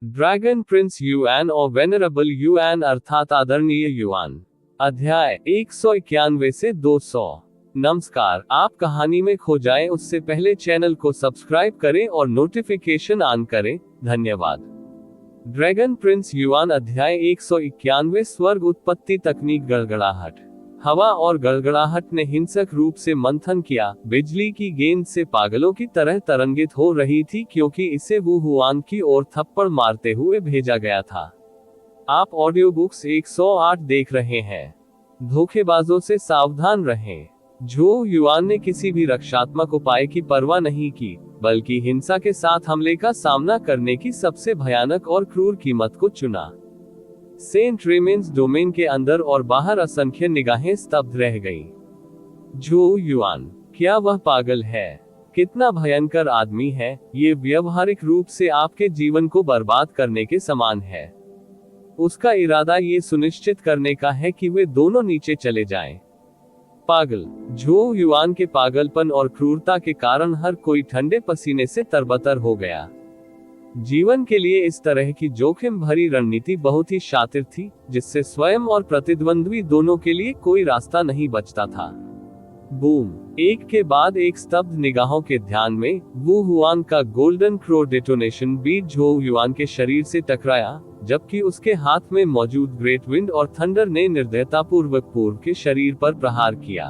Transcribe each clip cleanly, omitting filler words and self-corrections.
Dragon Prince yuan और venerable yuan अर्थात आदरणीय युआन। अध्याय 191 से 200। नमस्कार, आप कहानी में खो जाएं उससे पहले चैनल को सब्सक्राइब करें और नोटिफिकेशन ऑन करें। धन्यवाद। ड्रैगन प्रिंस युआन अध्याय 191 स्वर्ग उत्पत्ति तकनीक। गड़गड़ाहट। हवा और गड़गड़ाहट ने हिंसक रूप से मंथन किया। बिजली की गेंद से पागलों की तरह तरंगित हो रही थी क्योंकि इसे वू हुआन की ओर थप्पड़ मारते हुए भेजा गया था। आप ऑडियो बुक्स 108 देख रहे हैं। धोखेबाजों से सावधान रहें। झो युआन ने किसी भी रक्षात्मक उपाय की परवाह नहीं की, बल्कि हिंसा के साथ हमले का सामना करने की सबसे भयानक और क्रूर कीमत को चुना। सेंट रेमेंस डोमेन के अंदर और बाहर असंख्य निगाहें स्तब्ध रह गईं। झो युआन, क्या वह पागल है? कितना भयंकर आदमी है? ये व्यवहारिक रूप से आपके जीवन को बर्बाद करने के समान है। उसका इरादा ये सुनिश्चित करने का है कि वे दोनों नीचे चले जाएं। पागल। झो युआन के पागलपन और क्रूरता के कारण हर कोई ठंडे पसीने से तरबतर हो गया। जीवन के लिए इस तरह की जोखिम भरी रणनीति बहुत ही शातिर थी, जिससे स्वयं और प्रतिद्वंद्वी दोनों के लिए कोई रास्ता नहीं बचता था। बूम! एक के बाद एक स्तब्ध निगाहों के ध्यान में वू हुआन का गोल्डन क्रो डेटोनेशन बीट झो युआन के शरीर से टकराया, जबकि उसके हाथ में मौजूद ग्रेट विंड और थंडर ने निर्दयतापूर्वक पूर्व के शरीर पर प्रहार किया।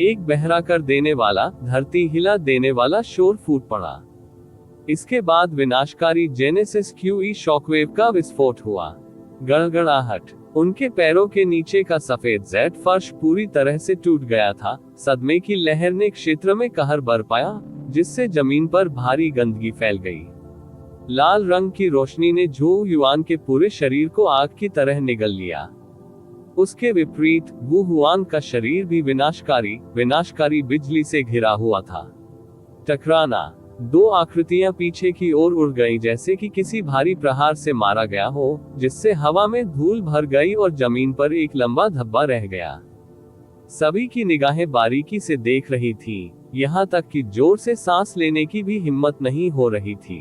एक बहरा कर देने वाला, धरती हिला देने वाला शोर फूट पड़ा। इसके बाद विनाशकारी जेनेसिस क्यूई शॉकवेव का विस्फोट हुआ। गड़गड़ाहट। उनके पैरों के नीचे का सफेद जेट फर्श पूरी तरह से टूट गया था। सदमे की लहर ने क्षेत्र में कहर बरपाया, जिससे जमीन पर भारी गंदगी फैल गई। लाल रंग की रोशनी ने झो युआन के पूरे शरीर को आग की तरह निगल लिया। उसके विपरीत वू हुआन का शरीर भी विनाशकारी बिजली से घिरा हुआ था। टकराना। दो आकृतियां पीछे की ओर उड़ गईं, जैसे कि किसी भारी प्रहार से मारा गया हो, जिससे हवा में धूल भर गई और जमीन पर एक लंबा धब्बा रह गया। सभी की निगाहें बारीकी से देख रही थीं, यहाँ तक कि जोर से सांस लेने की भी हिम्मत नहीं हो रही थी।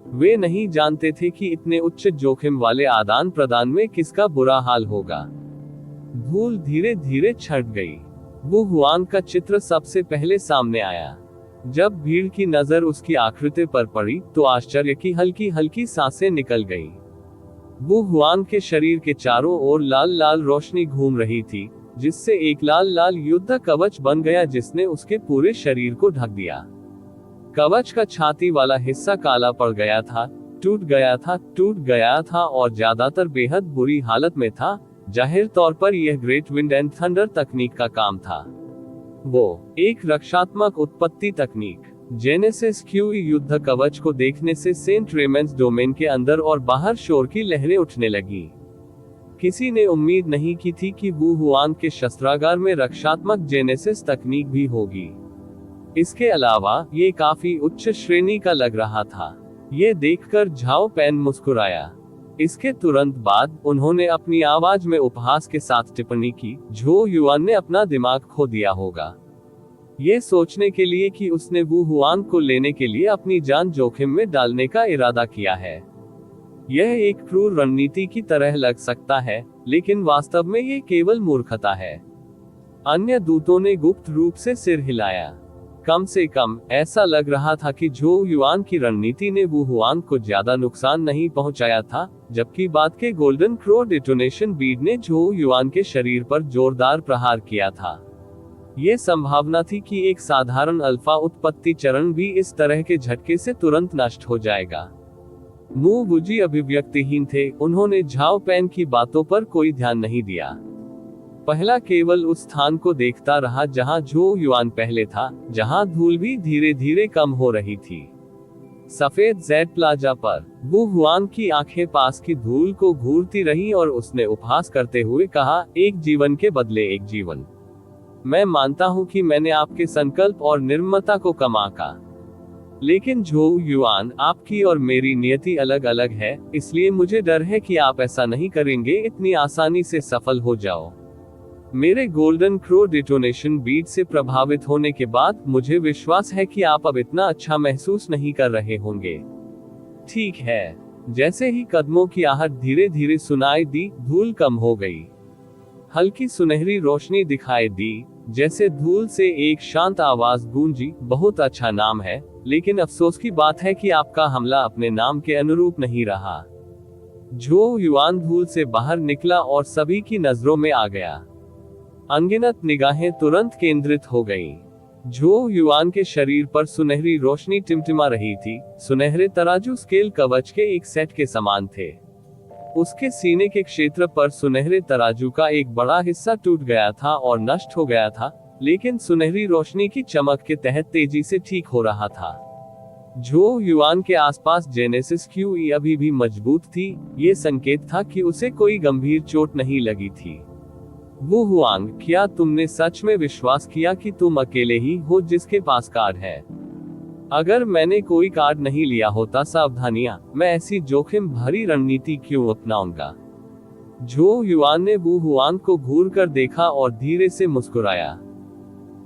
वे नहीं जानते थे कि इतने उच्च जोखिम वाले आदान प्रदान में किसका बुरा हाल होगा। धूल धीरे धीरे छट गई। वू हुआन का चित्र सबसे पहले सामने आया। जब भीड़ की नजर उसकी आकृति पर पड़ी तो आश्चर्य की हल्की हल्की सांसें निकल गईं। वू हुआन के शरीर के चारों ओर लाल लाल रोशनी घूम रही थी, जिससे एक लाल लाल युद्ध कवच बन गया जिसने उसके पूरे शरीर को ढक दिया। कवच का छाती वाला हिस्सा काला पड़ गया था, टूट गया था और ज्यादातर बेहद बुरी हालत में था। जाहिर तौर पर यह ग्रेट विंड एंड थंडर तकनीक का काम था। वो एक रक्षात्मक उत्पत्ति तकनीक। जेनेसिस क्यूई युद्ध कवच को देखने से सेंट रेमेंस डोमेन के अंदर और बाहर शोर की लहरें उठने लगी। किसी ने उम्मीद नहीं की थी कि वू हुआन के शस्त्रागार में रक्षात्मक जेनेसिस तकनीक भी होगी। इसके अलावा ये काफी उच्च श्रेणी का लग रहा था। ये देखकर झाओ पैन मुस्कुराया। इसके तुरंत बाद उन्होंने अपनी आवाज में उपहास के साथ टिप्पणी की, झो युआन ने अपना दिमाग खो दिया होगा, ये सोचने के लिए कि उसने वू हुआन को लेने के लिए अपनी जान जोखिम में डालने का इरादा किया है। यह एक क्रूर रणनीति की तरह लग सकता है, लेकिन वास्तव में ये केवल मूर्खता है। अन्य दूतों ने गुप्त रूप से सिर हिलाया। कम से कम ऐसा लग रहा था कि झो युआन की रणनीति ने वू हुआन को ज्यादा नुकसान नहीं पहुंचाया था, जबकि बाद के गोल्डन क्रो डेटोनेशन बीड ने झो युआन के शरीर पर जोरदार प्रहार किया था। ये संभावना थी कि एक साधारण अल्फा उत्पत्ति चरण भी इस तरह के झटके से तुरंत नष्ट हो जाएगा। मुंह बुजी अभिव्यक्तिहीन थे। उन्होंने झाओ पैन की बातों पर कोई ध्यान नहीं दिया। पहला केवल उस स्थान को देखता रहा जहां झो युआन पहले था, जहां धूल भी धीरे धीरे कम हो रही थी। सफेद जेट प्लाजा पर वू हुआन की आंखें पास की धूल को घूरती रही और उसने उपहास करते हुए कहा, एक जीवन के बदले एक जीवन। मैं मानता हूं कि मैंने आपके संकल्प और निर्ममता को कमा का, लेकिन झो युआन, आपकी और मेरी नियति अलग अलग है, इसलिए मुझे डर है कि आप ऐसा नहीं करेंगे इतनी आसानी से सफल हो जाओ। मेरे गोल्डन क्रो डेटोनेशन बीट से प्रभावित होने के बाद मुझे विश्वास है कि आप अब इतना अच्छा महसूस नहीं कर रहे होंगे। ठीक है, जैसे ही कदमों की आहट धीरे धीरे सुनाई दी, धूल कम हो गई। हल्की सुनहरी रोशनी दिखाई दी, जैसे धूल से एक शांत आवाज गूंजी, बहुत अच्छा नाम है, लेकिन अफसोस की बात है कि आपका हमला अपने नाम के अनुरूप नहीं रहा। झो युआन धूल से बाहर निकला और सभी की नजरों में आ गया। अनगिनत निगाहें तुरंत केंद्रित हो गईं। झो युआन के शरीर पर सुनहरी रोशनी टिमटिमा रही थी। सुनहरे तराजू स्केल कवच के एक सेट के समान थे। उसके सीने के क्षेत्र पर सुनहरे तराजू का एक बड़ा हिस्सा टूट गया था और नष्ट हो गया था, लेकिन सुनहरी रोशनी की चमक के तहत तेजी से ठीक हो रहा था। झो युआन के आसपास जेनेसिस क्यूई अभी भी मजबूत थी। ये संकेत था कि उसे कोई गंभीर चोट नहीं लगी थी। वू हुआंग, क्या तुमने सच में विश्वास किया कि तुम अकेले ही हो जिसके पास कार्ड है? अगर मैंने कोई कार्ड नहीं लिया होता, सावधानियां, मैं ऐसी जोखिम भरी रणनीति क्यों अपनाऊंगा? झो युआन ने वू हुआंग को घूर कर देखा और धीरे से मुस्कुराया।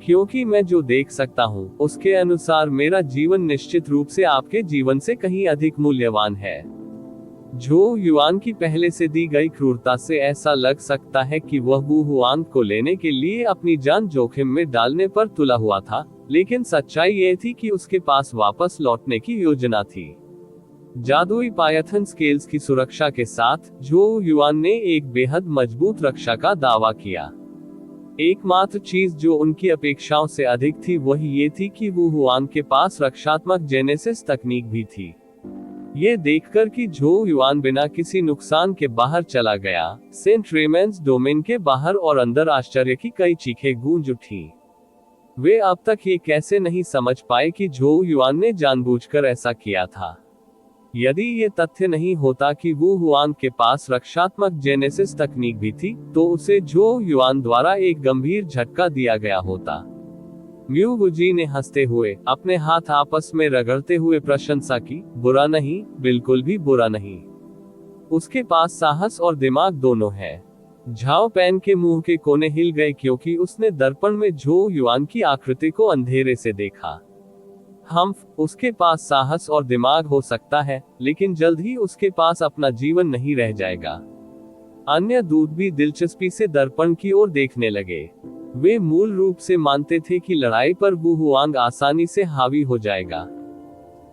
क्योंकि मैं जो देख सकता हूँ, उसके अनुसार मेरा जीवन निश्चित रूप से आपके जीवन से कहीं अधिक मूल्यवान है। झो युआन की पहले से दी गई क्रूरता से ऐसा लग सकता है कि वह वू हुआंग को लेने के लिए अपनी जान जोखिम में डालने पर तुला हुआ था, लेकिन सच्चाई ये थी कि उसके पास वापस लौटने की योजना थी। जादुई पायथन स्केल्स की सुरक्षा के साथ झो युआन ने एक बेहद मजबूत रक्षा का दावा किया। एकमात्र चीज जो उनकी अपेक्षाओं से अधिक थी वह ये थी कि वू हुआंग के पास रक्षात्मक जेनेसिस तकनीक भी थी। ये देखकर कि झो युआन बिना किसी नुकसान के बाहर चला गया, सेंट रेमेंस डोमेन के बाहर और अंदर आश्चर्य की कई चीखें गूंज उठी। वे अब तक ये कैसे नहीं समझ पाए कि झो युआन ने जानबूझकर ऐसा किया था। यदि ये तथ्य नहीं होता कि वू हुआंग के पास रक्षात्मक जेनेसिस तकनीक भी थी, तो उसे झो युआन द्वारा एक गंभीर झटका दिया गया होता। म्यू वुजी ने हंसते हुए अपने हाथ आपस में रगड़ते हुए प्रशंसा की। बुरा नहीं, बिल्कुल भी बुरा नहीं। उसके पास साहस और दिमाग दोनों है। झाओ पैन के मुंह के कोने हिल गए क्योंकि उसने दर्पण में झो युआन की आकृति को अंधेरे से देखा। उसके पास साहस और दिमाग हो सकता है, लेकिन जल्द ही उसके पास अपना जीवन नहीं रह जाएगा। अन्य दूत भी दिलचस्पी से दर्पण की ओर देखने लगे। वे मूल रूप से मानते थे कि लड़ाई पर वू हुआंग आसानी से हावी हो जाएगा।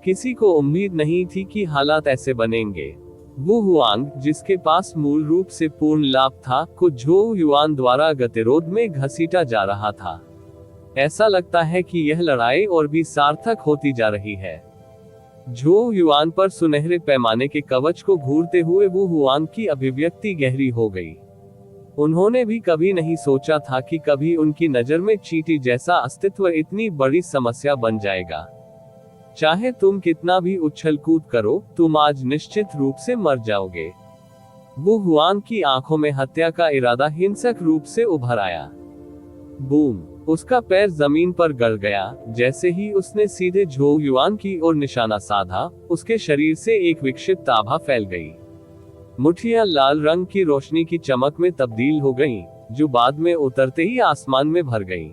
किसी को उम्मीद नहीं थी कि हालात ऐसे बनेंगे। वू हुआंग, जिसके पास मूल रूप से पूर्ण लाभ था, को झो युआन द्वारा गतिरोध में घसीटा जा रहा था। ऐसा लगता है कि यह लड़ाई और भी सार्थक होती जा रही है। झो युआन पर सुनहरे पैमाने के कवच को घूरते हुए वू हुआंग की अभिव्यक्ति गहरी हो गई। उन्होंने भी कभी नहीं सोचा था कि कभी उनकी नजर में चींटी जैसा अस्तित्व इतनी बड़ी समस्या बन जाएगा। चाहे तुम कितना भी उछल कूद करो, तुम आज निश्चित रूप से मर जाओगे। वू हुआंग की आंखों में हत्या का इरादा हिंसक रूप से उभर आया। बूम! उसका पैर जमीन पर गड़ गया। जैसे ही उसने सीधे झो युआन की ओर निशाना साधा, उसके शरीर से एक विक्षिप्त आभा फैल गई। मुठियां लाल रंग की रोशनी की चमक में तब्दील हो गईं, जो बाद में उतरते ही आसमान में भर गईं।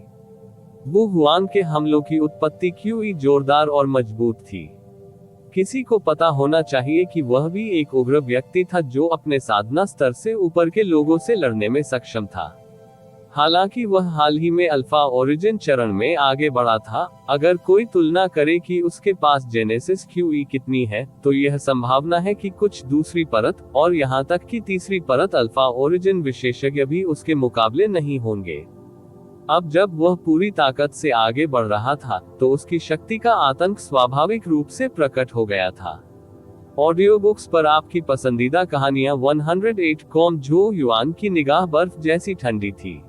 वू हुआंग के हमलों की उत्पत्ति क्यों जोरदार और मजबूत थी। किसी को पता होना चाहिए कि वह भी एक उग्र व्यक्ति था जो अपने साधना स्तर से ऊपर के लोगों से लड़ने में सक्षम था। हालांकि वह हाल ही में अल्फा ओरिजिन चरण में आगे बढ़ा था। अगर कोई तुलना करे कि उसके पास जेनेसिस क्यूई कितनी है, तो यह संभावना है कि कुछ दूसरी परत, और यहाँ तक कि तीसरी परत अल्फा ओरिजिन विशेषज्ञ भी उसके मुकाबले नहीं होंगे। अब जब वह पूरी ताकत से आगे बढ़ रहा था, तो उसकी शक्ति का आतंक स्वाभाविक रूप से प्रकट हो गया था। ऑडियो बुक्स पर आपकी पसंदीदा कहानियां 108 झो युआन की निगाह बर्फ जैसी ठंडी थी।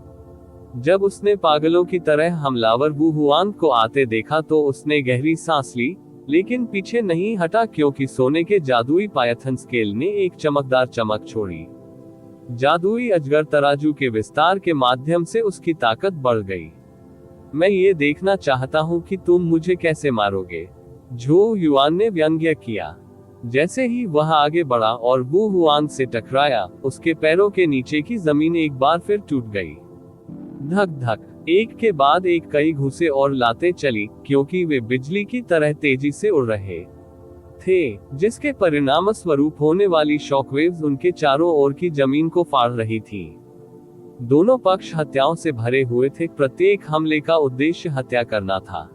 जब उसने पागलों की तरह हमलावर वू हुआंग को आते देखा तो उसने गहरी सांस ली, लेकिन पीछे नहीं हटा क्योंकि सोने के जादुई पायथन स्केल ने एक चमकदार चमक छोड़ी। जादुई अजगर तराजू के विस्तार के माध्यम से उसकी ताकत बढ़ गई। मैं ये देखना चाहता हूँ कि तुम मुझे कैसे मारोगे, झो युआन ने व्यंग्य किया। जैसे ही वह आगे बढ़ा और वू हुआंग से टकराया, उसके पैरों के नीचे की जमीन एक बार फिर टूट गई। धक धक, एक के बाद एक कई घुसे और लाते चली, क्योंकि वे बिजली की तरह तेजी से उड़ रहे थे, जिसके परिणाम स्वरूप होने वाली शॉकवेव्स उनके चारों ओर की जमीन को फाड़ रही थी। दोनों पक्ष हत्याओं से भरे हुए थे, प्रत्येक हमले का उद्देश्य हत्या करना था।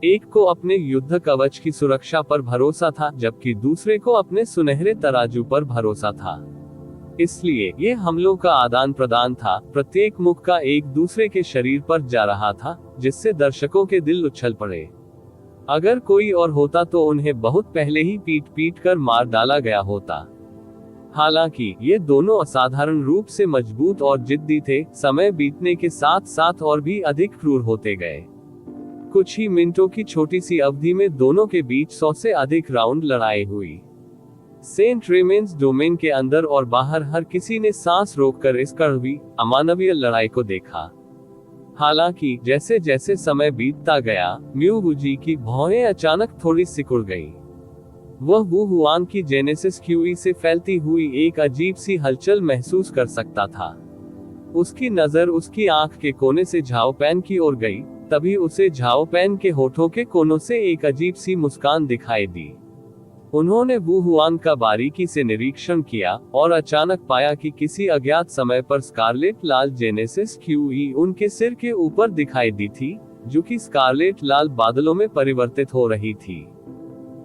एक को अपने युद्ध कवच की सुरक्षा पर भरोसा था, जबकि दूसरे को अपने सुनहरे तराजू पर भरोसा था। इसलिए ये हमलों का आदान प्रदान था, प्रत्येक मुख का एक दूसरे के शरीर पर जा रहा था, जिससे दर्शकों के दिल उछल पड़े। अगर कोई और होता तो उन्हें बहुत पहले ही पीट पीट कर मार डाला गया होता। हालांकि ये दोनों असाधारण रूप से मजबूत और जिद्दी थे, समय बीतने के साथ साथ और भी अधिक क्रूर होते गए। कुछ ही मिनटों की छोटी सी अवधि में दोनों के बीच 100 से अधिक राउंड लड़ाई हुई। सेंट रेमेन्स डोमेन के अंदर और बाहर हर किसी ने सांस रोककर इस कड़वी, अमानवीय लड़ाई को देखा। हालांकि जैसे जैसे समय बीतता गया, म्यू वुजी की भौहें अचानक थोड़ी सिकुड़ गईं। वह वू हुआन की जेनेसिस क्यूई से फैलती हुई एक अजीब सी हलचल महसूस कर सकता था। उसकी नजर उसकी आंख के कोने से झाओ पैन की ओर गई, तभी उसे झाओ पैन के होठों के कोनों से एक अजीब सी मुस्कान दिखाई दी। उन्होंने वू हुआन का बारीकी से निरीक्षण किया और अचानक पाया कि किसी अज्ञात समय पर स्कारलेट लाल जेनेसिस क्यूई उनके सिर के ऊपर दिखाई दी थी, जो कि स्कारलेट लाल बादलों में परिवर्तित हो रही थी।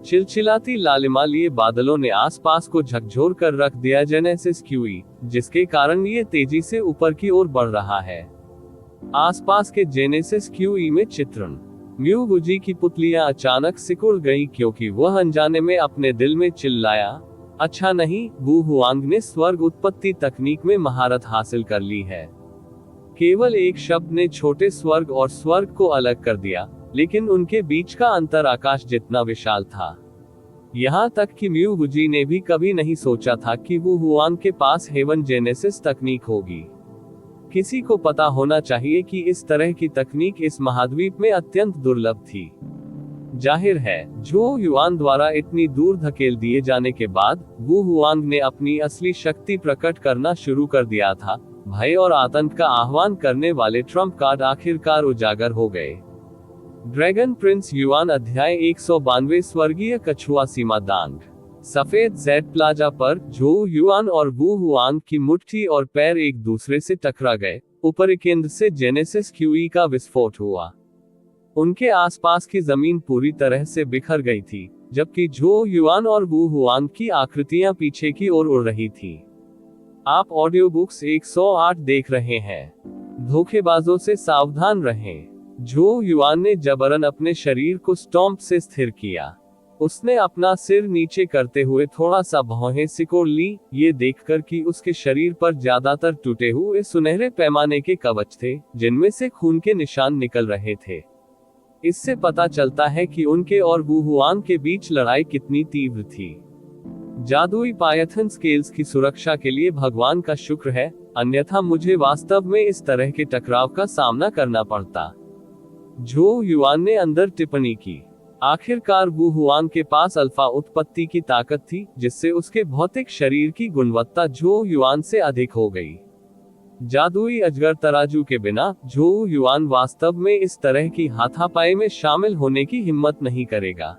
चिलचिलाती लालिमालिए बादलों ने आसपास को झकझोर कर रख दिया जेनेसिस क्यूई, जिसके कारण ये तेजी से ऊपर की ओर बढ़ रहा है। आसपास के जेनेसिस क्यूई में चित्रण। म्यू वुजी की पुतलियां अचानक सिकुड़ गईं क्योंकि वह अनजाने में अपने दिल में चिल्लाया, अच्छा नहीं, वू हुआंग ने स्वर्ग उत्पत्ति तकनीक में महारत हासिल कर ली है। केवल एक शब्द ने छोटे स्वर्ग और स्वर्ग को अलग कर दिया, लेकिन उनके बीच का अंतर आकाश जितना विशाल था। यहाँ तक कि म्यू वुजी ने भी कभी नहीं सोचा था कि वू हुआंग के पास हेवन जेनेसिस तकनीक होगी। किसी को पता होना चाहिए कि इस तरह की तकनीक इस महाद्वीप में अत्यंत दुर्लभ थी। जाहिर है, जो युआन द्वारा इतनी दूर धकेल दिए जाने के बाद वू हुआंग ने अपनी असली शक्ति प्रकट करना शुरू कर दिया था। भय और आतंक का आह्वान करने वाले ट्रम्प कार्ड आखिरकार उजागर हो गए। ड्रैगन प्रिंस युआन अध्याय 192 स्वर्गीय कछुआ सीमा दांग। सफेद जेड प्लाजा पर जो युआन और वू हुआंग की मुट्ठी और पैर एक दूसरे से टकरा गए, ऊपरी केंद्र से जेनेसिस क्यूई का विस्फोट हुआ। उनके आसपास की जमीन पूरी तरह से बिखर गई थी, जबकि जो युआन और वू हुआंग की आकृतियां पीछे की ओर उड़ रही थी। आप ऑडियो बुक्स 108 देख रहे हैं। धोखेबाजों से सावधान रहें। जो युआन ने जबरन अपने शरीर को स्टॉम्प से स्थिर किया। उसने अपना सिर नीचे करते हुए थोड़ा सा भौहें सिकोड़ ली, ये देखकर कि उसके शरीर पर ज्यादातर टूटे हुए सुनहरे पैमाने के कवच थे, जिनमें से खून के निशान निकल रहे थे। इससे पता चलता है कि उनके और वू हुआंग के बीच लड़ाई कितनी तीव्र थी। जादुई पायथन स्केल्स की सुरक्षा के लिए भगवान का शुक्र है, अन्यथा मुझे वास्तव में इस तरह के टकराव का सामना करना पड़ता। जो युआन ने अंदर टिप्पणी की। आखिरकार वू हुआंग के पास अल्फा उत्पत्ति की ताकत थी, जिससे उसके भौतिक शरीर की गुणवत्ता जो युआन से अधिक हो गई। जादुई अजगर तराजू के बिना जो युआन वास्तव में इस तरह की हाथापाई में शामिल होने की हिम्मत नहीं करेगा।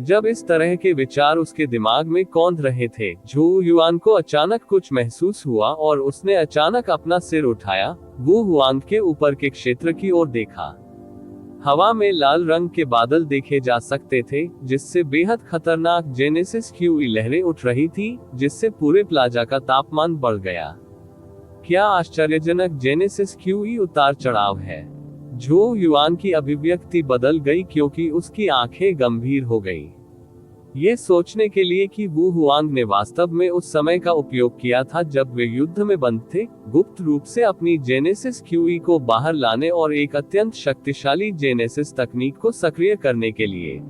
जब इस तरह के विचार उसके दिमाग में कौंध रहे थे, जो युआन को अचानक कुछ महसूस हुआ और उसने अचानक अपना सिर उठाया, वू हुआंग के ऊपर के क्षेत्र की ओर देखा। हवा में लाल रंग के बादल देखे जा सकते थे, जिससे बेहद खतरनाक जेनेसिस क्यूई लहरें उठ रही थी, जिससे पूरे प्लाजा का तापमान बढ़ गया। क्या आश्चर्यजनक जेनेसिस क्यूई उतार चढ़ाव है। जो युआन की अभिव्यक्ति बदल गई क्योंकि उसकी आंखें गंभीर हो गई। ये सोचने के लिए कि वू हुआंग ने वास्तव में उस समय का उपयोग किया था जब वे युद्ध में बंद थे, गुप्त रूप से अपनी जेनेसिस क्यूई को बाहर लाने और एक अत्यंत शक्तिशाली जेनेसिस तकनीक को सक्रिय करने के लिए।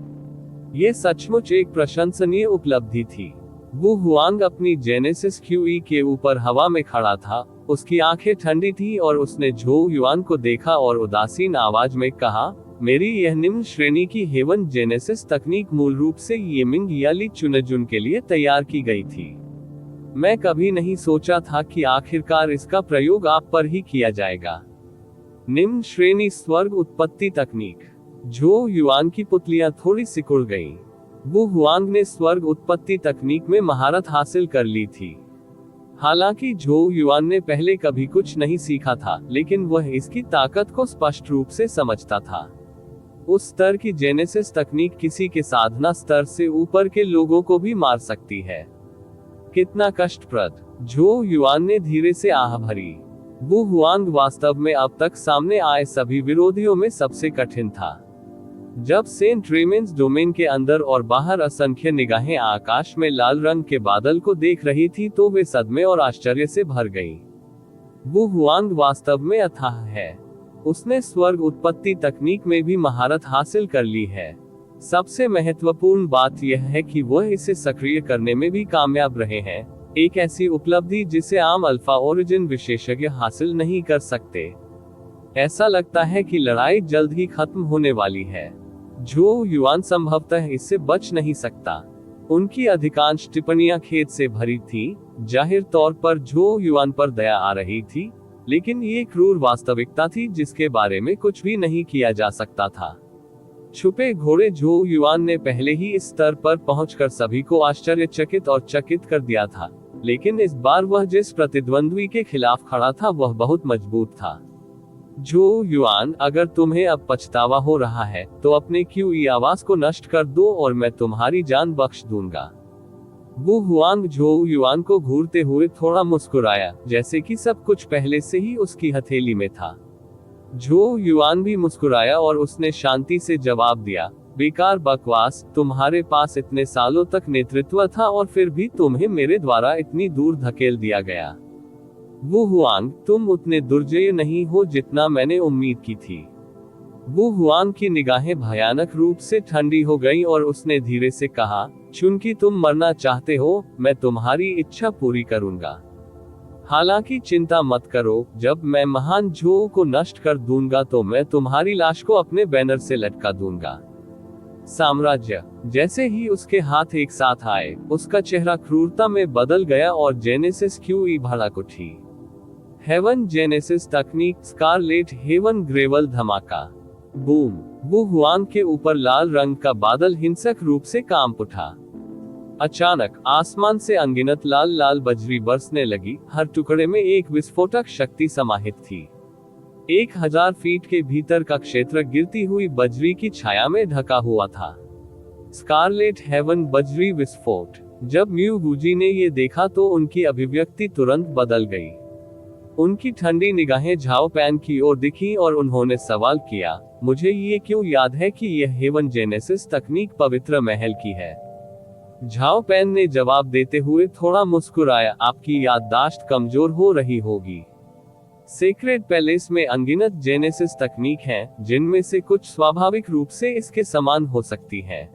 ये सचमुच एक प्रशंसनीय उपलब्धि थी। वू हुआंग अपनी जेनेसिस क्यूई के ऊपर हवा में खड़ा था, उसकी आंखें ठंडी थी और उसने झो युआन को देखा और उदासीन आवाज में कहा, मेरी यह निम्न श्रेणी की हेवन जेनेसिस तकनीक मूल रूप से येमिंग याली चुनजुन के लिए तैयार की गई थी। मैं कभी नहीं सोचा था कि आखिरकार इसका प्रयोग आप पर ही किया जाएगा। निम्न श्रेणी स्वर्ग उत्पत्ति तकनीक। जो युआन की पुतलियां थोड़ी सिकुड़ गईं। वू हुआंग ने स्वर्ग उत्पत्ति तकनीक में महारत हासिल कर ली थी। हालांकि झोउ युआन ने पहले कभी कुछ नहीं सीखा था, लेकिन वह इसकी ताकत को स्पष्ट रूप से समझता था। उस स्तर की जेनेसिस तकनीक किसी के साधना स्तर से ऊपर के लोगों को भी मार सकती है। कितना कष्टप्रद! झोउ युआन ने धीरे से आह भरी। वू हुआंग वास्तव में अब तक सामने आए सभी विरोधियों में सबसे कठिन था। जब सेंट रेमेंस डोमेन के अंदर और बाहर असंख्य निगाहें आकाश में लाल रंग के बादल को देख रही थी तो वे सदमे और आश्चर्य से भर गईं। वू हुआंग वास्तव में अथाह है। उसने स्वर्ग उत्पत्ति तकनीक में भी महारत हासिल कर ली है। सबसे महत्वपूर्ण बात यह है कि वह इसे सक्रिय करने में भी कामयाब रहे हैं, एक ऐसी उपलब्धि जिसे आम अल्फा ओरिजिन विशेषज्ञ हासिल नहीं कर सकते। ऐसा लगता है कि लड़ाई जल्द ही खत्म होने वाली है। झोउ युआन संभवतः इससे बच नहीं सकता। उनकी अधिकांश टिप्पणियां खेद से भरी थीं, जाहिर तौर पर झोउ युआन पर दया आ रही थी, लेकिन ये क्रूर वास्तविकता थी जिसके बारे में कुछ भी नहीं किया जा सकता था। छुपे घोड़े झोउ युआन ने पहले ही इस स्तर पर पहुंचकर सभी को आश्चर्यचकित और चकित कर दिया था, लेकिन इस बार वह जिस प्रतिद्वंद्वी के खिलाफ खड़ा था वह बहुत मजबूत था। झोउ युआन, अगर तुम्हें अब पछतावा हो रहा है तो अपने क्यूई आवास को नष्ट कर दो और मैं तुम्हारी जान बख्श दूंगा। वू हुआंग झोउ युआन को घूरते हुए थोड़ा मुस्कुराया, जैसे कि सब कुछ पहले से ही उसकी हथेली में था। झोउ युआन भी मुस्कुराया और उसने शांति से जवाब दिया, बेकार बकवास, तुम्हारे पास इतने सालों तक नेतृत्व था और फिर भी तुम्हें मेरे द्वारा इतनी दूर धकेल दिया गया। वू हुआंग, तुम उतने दुर्जय नहीं हो जितना मैंने उम्मीद की थी। वू हुआंग की निगाहें भयानक रूप से ठंडी हो गईं और उसने धीरे से कहा, चूंकि तुम मरना चाहते हो, मैं तुम्हारी इच्छा पूरी करूंगा। हालांकि चिंता मत करो, जब मैं महान झोउ को नष्ट कर दूंगा तो मैं तुम्हारी लाश को अपने बैनर से लटका दूंगा। साम्राज्य। जैसे ही उसके हाथ एक साथ आए, उसका चेहरा क्रूरता में बदल गया और जेनेसिस क्यूई भड़क उठी। हेवन जेनेसिस तकनीक, स्कारलेट हेवन ग्रेवल धमाका। बूम! वू हुआंग के ऊपर लाल रंग का बादल हिंसक रूप से कांप उठा। अचानक आसमान से अनगिनत लाल लाल बजरी बरसने लगी, हर टुकड़े में एक विस्फोटक शक्ति समाहित थी। 1000 फीट के भीतर का क्षेत्र गिरती हुई बजरी की छाया में ढका हुआ था। स्कारलेट हेवन बजरी विस्फोट। जब म्यू गुजी ने ये देखा तो उनकी अभिव्यक्ति तुरंत बदल गई। उनकी ठंडी निगाहें झाओ पैन की ओर दिखी और उन्होंने सवाल किया, मुझे ये क्यों याद है कि यह हेवन जेनेसिस तकनीक पवित्र महल की है? झाओ पैन ने जवाब देते हुए थोड़ा मुस्कुराया, आपकी याददाश्त कमजोर हो रही होगी। सेक्रेड पैलेस में अनगिनत जेनेसिस तकनीक हैं, जिनमें से कुछ स्वाभाविक रूप से इसके समान हो सकती हैं।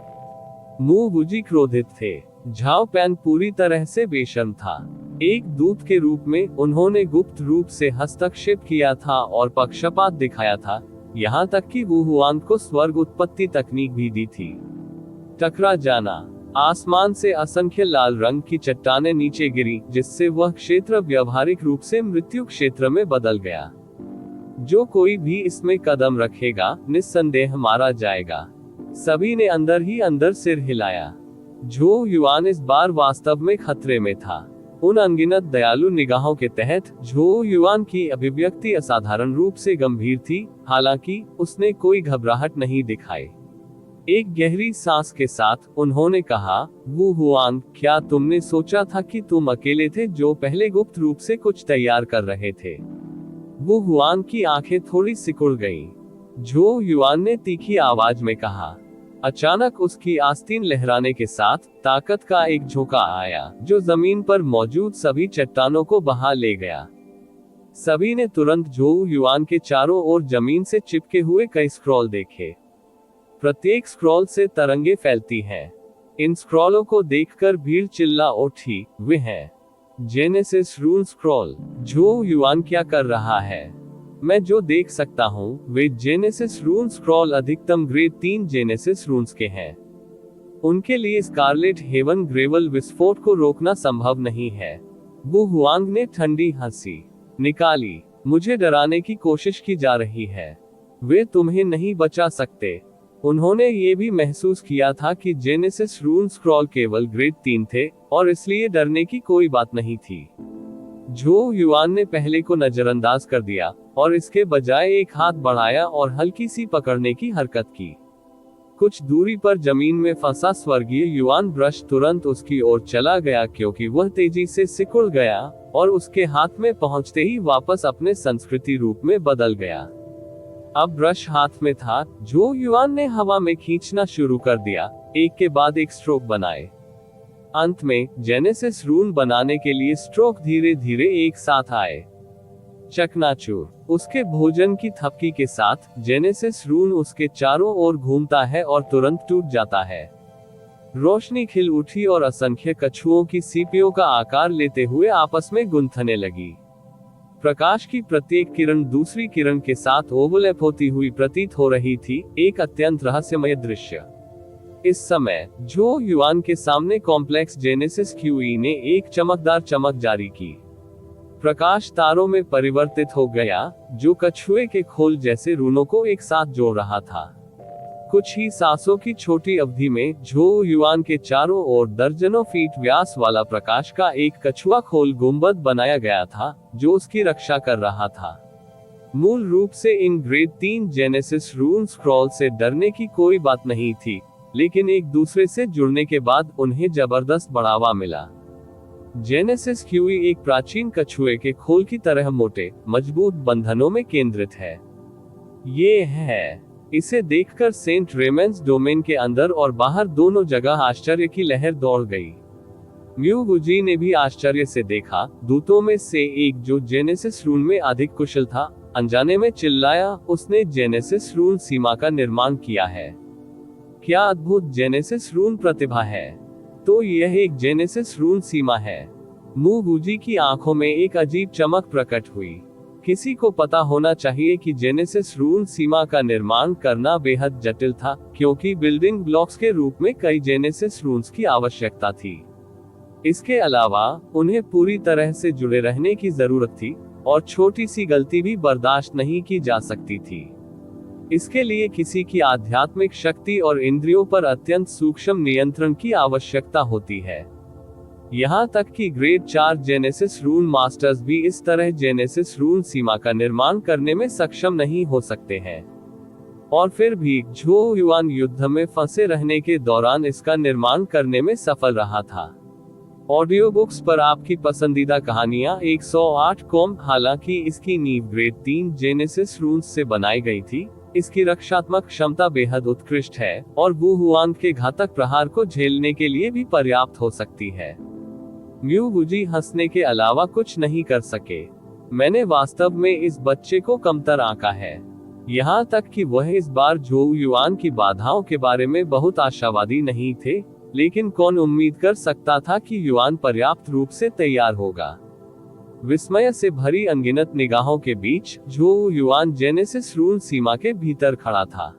मू गुजी क्रोधित थे। झाओ पैन पूरी तरह से बेशर्म था। एक दूत के रूप में उन्होंने गुप्त रूप से हस्तक्षेप किया था और पक्षपात दिखाया था, यहाँ तक कि वू हुआंग को स्वर्ग उत्पत्ति तकनीक भी दी थी। टकरा जाना। आसमान से असंख्य लाल रंग की चट्टानें नीचे गिरी, जिससे वह क्षेत्र व्यावहारिक रूप से मृत्यु क्षेत्र में बदल गया। जो कोई भी इसमें कदम रखेगा, निस्संदेह मारा जाएगा। सभी ने अंदर ही अंदर सिर हिलाया। झोउ युआन इस बार वास्तव में खतरे में था। उन अनगिनत दयालु निगाहों के तहत झोउ युआन की अभिव्यक्ति असाधारण रूप से गंभीर थी, हालांकि उसने कोई घबराहट नहीं दिखाई। एक गहरी सांस के साथ उन्होंने कहा, वू हुआंग, क्या तुमने सोचा था कि तुम अकेले थे जो पहले गुप्त रूप से कुछ तैयार कर रहे थे? वू हुआंग की आंखें थोड़ी सिकुड़ गईं। झोउ युआन ने तीखी आवाज में कहा। अचानक उसकी आस्तीन लहराने के साथ ताकत का एक झोंका आया, जो जमीन पर मौजूद सभी चट्टानों को बहा ले गया। सभी ने तुरंत झोउ युआन के चारों ओर जमीन से चिपके हुए कई स्क्रॉल देखे। प्रत्येक स्क्रॉल से तरंगे फैलती हैं। इन स्क्रॉलों को देखकर भीड़ चिल्ला उठी, वे हैं जेनेसिस रून स्क्रॉल। झोउ युआन क्या कर रहा है? मैं जो देख सकता हूँ वे जेनेसिस रून स्क्रॉल अधिकतम ग्रेड 3 जेनेसिस रून्स के हैं। उनके लिए स्कारलेट हेवन ग्रेवल विस्फोट को रोकना संभव नहीं है। वू हुआंग ने ठंडी हंसी निकाली। मुझे डराने की कोशिश की जा रही है। वे तुम्हें नहीं बचा सकते। उन्होंने ये भी महसूस किया था कि जेनेसिस रून स्क्रॉल केवल ग्रेड 3 थे, और इसलिए डरने की कोई बात नहीं थी। झो युआन ने पहले को नजरअंदाज कर दिया, और इसके बजाय एक हाथ बढ़ाया और हल्की सी पकड़ने की हरकत की। कुछ दूरी पर जमीन में फंसा स्वर्गीय युआन ब्रश तुरंत उसकी ओर चला गया, क्योंकि वह तेजी से सिकुड़ गया और उसके हाथ में पहुंचते ही वापस अपने संस्कृति रूप में बदल गया। अब ब्रश हाथ में था। झो युआन ने हवा में खींचना शुरू कर दिया, एक के बाद एक स्ट्रोक बनाए। अंत में जेनेसिस रून बनाने के लिए स्ट्रोक धीरे धीरे एक साथ आए। चकनाचूर। उसके भोजन की थपकी के साथ जेनेसिस रून उसके चारों ओर घूमता है और तुरंत टूट जाता है। रोशनी खिल उठी और असंख्य कछुओं की सीपियों का आकार लेते हुए आपस में गुंथने लगी। प्रकाश की प्रत्येक किरण दूसरी किरण के साथ ओवरलैप होती हुई प्रतीत हो रही थी, एक अत्यंत रहस्यमय दृश्य। इस समय झो युआन के सामने कॉम्प्लेक्स जेनेसिस क्यूई ने एक चमकदार चमक जारी की। प्रकाश तारों में परिवर्तित हो गया, जो कछुए के खोल जैसे रूनों को एक साथ जोड़ रहा था। कुछ ही सांसों की छोटी अवधि में झो युआन के चारों ओर दर्जनों फीट व्यास वाला प्रकाश का एक कछुआ खोल गुंबद बनाया गया था, जो उसकी रक्षा कर रहा था। मूल रूप से इन ग्रेड 3 जेनेसिस रून स्क्रॉल से डरने की कोई बात नहीं थी, लेकिन एक दूसरे से जुड़ने के बाद उन्हें जबरदस्त बढ़ावा मिला। जेनेसिस क्यूई एक प्राचीन कछुए के खोल की तरह मोटे, मजबूत बंधनों में केंद्रित है। ये है। इसे देखकर सेंट रेमेंस डोमेन के अंदर और बाहर दोनों जगह आश्चर्य की लहर दौड़ गई। म्यू गुजी ने भी आश्चर्य से देखा। दूतों में से एक, जो जेनेसिस रून में अधिक कुशल था, अनजाने में चिल्लाया, उसने जेनेसिस रून सीमा का निर्माण किया है। क्या अद्भुत जेनेसिस रून प्रतिभा है! तो यह एक जेनेसिस रून सीमा है। म्यू गुजी की आंखों में एक अजीब चमक प्रकट हुई। किसी को पता होना चाहिए कि जेनेसिस रून सीमा का निर्माण करना बेहद जटिल था, क्योंकि बिल्डिंग ब्लॉक्स के रूप में कई जेनेसिस रून्स की आवश्यकता थी। इसके अलावा उन्हें पूरी तरह से जुड़े रहने की जरूरत थी, और छोटी सी गलती भी बर्दाश्त नहीं की जा सकती थी। इसके लिए किसी की आध्यात्मिक शक्ति और इंद्रियों पर अत्यंत सूक्ष्म नियंत्रण की आवश्यकता होती है। यहाँ तक कि ग्रेड 4 जेनेसिस रून मास्टर्स भी इस तरह जेनेसिस रून सीमा का निर्माण करने में सक्षम नहीं हो सकते हैं। और फिर भी झो युआन युद्ध में फंसे रहने के दौरान इसका निर्माण करने में सफल रहा था। ऑडियो बुक्स पर आपकी पसंदीदा कहानियां 108 कॉम। हालांकि इसकी नींव ग्रेड 3 जेनेसिस रून्स से बनाई गई थी, इसकी रक्षात्मक क्षमता बेहद उत्कृष्ट है, और वू हुआंग के घातक प्रहार को झेलने के लिए भी पर्याप्त हो सकती है। म्यू गुजी हंसने के अलावा कुछ नहीं कर सके। मैंने वास्तव में इस बच्चे को कमतर आंका है। यहाँ तक कि वह इस बार झो युआन की बाधाओं के बारे में बहुत आशावादी नहीं थे, लेकिन कौन उम्मीद कर सकता था कि युआन पर्याप्त रूप से तैयार होगा। विस्मय से भरी अनगिनत निगाहों के बीच झो युआन जेनेसिस रून सीमा के भीतर खड़ा था।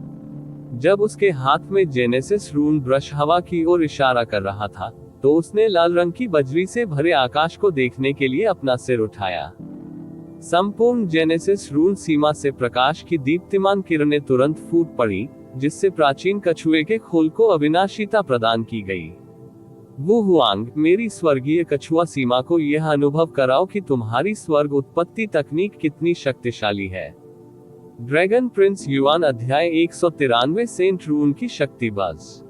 जब उसके हाथ में जेनेसिस रून ब्रश हवा की ओर इशारा कर रहा था, तो उसने लाल रंग की बजरी से भरे आकाश को देखने के लिए अपना सिर उठाया। संपूर्ण जेनेसिस रून सीमा से प्रकाश की दीप्तिमान किरणें तुरंत फूट पड़ी, जिससे प्राचीन कछुए के खोल को अविनाशिता प्रदान की गई। वू हुआंग, मेरी स्वर्गीय कछुआ सीमा को यह अनुभव कराओ कि तुम्हारी स्वर्ग उत्पत्ति तकनीक कितनी शक्तिशाली है। ड्रैगन प्रिंस युआन अध्याय 193 सेंट रून की शक्ति बस।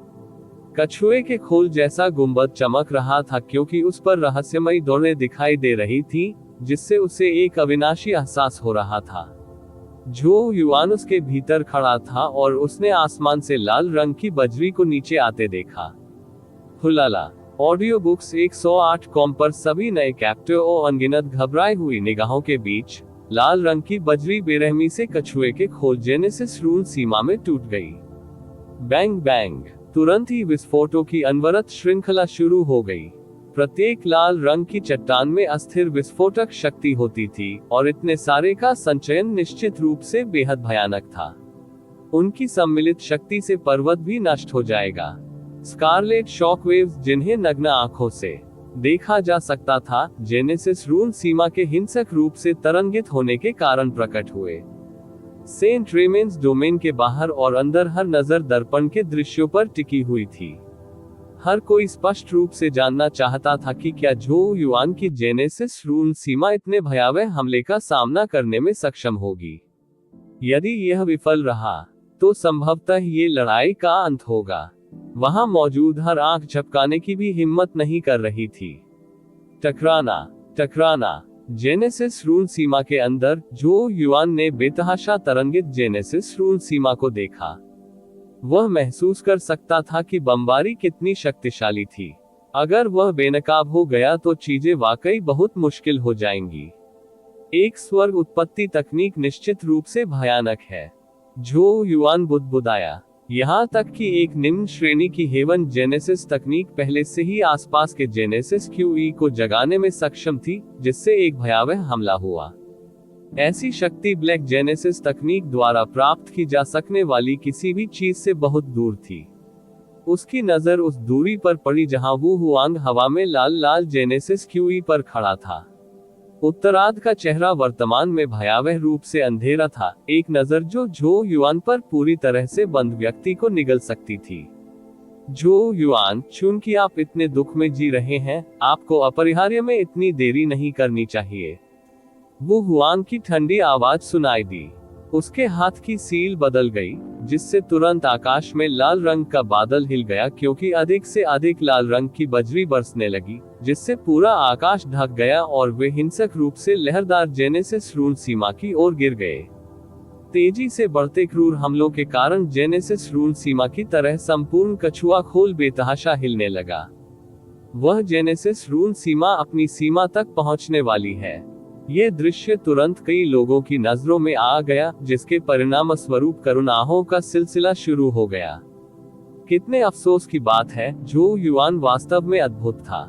कछुए के खोल जैसा गुंबद चमक रहा था, क्योंकि उस पर रहस्यमयी दौड़ें दिखाई दे रही थी, जिससे उसे एक अविनाशी एहसास हो रहा था। झो युआन उसके भीतर खड़ा था और उसने आसमान से लाल रंग की बजरी को नीचे आते देखा। हुलाला। ऑडियो बुक्स 108 कॉम पर सभी नए कैप्टर और अनगिनत घबराई हुई निगाहों के बीच लाल रंग की बजरी बेरहमी से कछुए के खोल जेनेसिस रून सीमा में टूट गई। Bang bang. तुरंत ही विस्फोटों की अनवरत श्रृंखला शुरू हो गई। प्रत्येक लाल रंग की चट्टान में अस्थिर विस्फोटक शक्ति होती थी, और इतने सारे का संचयन निश्चित रूप से बेहद भयानक था। उनकी सम्मिलित शक्ति से पर्वत भी नष्ट हो जाएगा। स्कारलेट शॉकवेव्स, जिन्हें नग्न आंखों से देखा जा सकता था, जेनेसिस रून सीमा के हिंसक रूप से तरंगित होने के कारण प्रकट हुए। सेंट रेमेंस डोमेन के बाहर और अंदर हर नजर दर्पण के दृश्यों पर टिकी हुई थी। हर कोई स्पष्ट रूप से जानना चाहता था कि क्या झो युआन की जेनेसिस रून सीमा इतने भयावह हमले का सामना करने में सक्षम होगी। यदि यह विफल रहा तो संभवतः ये लड़ाई का अंत होगा। वहां मौजूद हर आंख झपकाने की भी हिम्मत नहीं कर रही थी। टकराना जेनेसिस रून सीमा के अंदर झो युआन ने बेतहाशा तरंगित जेनेसिस रून सीमा को देखा। वह महसूस कर सकता था कि बमबारी कितनी शक्तिशाली थी। अगर वह बेनकाब हो गया तो चीजें वाकई बहुत मुश्किल हो जाएंगी। एक स्वर्ग उत्पत्ति तकनीक निश्चित रूप से भयानक है। झो युआन बुदबुदाया। यहाँ तक कि एक निम्न श्रेणी की हेवन जेनेसिस तकनीक पहले से ही आसपास के जेनेसिस क्यूई को जगाने में सक्षम थी, जिससे एक भयावह हमला हुआ। ऐसी शक्ति ब्लैक जेनेसिस तकनीक द्वारा प्राप्त की जा सकने वाली किसी भी चीज से बहुत दूर थी। उसकी नजर उस दूरी पर पड़ी जहां वू हुआंग हवा में लाल लाल जेनेसिस क्यूई पर खड़ा था। उत्तरार्ध का चेहरा वर्तमान में भयावह रूप से अंधेरा था, एक नजर जो झो युआन पर पूरी तरह से बंद व्यक्ति को निगल सकती थी। झो युआन, चूंकि आप इतने दुख में जी रहे हैं, आपको अपरिहार्य में इतनी देरी नहीं करनी चाहिए। वो हुआंग की ठंडी आवाज सुनाई दी। उसके हाथ की सील बदल गई, जिससे तुरंत आकाश में लाल रंग का बादल हिल गया, क्योंकि अधिक से अधिक लाल रंग की बजरी बरसने लगी, जिससे पूरा आकाश ढक गया और वे हिंसक रूप से लहरदार जेनेसिस रून सीमा की ओर गिर गए। तेजी से बढ़ते क्रूर हमलों के कारण जेनेसिस रून सीमा की तरह संपूर्ण कछुआ खोल बेतहाशा हिलने लगा। वह जेनेसिस रून सीमा अपनी सीमा तक पहुंचने वाली है। यह दृश्य तुरंत कई लोगों की नजरों में आ गया, जिसके परिणाम स्वरूप करुणाहों का सिलसिला शुरू हो गया। कितने अफसोस की बात है, झो युआन वास्तव में अद्भुत था।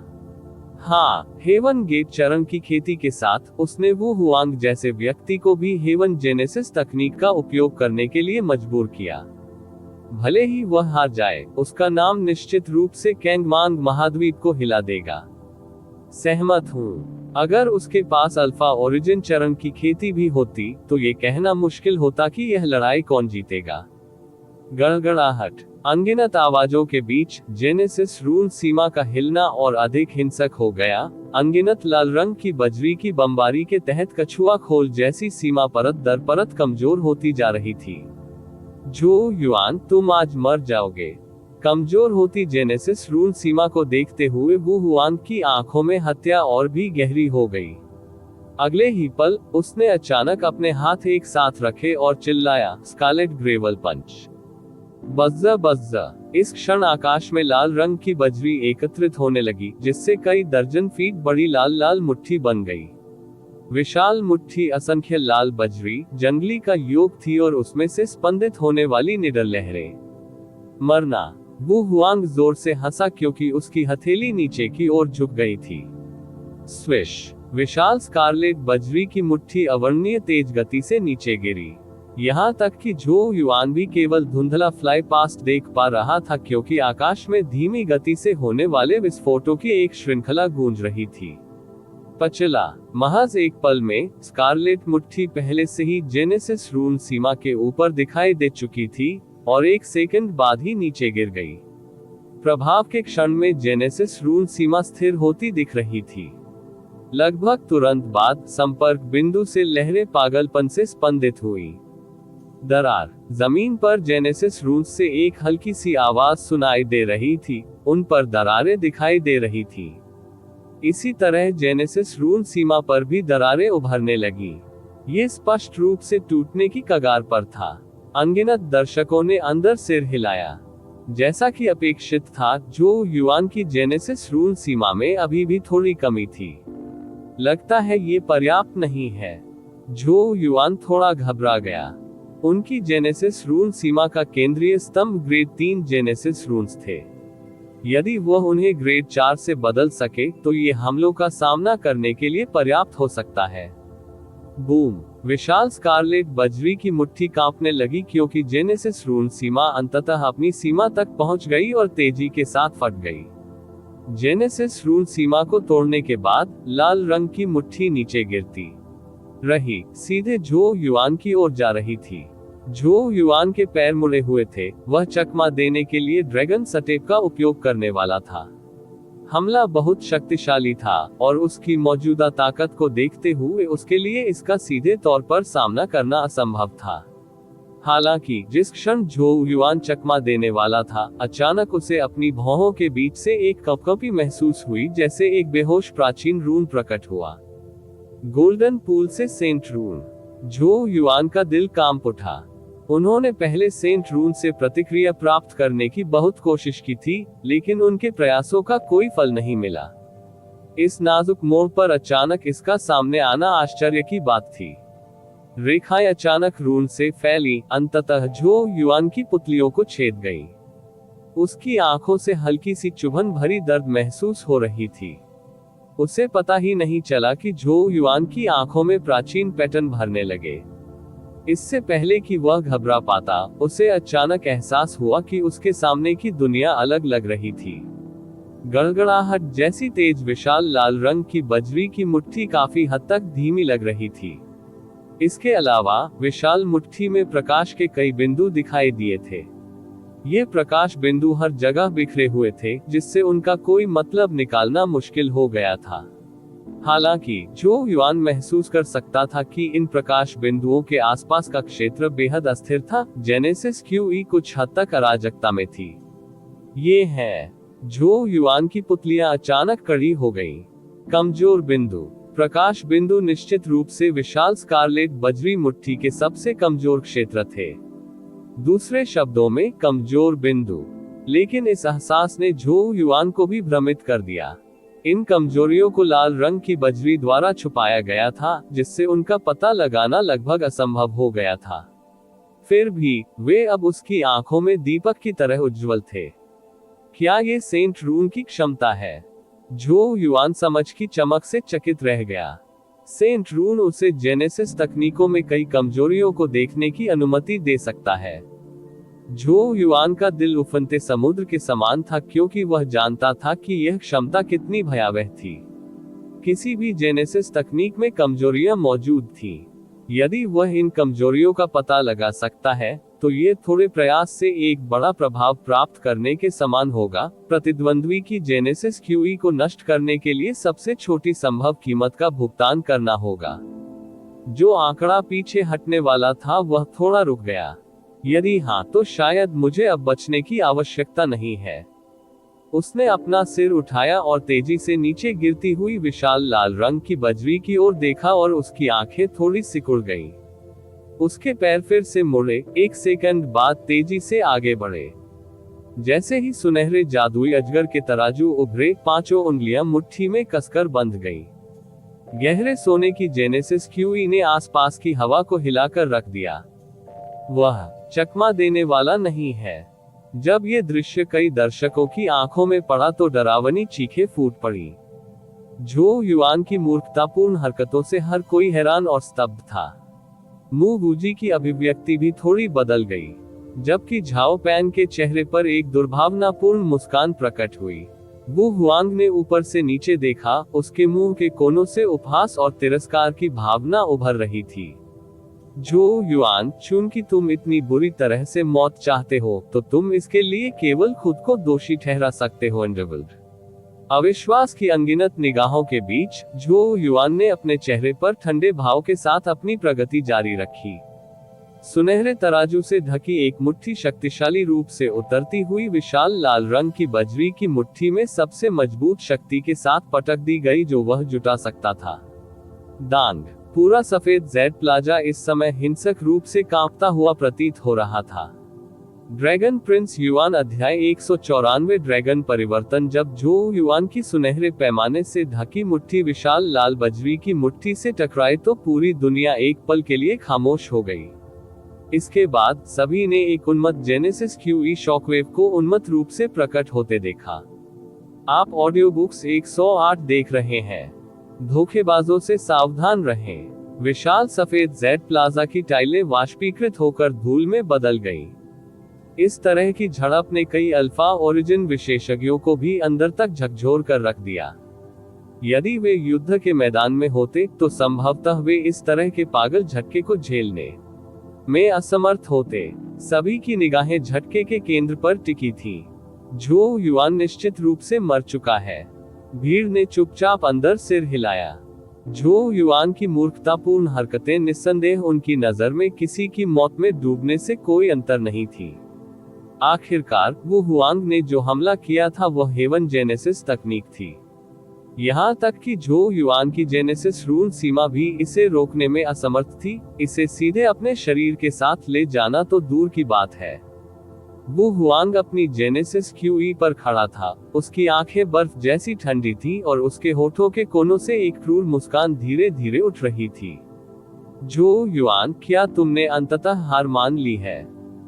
हाँ, हेवन गेट चरण की खेती के साथ उसने वो हुआंग जैसे व्यक्ति को भी हेवन जेनेसिस तकनीक का उपयोग करने के लिए मजबूर किया। भले ही वह हार जाए, उसका नाम निश्चित रूप से कैंगमांग महाद्वीप को हिला देगा। सहमत हूँ। अगर उसके पास अल्फा ओरिजिन चरण की खेती भी होती, तो ये कहना मुश्किल होता कि यह लड़ाई कौन जीतेगा। गड़गड़ाहट। अनगिनत आवाजों के बीच जेनेसिस रून सीमा का हिलना और अधिक हिंसक हो गया। अनगिनत लाल रंग की बजरी की बमबारी के तहत कछुआ खोल जैसी सीमा परत दर परत कमजोर होती जा रही थी। झो युआन, तुम आज मर जाओगे। कमजोर होती जेनेसिस रून सीमा को देखते हुए वू हुआंग की आंखों में हत्या और भी गहरी हो गई। अगले ही पल उसने अचानक अपने हाथ एक साथ रखे और चिल्लाया, स्कारलेट ग्रेवल पंच। बज्जा बज्जा। इस क्षण आकाश में लाल रंग की बजरी एकत्रित होने लगी, जिससे कई दर्जन फीट बड़ी लाल लाल मुट्ठी बन गई। विशाल मुट्ठी असंख्य लाल बजरी जंगली का योग थी और उसमें से स्पंदित होने वाली निडर लहरें। मरना। वो हुआंग जोर से हंसा, क्योंकि उसकी हथेली नीचे की ओर झुक गई थी। स्विश। विशाल स्कारलेट बजरी की मुट्ठी अवर्णनीय तेज गति से नीचे गिरी। यहाँ तक कि झो युआन भी केवल धुंधला फ्लाई पास्ट देख पा रहा था, क्योंकि आकाश में धीमी गति से होने वाले विस्फोटों की एक श्रृंखला गूंज रही थी। पचला। महज एक पल में स्कारलेट मुट्ठी पहले से ही जेनेसिस रून सीमा के ऊपर दिखाई दे चुकी थी और एक सेकंड बाद ही नीचे गिर गई। प्रभाव के क्षण में जेनेसिस रून सीमा स्थिर होती दिख रही थी। लगभग तुरंत बाद संपर्क बिंदु से लहरें पागलपन से स्पंदित हुई। दरार। जमीन पर जेनेसिस रून्स से एक हल्की सी आवाज सुनाई दे रही थी, उन पर दरारें दिखाई दे रही थी। इसी तरह जेनेसिस रून सीमा पर भी दरारें उभरने लगी। ये स्पष्ट रूप से टूटने की कगार पर था। अनगिनत दर्शकों ने अंदर सिर हिलाया। जैसा कि अपेक्षित था, झो युआन की जेनेसिस रून सीमा में अभी भी थोड़ी कमी थी। लगता है ये पर्याप्त नहीं है। झो युआन थोड़ा घबरा गया। उनकी जेनेसिस रून सीमा का केंद्रीय स्तंभ ग्रेड 3 जेनेसिस रून्स थे। यदि वह उन्हें ग्रेड 4 से बदल सके तो ये हमलों का सामना करने के लिए पर्याप्त हो सकता है। बूम। विशाल स्कारलेट बजरी की मुट्ठी कांपने लगी, क्योंकि जेनेसिस रून सीमा अंततः अपनी सीमा तक पहुंच गई और तेजी के साथ फट गई। जेनेसिस रून सीमा को तोड़ने के बाद लाल रंग की मुट्ठी नीचे गिरती। रही, सीधे झो युआन की ओर जा रही थी। झो युआन के पैर मुड़े हुए थे, वह चकमा देने के लिए ड्रैगन स्टेप का उपयोग करने वाला था। हमला बहुत शक्तिशाली था और उसकी मौजूदा ताकत को देखते हुए उसके लिए इसका सीधे तौर पर सामना करना असंभव था। हालांकि जिस क्षण झो युआन चकमा देने वाला था, अचानक उसे अपनी भौहों के बीच से एक कपकपी महसूस हुई, जैसे एक बेहोश प्राचीन रून प्रकट हुआ। गोल्डन पूल से सेंट रून। झो युआन का दिल कांप उठा। उन्होंने पहले सेंट रून से प्रतिक्रिया प्राप्त करने की बहुत कोशिश की थी, लेकिन उनके प्रयासों का कोई फल नहीं मिला। इस नाजुक मोड़ पर अचानक इसका सामने आना आश्चर्य की बात थी। रेखाएं अचानक रून से फैली, अंततः झो युआन की पुतलियों को छेद गई। उसकी आंखों से हल्की सी चुभन भरी दर्द महसूस हो रही थी। उसे पता ही नहीं चला कि झो युआन की आंखों में प्राचीन पैटर्न भरने लगे। इससे पहले कि वह घबरा पाता, उसे अचानक एहसास हुआ कि उसके सामने की दुनिया अलग लग रही थी। गड़गड़ाहट जैसी तेज विशाल लाल रंग की बजरी की मुट्ठी काफी हद तक धीमी लग रही थी। इसके अलावा विशाल मुट्ठी में प्रकाश के कई बिंदु दिखाई दिए थे। ये प्रकाश बिंदु हर जगह बिखरे हुए थे, जिससे उनका कोई मतलब निकालना मुश्किल हो गया था। हालांकि झो युआन महसूस कर सकता था कि इन प्रकाश बिंदुओं के आसपास का क्षेत्र बेहद अस्थिर था। जेनेसिस क्यूई कुछ हद तक अराजकता में थी। ये है। झो युआन की पुतलियां अचानक कड़ी हो गईं। कमजोर बिंदु। प्रकाश बिंदु निश्चित रूप से विशाल स्कारलेट बजरी मुट्ठी के सबसे कमजोर क्षेत्र थे। दूसरे शब्दों में, कमजोर बिंदु। लेकिन इस एहसास ने झो युआन को भी भ्रमित कर दिया। इन कमजोरियों को लाल रंग की बजरी द्वारा छुपाया गया था, जिससे उनका पता लगाना लगभग असंभव हो गया था। फिर भी वे अब उसकी आंखों में दीपक की तरह उज्जवल थे। क्या ये सेंट रून की क्षमता है? झो युआन समझ की चमक से चकित रह गया। सेंट रून उसे जेनेसिस तकनीकों में कई कमजोरियों को देखने की अनुमति दे सकता है। झो युआन का दिल उफनते समुद्र के समान था, क्योंकि वह जानता था कि यह क्षमता कितनी भयावह थी। किसी भी जेनेसिस तकनीक में कमजोरियां मौजूद थीं। यदि वह इन कमजोरियों का पता लगा सकता है, तो ये थोड़े प्रयास से एक बड़ा प्रभाव प्राप्त करने के समान होगा। प्रतिद्वंद्वी की जेनेसिस क्यूई को नष्ट करने के लिए सबसे छोटी संभव कीमत का भुगतान करना होगा। जो आंकड़ा पीछे हटने वाला था, वह थोड़ा रुक गया। यदि हाँ, तो शायद मुझे अब बचने की आवश्यकता नहीं है। उसने अपना सिर उठाया और तेजी से नीचे गिरती हुई विशाल लाल रंग की बजरी की ओर देखा और उसकी आंखें थोड़ी सिकुड़ गईं। उसके पैर फिर से मुड़े, एक सेकंड बाद तेजी से आगे बढ़े। जैसे ही सुनहरे जादुई अजगर के तराजू उभरे, पांचों उंगलियां मुट्ठी में कसकर बंध गईं। गहरे सोने की जेनेसिस क्यूई ने आसपास की हवा को हिलाकर रख दिया। वह चकमा देने वाला नहीं है। जब ये दृश्य कई दर्शकों की आंखों में पड़ा तो डरावनी चीखें फूट पड़ी। झो युआन की मूर्खतापूर्ण हरकतों से हर कोई हैरान और स्तब्ध था। मु गुजी की अभिव्यक्ति भी थोड़ी बदल गई, जबकि झाओ पैन के चेहरे पर एक दुर्भावनापूर्ण मुस्कान प्रकट हुई। वु हुआंग ने ऊपर से नीचे देखा, उसके मुंह के कोनों से उपहास और तिरस्कार की भावना उभर रही थी। झो युआन, चूंकि तुम इतनी बुरी तरह से मौत चाहते हो, तो तुम इसके लिए केवल खुद को दोषी ठहरा सकते हो। अविश्वास की अनगिनत निगाहों के बीच झो युआन ने अपने चेहरे पर ठंडे भाव के साथ अपनी प्रगति जारी रखी। सुनहरे तराजू से ढकी एक मुट्ठी शक्तिशाली रूप से उतरती हुई विशाल लाल रंग की बजरी की मुट्ठी में सबसे मजबूत शक्ति के साथ पटक दी गई जो वह जुटा सकता था। दांग। पूरा सफेद जेड प्लाजा इस समय हिंसक रूप से कांपता हुआ प्रतीत हो रहा था। ड्रैगन प्रिंस युआन अध्याय 194 ड्रैगन परिवर्तन। जब झो युआन की सुनहरे पैमाने से ढकी मुट्ठी विशाल लाल बजरी की मुट्ठी से टकराई तो पूरी दुनिया एक पल के लिए खामोश हो गई। इसके बाद सभी ने एक उन्मत्त जेनेसिस क्यूई शॉकवेव को उन्मत्त रूप से प्रकट होते देखा। आप ऑडियो बुक्स 108 देख रहे हैं। धोखेबाजों से सावधान रहें। विशाल सफेद जेड प्लाजा की टाइलें वाष्पीकृत होकर धूल में बदल गईं। इस तरह की झड़प ने कई अल्फा ओरिजिन विशेषज्ञों को भी अंदर तक झकझोर कर रख दिया। यदि वे युद्ध के मैदान में होते तो संभवतः वे इस तरह के पागल झटके को झेलने में असमर्थ होते। सभी की निगाहें झटके के केंद्र पर टिकी थी। झो युआन निश्चित रूप से मर चुका है। भीड़ ने चुपचाप अंदर सिर हिलाया। झो युआन की मूर्खतापूर्ण हरकतें निस्संदेह उनकी नजर में किसी की मौत में डूबने से कोई अंतर नहीं थी। आखिरकार वो हुआंग ने जो हमला किया था वह हेवन जेनेसिस तकनीक थी। यहाँ तक कि झो युआन की जेनेसिस रून सीमा भी इसे रोकने में असमर्थ थी। इसे सीधे अपने शरीर के साथ ले जाना तो दूर की बात है। वो हुआंग अपनी जेनेसिस क्यूई पर खड़ा था। उसकी आंखें बर्फ जैसी ठंडी थी और उसके होठों के कोनों से एक क्रूर मुस्कान धीरे धीरे उठ रही थी। झो युआन, क्या तुमने अंततः हार मान ली है?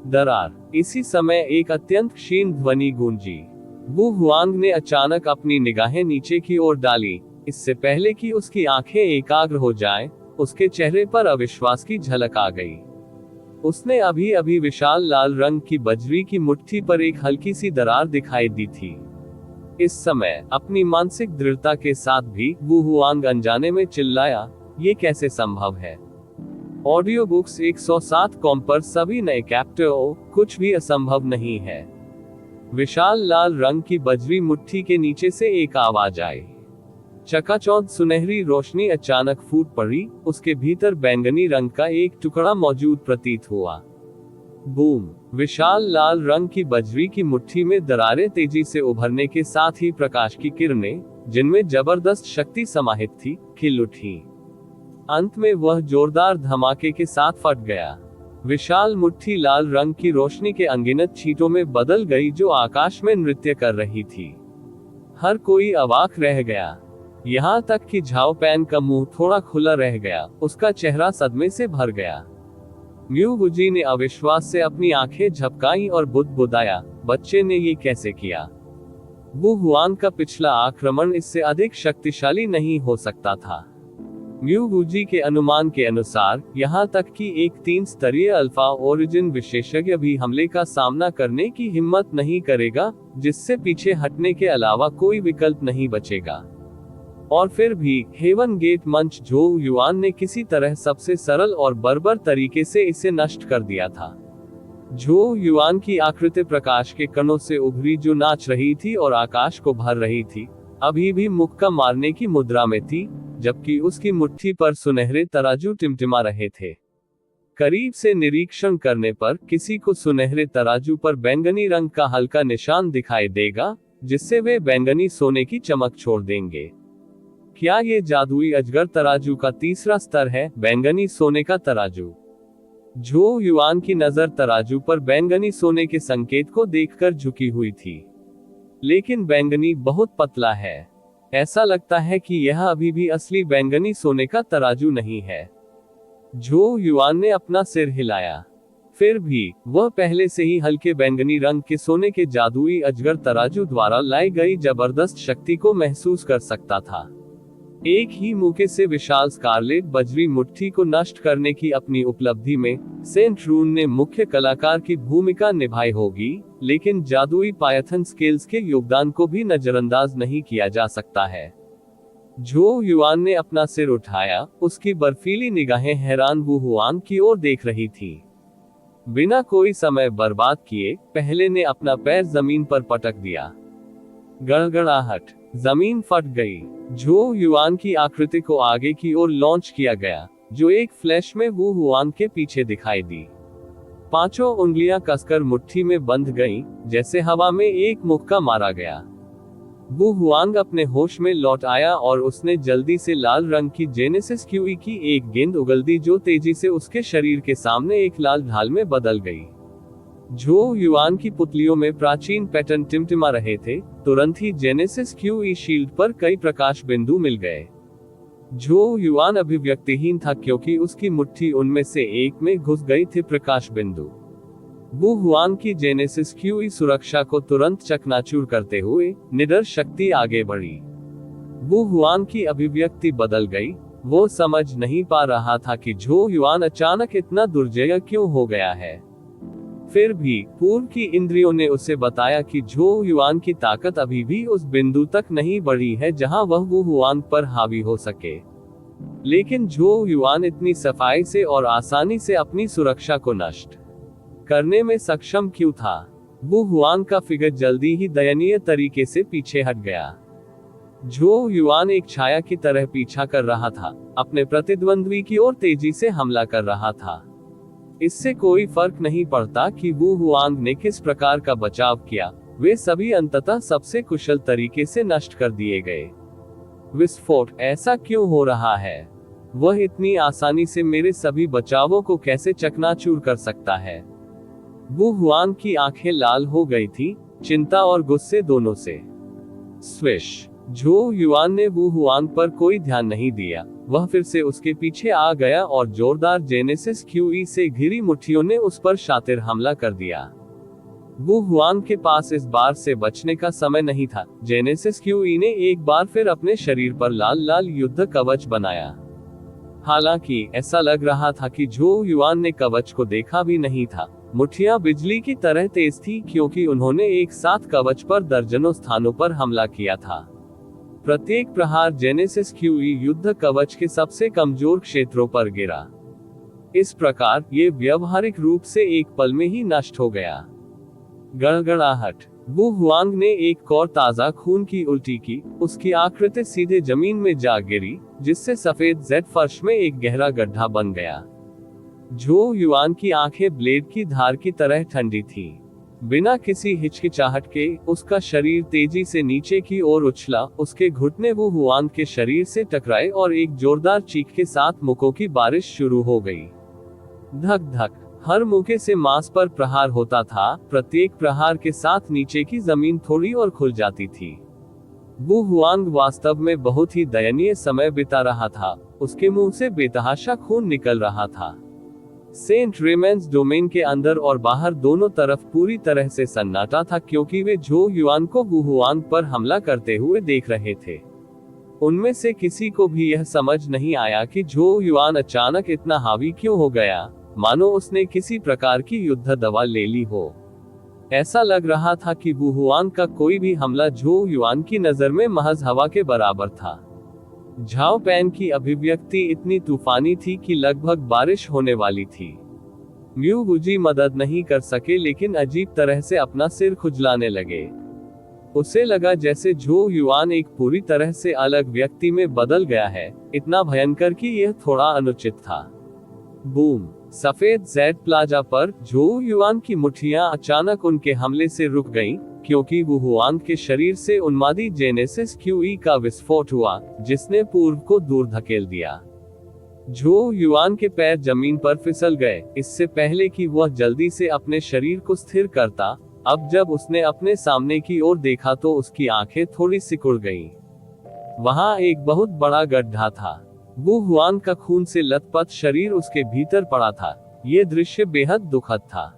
दरार। इसी समय एक अत्यंत क्षीण ध्वनि गूंजी। वो हुआंग ने अचानक अपनी निगाहें नीचे की ओर डाली। इससे पहले कि उसकी आंखें एकाग्र हो जाएं, उसके चेहरे पर अविश्वास की झलक आ गई। उसने अभी अभी विशाल लाल रंग की बजरी की मुट्ठी पर एक हल्की सी दरार दिखाई दी थी। इस समय अपनी मानसिक दृढ़ता के साथ भी वो हुआंग अनजाने में चिल्लाया, ये कैसे संभव है? ऑडियो बुक्स 107 कॉम पर सभी नए कैप्टो, कुछ भी असंभव नहीं है। विशाल लाल रंग की बजरी मुट्ठी के नीचे से एक आवाज आई। चकाचौंध सुनहरी रोशनी अचानक फूट पड़ी। उसके भीतर बैंगनी रंग का एक टुकड़ा मौजूद प्रतीत हुआ। बूम! विशाल लाल रंग की बजरी की मुट्ठी में दरारें तेजी से उभरने के साथ ही प्रकाश की किरणें, जिनमें जबरदस्त शक्ति समाहित थी, खिल उठी। अंत में वह जोरदार धमाके के साथ फट गया। विशाल मुट्ठी लाल रंग की रोशनी के अनगिनत छींटों में बदल गई जो आकाश में नृत्य कर रही थी। हर कोई अवाक रह गया, यहाँ तक कि झाओ पैन का मुंह थोड़ा खुला रह गया। उसका चेहरा सदमे से भर गया। म्यू वुजी ने अविश्वास से अपनी आंखें झपकाई और बुदबुदाया, बच्चे ने ये कैसे किया? वो हुआंग का पिछला आक्रमण इससे अधिक शक्तिशाली नहीं हो सकता था। म्यू वुजी के अनुमान के अनुसार, यहाँ तक कि एक 3 स्तरीय अल्फा ओरिजिन विशेषज्ञ भी हमले का सामना करने की हिम्मत नहीं करेगा, जिससे पीछे हटने के अलावा कोई विकल्प नहीं बचेगा। और फिर भी हेवन गेट मंच झो युआन ने किसी तरह सबसे सरल और बर्बर तरीके से इसे नष्ट कर दिया था। झो युआन की आकृति प्रकाश के कणों से उभरी जो नाच रही थी और आकाश को भर रही थी, अभी भी मुक्का मारने की मुद्रा में थी, जबकि उसकी मुट्ठी पर सुनहरे तराजू टिमटिमा रहे थे। करीब से निरीक्षण करने पर किसी को सुनहरे तराजू पर बैंगनी रंग का हल्का निशान दिखाई देगा, जिससे वे बैंगनी सोने की चमक छोड़ देंगे। क्या ये जादुई अजगर तराजू का तीसरा स्तर है, बैंगनी सोने का तराजू? झो युआन की नजर तराजू पर बैंगनी सोने के संकेत को देखकर झुकी हुई थी। लेकिन बैंगनी बहुत पतला है। ऐसा लगता है कि यह अभी भी असली बैंगनी सोने का तराजू नहीं है। झो युआन ने अपना सिर हिलाया। फिर भी वह पहले से ही हल्के बैंगनी रंग के सोने के जादुई अजगर तराजू द्वारा लाई गई जबरदस्त शक्ति को महसूस कर सकता था। एक ही मौके से विशाल स्कारलेट बजरी मुट्ठी को नष्ट करने की अपनी उपलब्धि में सेंट रून ने मुख्य कलाकार की भूमिका निभाई होगी, लेकिन जादुई पायथन स्किल्स के योगदान को भी नजरअंदाज नहीं किया जा सकता है। झो युआन ने अपना सिर उठाया। उसकी बर्फीली निगाहें हैरान वू हुआंग की ओर देख रही थी। बिना कोई समय बर्बाद किए पहले ने अपना पैर जमीन पर पटक दिया। गड़गड़ाहट, जमीन फट गई। झो युआन की आकृति को आगे की ओर लॉन्च किया गया, जो एक फ्लैश में वू हुआंग के पीछे दिखाई दी। 5 उंगलियां कसकर मुट्ठी में बंध गईं, जैसे हवा में एक मुक्का मारा गया। वू हुआंग अपने होश में लौट आया और उसने जल्दी से लाल रंग की जेनेसिस क्यूई की एक गेंद उगल दी, जो तेजी से उसके शरीर के सामने एक लाल ढाल में बदल गई। झो युआन की पुतलियों में प्राचीन पैटर्न टिमटिमा रहे थे। तुरंत ही जेनेसिस क्यूई शील्ड पर कई प्रकाश बिंदु मिल गए। झो युआन अभिव्यक्तिहीन था क्योंकि उसकी मुट्ठी उनमें से एक में घुस गई थी प्रकाश बिंदु। वू हुआंग की जेनेसिस क्यूई सुरक्षा को तुरंत चकनाचूर करते हुए निडर शक्ति आगे बढ़ी। वू हुआंग की अभिव्यक्ति बदल गई। वो समझ नहीं पा रहा था कि झो युआन अचानक इतना दुर्जय क्यों हो गया है। फिर भी पूर्व की इंद्रियों ने उसे बताया कि झो युआन की ताकत अभी भी उस बिंदु तक नहीं बढ़ी है जहां वह वु हुआंग पर हावी हो सके। लेकिन झो युआन इतनी सफाई से और आसानी से अपनी सुरक्षा को नष्ट करने में सक्षम क्यों था? वु हुआंग का फिगर जल्दी ही दयनीय तरीके से पीछे हट गया। झो युआन एक छाया की तरह पीछा कर रहा था, अपने प्रतिद्वंद्वी की ओर तेजी से हमला कर रहा था। इससे कोई फर्क नहीं पड़ता कि वु हुआंग ने किस प्रकार का बचाव किया, वे सभी अंततः सबसे कुशल तरीके से नष्ट कर दिए गए। विस्फोट, ऐसा क्यों हो रहा है? वह इतनी आसानी से मेरे सभी बचावों को कैसे चकनाचूर कर सकता है? वु हुआंग की आंखें लाल हो गई थी, चिंता और गुस्से दोनों से। स्विश, झो युआन ने वु हुआंग पर कोई ध्यान नहीं दिया। वह फिर से उसके पीछे आ गया और जोरदार जेनेसिस क्यूई से घिरी मुट्ठियों ने उस पर शातिर हमला कर दिया। वु हुआंग के पास इस बार से बचने का समय नहीं था। जेनेसिस क्यूई ने एक बार फिर अपने शरीर पर लाल लाल युद्ध कवच बनाया। हालांकि ऐसा लग रहा था कि झो युआन ने कवच को देखा भी नहीं था। मुट्ठियां बिजली की तरह तेज थी क्योंकि उन्होंने एक साथ कवच पर दर्जनों स्थानों पर हमला किया था। प्रत्येक प्रहार जेनेसिस क्यूई युद्ध कवच के सबसे कमजोर क्षेत्रों पर गिरा। इस प्रकार ये व्यवहारिक रूप से एक पल में ही नष्ट हो गया। गड़गड़ाहट, वु हुआंग ने एक और ताजा खून की उल्टी की। उसकी आकृति सीधे जमीन में जा गिरी, जिससे सफेद जेड फर्श में एक गहरा गड्ढा बन गया। झो युआन की आंखें ब्लेड की धार की तरह ठंडी थी। बिना किसी हिचकिचाहट के उसका शरीर तेजी से नीचे की ओर उछला। उसके घुटने वु हुआंग के शरीर से टकराए और एक जोरदार चीख के साथ मुक्कों की बारिश शुरू हो गई। धक धक, हर मुक्के से मांस पर प्रहार होता था। प्रत्येक प्रहार के साथ नीचे की जमीन थोड़ी और खुल जाती थी। वु हुआंग वास्तव में बहुत ही दयनीय समय बिता रहा था। उसके मुंह से बेतहाशा खून निकल रहा था। सेंट रेमेंस डोमेन के अंदर और बाहर दोनों तरफ पूरी तरह से सन्नाटा था क्योंकि वे झो युआन को वु हुआंग पर हमला करते हुए देख रहे थे। उनमें से किसी को भी यह समझ नहीं आया कि झो युआन अचानक इतना हावी क्यों हो गया, मानो उसने किसी प्रकार की युद्ध दवा ले ली हो। ऐसा लग रहा था कि वु हुआंग का कोई भी हमला झो युआन की नजर में महज हवा के बराबर था। झाओ पैन की अभिव्यक्ति इतनी तूफानी थी कि लगभग बारिश होने वाली थी। म्यू गुजी मदद नहीं कर सके लेकिन अजीब तरह से अपना सिर खुजलाने लगे। उसे लगा जैसे झो युआन एक पूरी तरह से अलग व्यक्ति में बदल गया है, इतना भयंकर कि यह थोड़ा अनुचित था। बूम, सफेद जेड प्लाजा पर झो युआन की मुट्ठियां अचानक उनके हमले से रुक गईं, क्योंकि वु हुआंग के शरीर से उन्मादी जेनेसिस क्यूई का विस्फोट हुआ, जिसने पूर्व को दूर धकेल दिया। झो युआन के पैर जमीन पर फिसल गए। इससे पहले कि वह जल्दी से अपने शरीर को स्थिर करता, अब जब उसने अपने सामने की ओर देखा तो उसकी आंखें थोड़ी सिकुड़ गईं। वहां एक बहुत बड़ा गड्ढा था। वु हुआंग का खून से लथपथ शरीर उसके भीतर पड़ा था। यह दृश्य बेहद दुखद था।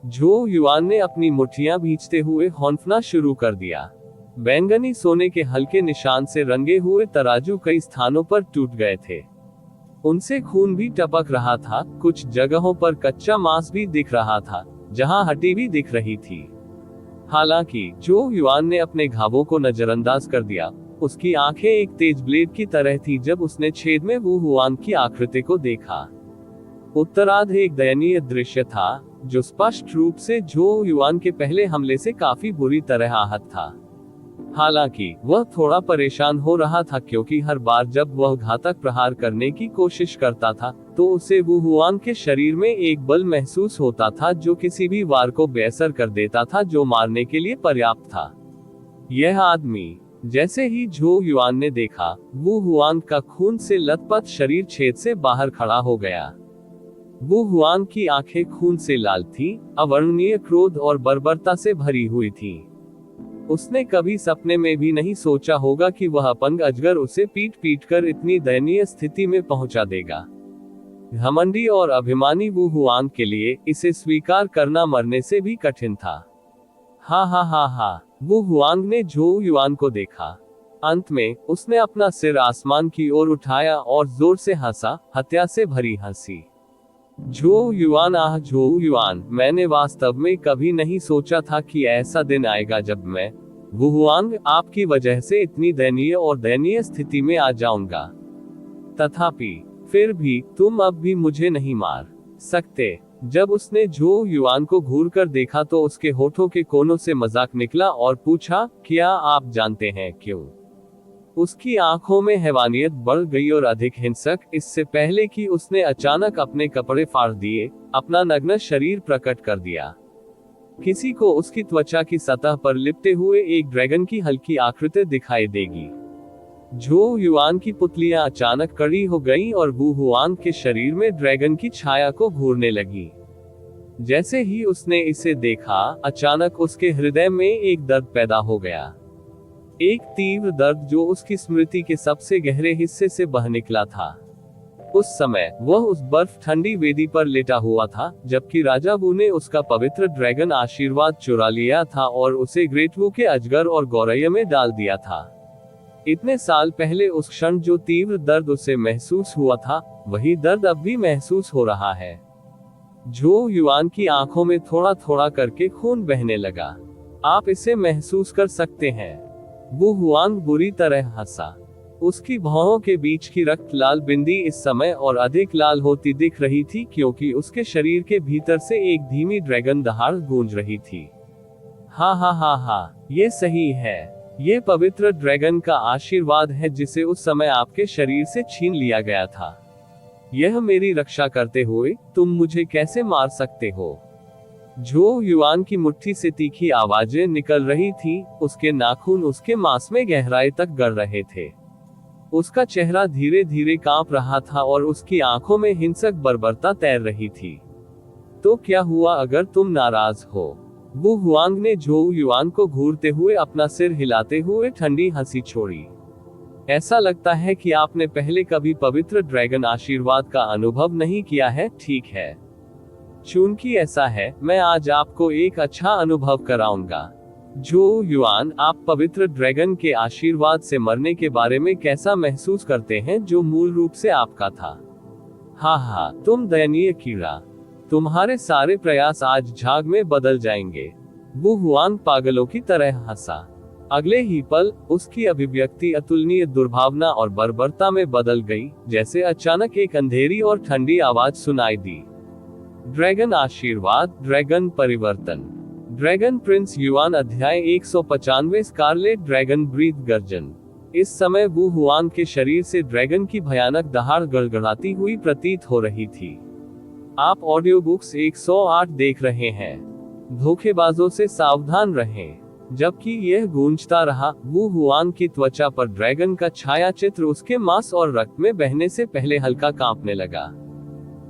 झो युआन ने अपनी मुट्ठियां भींचते हुए हौंफना शुरू कर दिया। बैंगनी सोने के हल्के निशान से रंगे हुए तराजू कई स्थानों पर टूट गए थे। उनसे खून भी टपक रहा था। कुछ जगहों पर कच्चा मांस भी दिख रहा था, जहां हड्डी भी दिख रही थी। हालांकि झो युआन ने अपने घावों को नजरअंदाज कर दिया। उसकी आंखें एक तेज ब्लेड की तरह थी जब उसने छेद में वु हुआंग की आकृति को देखा। उत्तरार्ध एक दयनीय दृश्य था, जो स्पष्ट रूप से झो युआन के पहले हमले से काफी बुरी तरह आहत था। हालांकि वह थोड़ा परेशान हो रहा था क्योंकि हर बार जब वह घातक प्रहार करने की कोशिश करता था, तो उसे वु हुआंग के शरीर में एक बल महसूस होता था जो किसी भी वार को बेअसर कर देता था जो मारने के लिए पर्याप्त था। यह आदमी, जैसे ही झो युआन ने देखा, वु हुआंग का खून से लथपथ शरीर छेद से बाहर खड़ा हो गया। वु हुआंग की आंखें खून से लाल थीं, अवर्णनीय क्रोध और बर्बरता से भरी हुई थीं। उसने कभी सपने में भी नहीं सोचा होगा कि वह अपंग अजगर उसे पीट पीट कर इतनी दयनीय स्थिति में पहुंचा देगा। घमंडी और अभिमानी वु हुआंग के लिए इसे स्वीकार करना मरने से भी कठिन था। हा हा हा हा, वु हुआंग ने झो युआन को देखा। अंत में उसने अपना सिर आसमान की ओर उठाया और जोर से हंसा, हत्या से भरी हंसी। झो युआन, आह झो युआन, मैंने वास्तव में कभी नहीं सोचा था कि ऐसा दिन आएगा जब मैं वु हुआंग आपकी वजह से इतनी दयनीय स्थिति में आ जाऊंगा। तथापि फिर भी तुम अब भी मुझे नहीं मार सकते। जब उसने झो युआन को घूरकर देखा तो उसके होठों के कोनों से मजाक निकला और पूछा, क्या आप जानते हैं क्यों? उसकी आंखों में हैवानियत बढ़ गई और अधिक हिंसक, इससे पहले कि उसने अचानक अपने कपड़े फाड़ दिए, अपना नग्न शरीर प्रकट कर दिया। किसी को उसकी त्वचा की सतह पर लिपटे हुए एक ड्रैगन की हल्की आकृति दिखाई देगी। झो युआन की पुतलियां अचानक कड़ी हो गईं और वु हुआंग के शरीर में ड्रैगन की छाया को घूरने लगी। जैसे ही उसने इसे देखा, अचानक उसके हृदय में एक दर्द पैदा हो गया। एक तीव्र दर्द जो उसकी स्मृति के सबसे गहरे हिस्से से बह निकला था। उस समय वह उस बर्फ ठंडी वेदी पर लेटा हुआ था, जबकि राजा वू ने उसका पवित्र ड्रैगन आशीर्वाद चुरा लिया था और उसे ग्रेट वू के अजगर और गौरैया में डाल दिया था। इतने साल पहले उस क्षण जो तीव्र दर्द उसे महसूस हुआ था, वही दर्द अब भी महसूस हो रहा है। झो युआन की आंखों में थोड़ा थोड़ा करके खून बहने लगा। आप इसे महसूस कर सकते हैं। वु हुआंग बुरी तरह हंसा। उसकी भौहों के बीच की रक्त लाल बिंदी इस समय और अधिक लाल होती दिख रही थी, क्योंकि उसके शरीर के भीतर से एक धीमी ड्रैगन दहाड़ गूंज रही थी। हा हा हा हा, ये सही है। ये पवित्र ड्रैगन का आशीर्वाद है जिसे उस समय आपके शरीर से छीन लिया गया था। यह मेरी रक्षा करते हुए तुम मुझे कैसे मार सकते हो? झो युआन की मुट्ठी से तीखी आवाजें निकल रही थी, उसके नाखून उसके मांस में गहराई तक गड़ रहे थे। उसका चेहरा धीरे धीरे कांप रहा था और उसकी आंखों में हिंसक बर्बरता तैर रही थी। तो क्या हुआ अगर तुम नाराज हो? वु हुआंग ने झो युआन को घूरते हुए अपना सिर हिलाते हुए ठंडी हंसी छोड़ी। ऐसा लगता है कि आपने पहले कभी पवित्र ड्रैगन आशीर्वाद का अनुभव नहीं किया है, ठीक है? चूंकि ऐसा है, मैं आज आपको एक अच्छा अनुभव कराऊंगा। झो युआन, आप पवित्र ड्रैगन के आशीर्वाद से मरने के बारे में कैसा महसूस करते हैं, जो मूल रूप से आपका था? हा हा, तुम दयनीय कीड़ा। तुम्हारे सारे प्रयास आज झाग में बदल जाएंगे। वु हुआंग पागलों की तरह हंसा। अगले ही पल उसकी अभिव्यक्ति अतुलनीय दुर्भावना और बर्बरता में बदल गई, जैसे अचानक एक अंधेरी और ठंडी आवाज सुनाई दी। ड्रैगन आशीर्वाद, ड्रैगन परिवर्तन। ड्रैगन प्रिंस युआन, अध्याय 195, स्कारलेट ड्रैगन ब्रीथ गर्जन। इस समय वु हुआंग के शरीर से ड्रैगन की भयानक दहाड़ गड़गड़ाती हुई प्रतीत हो रही थी। आप ऑडियो बुक्स 108 देख रहे हैं। धोखेबाजों से सावधान रहें। जबकि यह गूंजता रहा, वु हुआंग की त्वचा पर ड्रैगन का छाया चित्र उसके मांस और रक्त में बहने से पहले हल्का कांपने लगा।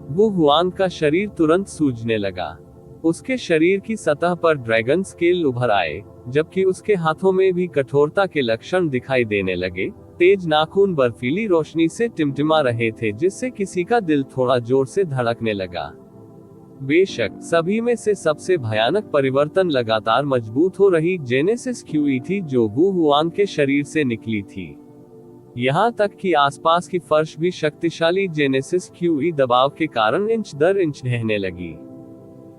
वु हुआंग का शरीर तुरंत सूजने लगा। उसके शरीर की सतह पर ड्रैगन स्केल उभर आए, जबकि उसके हाथों में भी कठोरता के लक्षण दिखाई देने लगे। तेज नाखून बर्फीली रोशनी से टिमटिमा रहे थे, जिससे किसी का दिल थोड़ा जोर से धड़कने लगा। बेशक सभी में से सबसे भयानक परिवर्तन लगातार मजबूत हो रही जेनेसिस क्यूई थी, जो वु हुआंग के शरीर से निकली थी। यहाँ तक कि आसपास की फर्श भी शक्तिशाली जेनेसिस क्यूई दबाव के कारण इंच दर इंच ढहने लगी।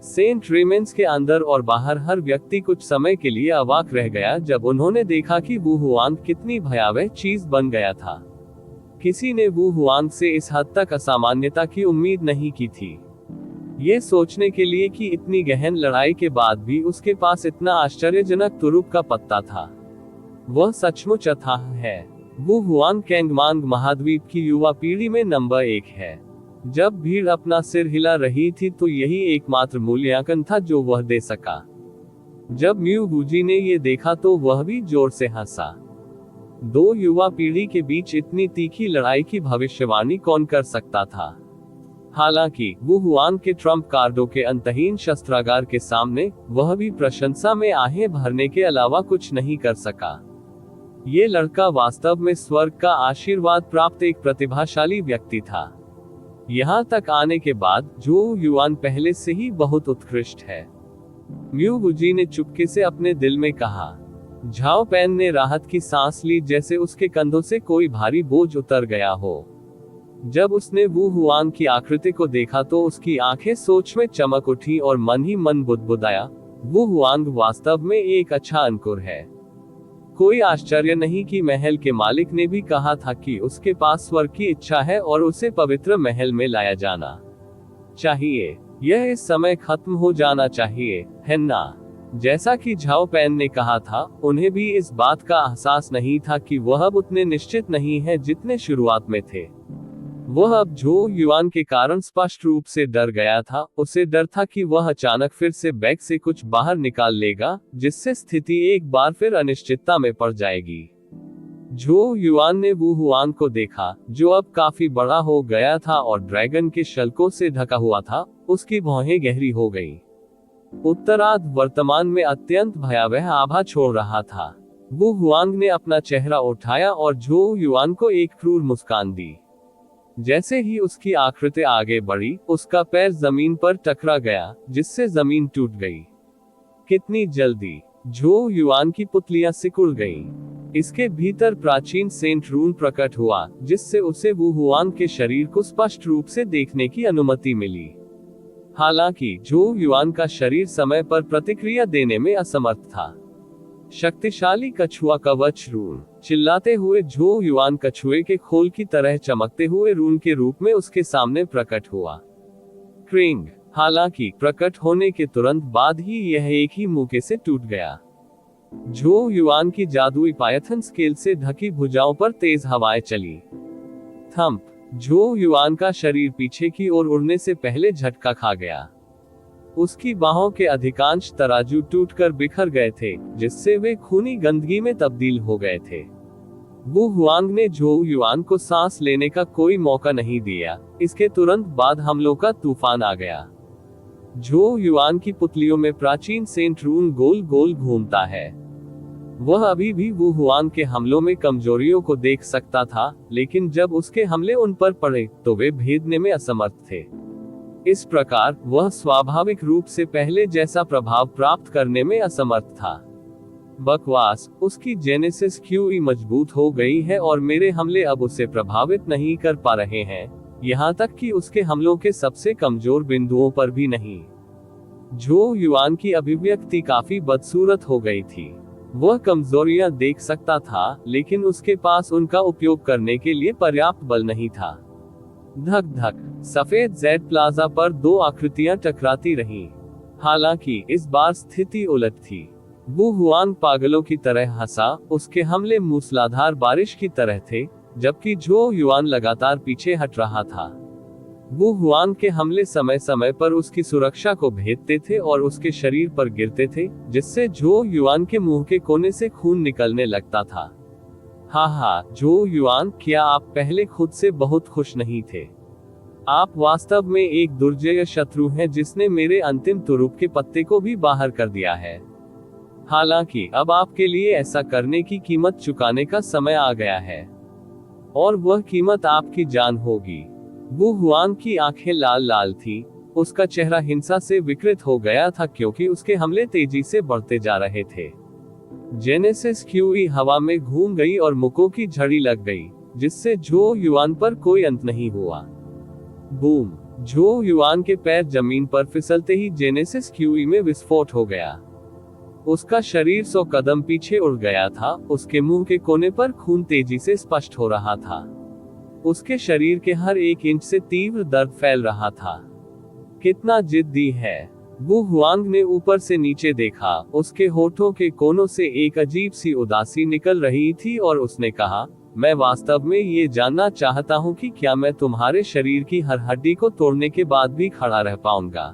सेंट रेमेंस के अंदर और बाहर हर व्यक्ति कुछ समय के लिए अवाक रह गया जब उन्होंने देखा कि वु हुआंग कितनी भयावह चीज बन गया था। किसी ने वु हुआंग से इस हद तक असामान्यता की उम्मीद नहीं की थी। ये सोचने के लिए कि इतनी गहन लड़ाई के बाद भी उसके पास इतना आश्चर्यजनक तुरुप का पत्ता था, वह सचमुच अथाह है। वु हुआंग कैंगमांग महाद्वीप की युवा पीढ़ी में नंबर 1 है। जब भीड़ अपना सिर हिला रही थी तो यही एकमात्र मूल्यांकन था जो वह दे सका। जब म्यू वूजी ने ये देखा तो वह भी जोर से हंसा। दो युवा पीढ़ी के बीच इतनी तीखी लड़ाई की भविष्यवाणी कौन कर सकता था? हालांकि वु हुआंग के ट्रम्प कार्डों के अंतहीन शस्त्रागार के सामने वह भी प्रशंसा में आहें भरने के अलावा कुछ नहीं कर सका। ये लड़का वास्तव में स्वर्ग का आशीर्वाद प्राप्त एक प्रतिभाशाली व्यक्ति था। यहाँ तक आने के बाद झो युआन पहले से ही बहुत उत्कृष्ट है। म्यू वूजी ने चुपके से अपने दिल में कहा। झाओ पैन ने राहत की सांस ली, जैसे उसके कंधों से कोई भारी बोझ उतर गया हो। जब उसने वू हुआंग की आकृति को देखा तो उसकी आंखें सोच में चमक उठी और मन ही मन बुदबुदाया, वू हुआंग वास्तव में एक अच्छा अंकुर है। कोई आश्चर्य नहीं कि महल के मालिक ने भी कहा था कि उसके पास स्वर्ग की इच्छा है और उसे पवित्र महल में लाया जाना चाहिए। यह इस समय खत्म हो जाना चाहिए, है ना? जैसा कि झाओ पैन ने कहा था, उन्हें भी इस बात का एहसास नहीं था कि वह अब उतने निश्चित नहीं है जितने शुरुआत में थे। वह अब झो युआन के कारण स्पष्ट रूप से डर गया था। उसे डर था कि वह अचानक फिर से बैग से कुछ बाहर निकाल लेगा, जिससे स्थिति एक बार फिर अनिश्चितता में पड़ जाएगी। झो युआन ने वू हुआंग को देखा, जो अब काफी बड़ा हो गया था और ड्रैगन के शल्कों से ढका हुआ था। उसकी भौहें गहरी हो गईं। उत्तरार्ध वर्तमान में अत्यंत भयावह आभा छोड़ रहा था। वू हुआंग ने अपना चेहरा उठाया और झो युआन को एक क्रूर मुस्कान दी। जैसे ही उसकी आकृति आगे बढ़ी, उसका पैर जमीन पर टकरा गया, जिससे जमीन टूट गई। कितनी जल्दी! झो युआन की पुतलियां सिकुड़ गईं। इसके भीतर प्राचीन सेंट रून प्रकट हुआ, जिससे उसे वू हुआंग के शरीर को स्पष्ट रूप से देखने की अनुमति मिली। हालांकि झो युआन का शरीर समय पर प्रतिक्रिया देने में असमर्थ था। शक्तिशाली कछुआ कवच रून। चिल्लाते हुए झो युआन कछुए के खोल की तरह चमकते हुए रून के रूप में उसके सामने प्रकट हुआ। क्रिंग। हालांकि प्रकट होने के तुरंत बाद ही यह एक ही मौके से टूट गया। झो युआन की जादुई पायथन स्केल से ढकी भुजाओं पर तेज हवाएं चली। थंप। झो युआन का शरीर पीछे की ओर उड़ने से पहले झटका खा गया। उसकी बाहों के अधिकांश तराजू टूटकर बिखर गए थे, जिससे वे खूनी गंदगी में तब्दील हो गए थे। वू हुआंग ने झो युआन को सांस लेने का कोई मौका नहीं दिया। इसके तुरंत बाद हमलों का तूफान आ गया। झो युआन की पुतलियों में प्राचीन सेंट रून गोल गोल घूमता है। वह अभी भी वू हुआंग के हमलों में कमजोरियों को देख सकता था, लेकिन जब उसके हमले उन पर पड़े तो वे भेदने में असमर्थ थे। इस प्रकार वह स्वाभाविक रूप से पहले जैसा प्रभाव प्राप्त करने में असमर्थ था। बकवास। उसकी जेनेसिस क्यूई मजबूत हो गई है और मेरे हमले अब उसे प्रभावित नहीं कर पा रहे हैं, यहाँ तक कि उसके हमलों के सबसे कमजोर बिंदुओं पर भी नहीं। झो युआन की अभिव्यक्ति काफी बदसूरत हो गई थी। वह कमजोरियां देख सकता था, लेकिन उसके पास उनका उपयोग करने के लिए पर्याप्त बल नहीं था। धक धक। सफेद जेड प्लाजा पर दो आकृतियां टकराती रहीं। हालांकि इस बार स्थिति उलट थी। वू हुआंग पागलों की तरह हंसा। उसके हमले मूसलाधार बारिश की तरह थे, जबकि झो युआन लगातार पीछे हट रहा था। वू हुआंग के हमले समय समय पर उसकी सुरक्षा को भेदते थे और उसके शरीर पर गिरते थे, जिससे झो युआन के मुंह के कोने से खून निकलने लगता था। हा, झो युआन, क्या आप पहले खुद से बहुत खुश नहीं थे? आप वास्तव में एक दुर्जय शत्रु हैं जिसने मेरे अंतिम तुरुप के पत्ते को भी बाहर कर दिया है। हालांकि अब आपके लिए ऐसा करने की कीमत चुकाने का समय आ गया है, और वह कीमत आपकी जान होगी। वू हुआंग की आंखें लाल लाल थी। उसका चेहरा हिंसा से विकृत हो गया था, क्योंकि उसके हमले तेजी से बढ़ते जा रहे थे। जेनेसिस क्यूई हवा में घूम गई और मुकों की झड़ी लग गई, जिससे झो युआन पर कोई अंत नहीं हुआ। बूम। झो युआन के पैर जमीन पर फिसलते ही जेनेसिस क्यूई में विस्फोट हो गया। उसका शरीर 100 कदम पीछे उड़ गया था। उसके मुंह के कोने पर खून तेजी से स्पष्ट हो रहा था। उसके शरीर के हर एक इंच से तीव्र दर्द फैल रहा था। कितना जिद्दी है! वू हुआंग ने ऊपर से नीचे देखा। उसके होठों के कोनों से एक अजीब सी उदासी निकल रही थी और उसने कहा, मैं वास्तव में ये जानना चाहता हूँ कि क्या मैं तुम्हारे शरीर की हर हड्डी को तोड़ने के बाद भी खड़ा रह पाऊंगा।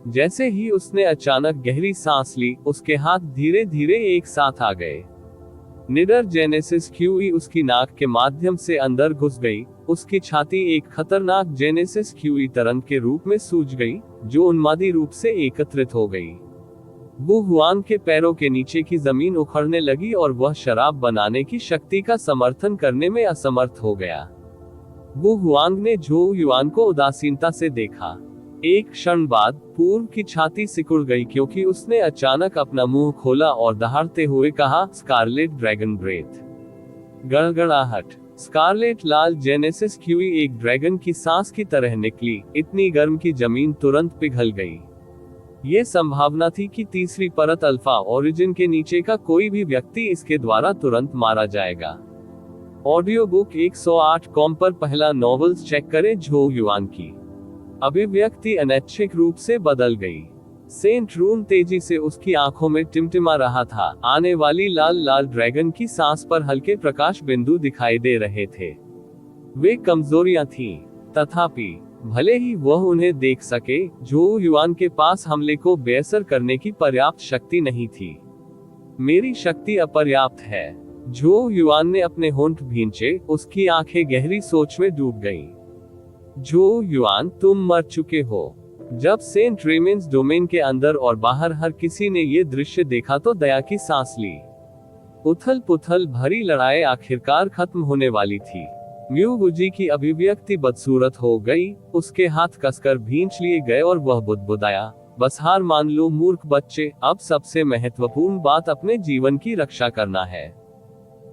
जैसे ही उसने अचानक गहरी सांस ली, उसके हाथ धीरे धीरे एक साथ आ गए। निडर जेनेसिस क्यूई उसकी नाक के माध्यम से अंदर घुस गई। उसकी छाती एक खतरनाक जेनेसिस क्यूई तरंग के रूप में सूज गई, जो उन्मादी रूप से एकत्रित हो गई। वू हुआंग के पैरों के नीचे की जमीन उखड़ने लगी और वह शराब बनाने की शक्ति का समर्थन करने में असमर्थ हो गया। वू हुआंग ने झो युआन को उदासीनता से देखा। एक क्षण बाद पूर्व की छाती सिकुड़ गई, क्योंकि उसने अचानक अपना मुंह खोला और दहाड़ते हुए कहा, स्कारलेट ड्रैगन ब्रेथ। गड़गड़ाहट। स्कारलेट लाल जेनेसिस क्यूई एक ड्रैगन की सांस की तरह निकली, इतनी गर्म कि जमीन तुरंत पिघल गई। ये संभावना थी कि तीसरी परत अल्फा ओरिजिन के नीचे का कोई भी व्यक्ति इसके द्वारा तुरंत मारा जाएगा। ऑडियो बुक 108 कॉम पर पहला नॉवेल्स चेक करें। झो युआन की अभिव्यक्ति अनैच्छिक रूप से बदल गई। सेंट रून तेजी से उसकी आंखों में टिमटिमा रहा था। आने वाली लाल लाल ड्रैगन की सांस पर हल्के प्रकाश बिंदु दिखाई दे रहे थे। वे कमजोरियां थीं, तथापि भले ही वह उन्हें देख सके, झो युआन के पास हमले को बेअसर करने की पर्याप्त शक्ति नहीं थी। मेरी शक्ति अपर्याप्त है। झो युआन ने अपने होंठ भींचे, उसकी आंखें गहरी सोच में डूब गईं। झो युआन, तुम मर चुके हो। जब सेंट रेमेंस डोमेन के अंदर और बाहर हर किसी ने ये दृश्य देखा तो दया की सांस ली। उथल पुथल भरी लड़ाई आखिरकार खत्म होने वाली थी। म्यू गुजी की अभिव्यक्ति बदसूरत हो गई, उसके हाथ कसकर भींच लिए गए और वह बुदबुदाया, बस हार मान लो मूर्ख बच्चे, अब सबसे महत्वपूर्ण बात अपने जीवन की रक्षा करना है।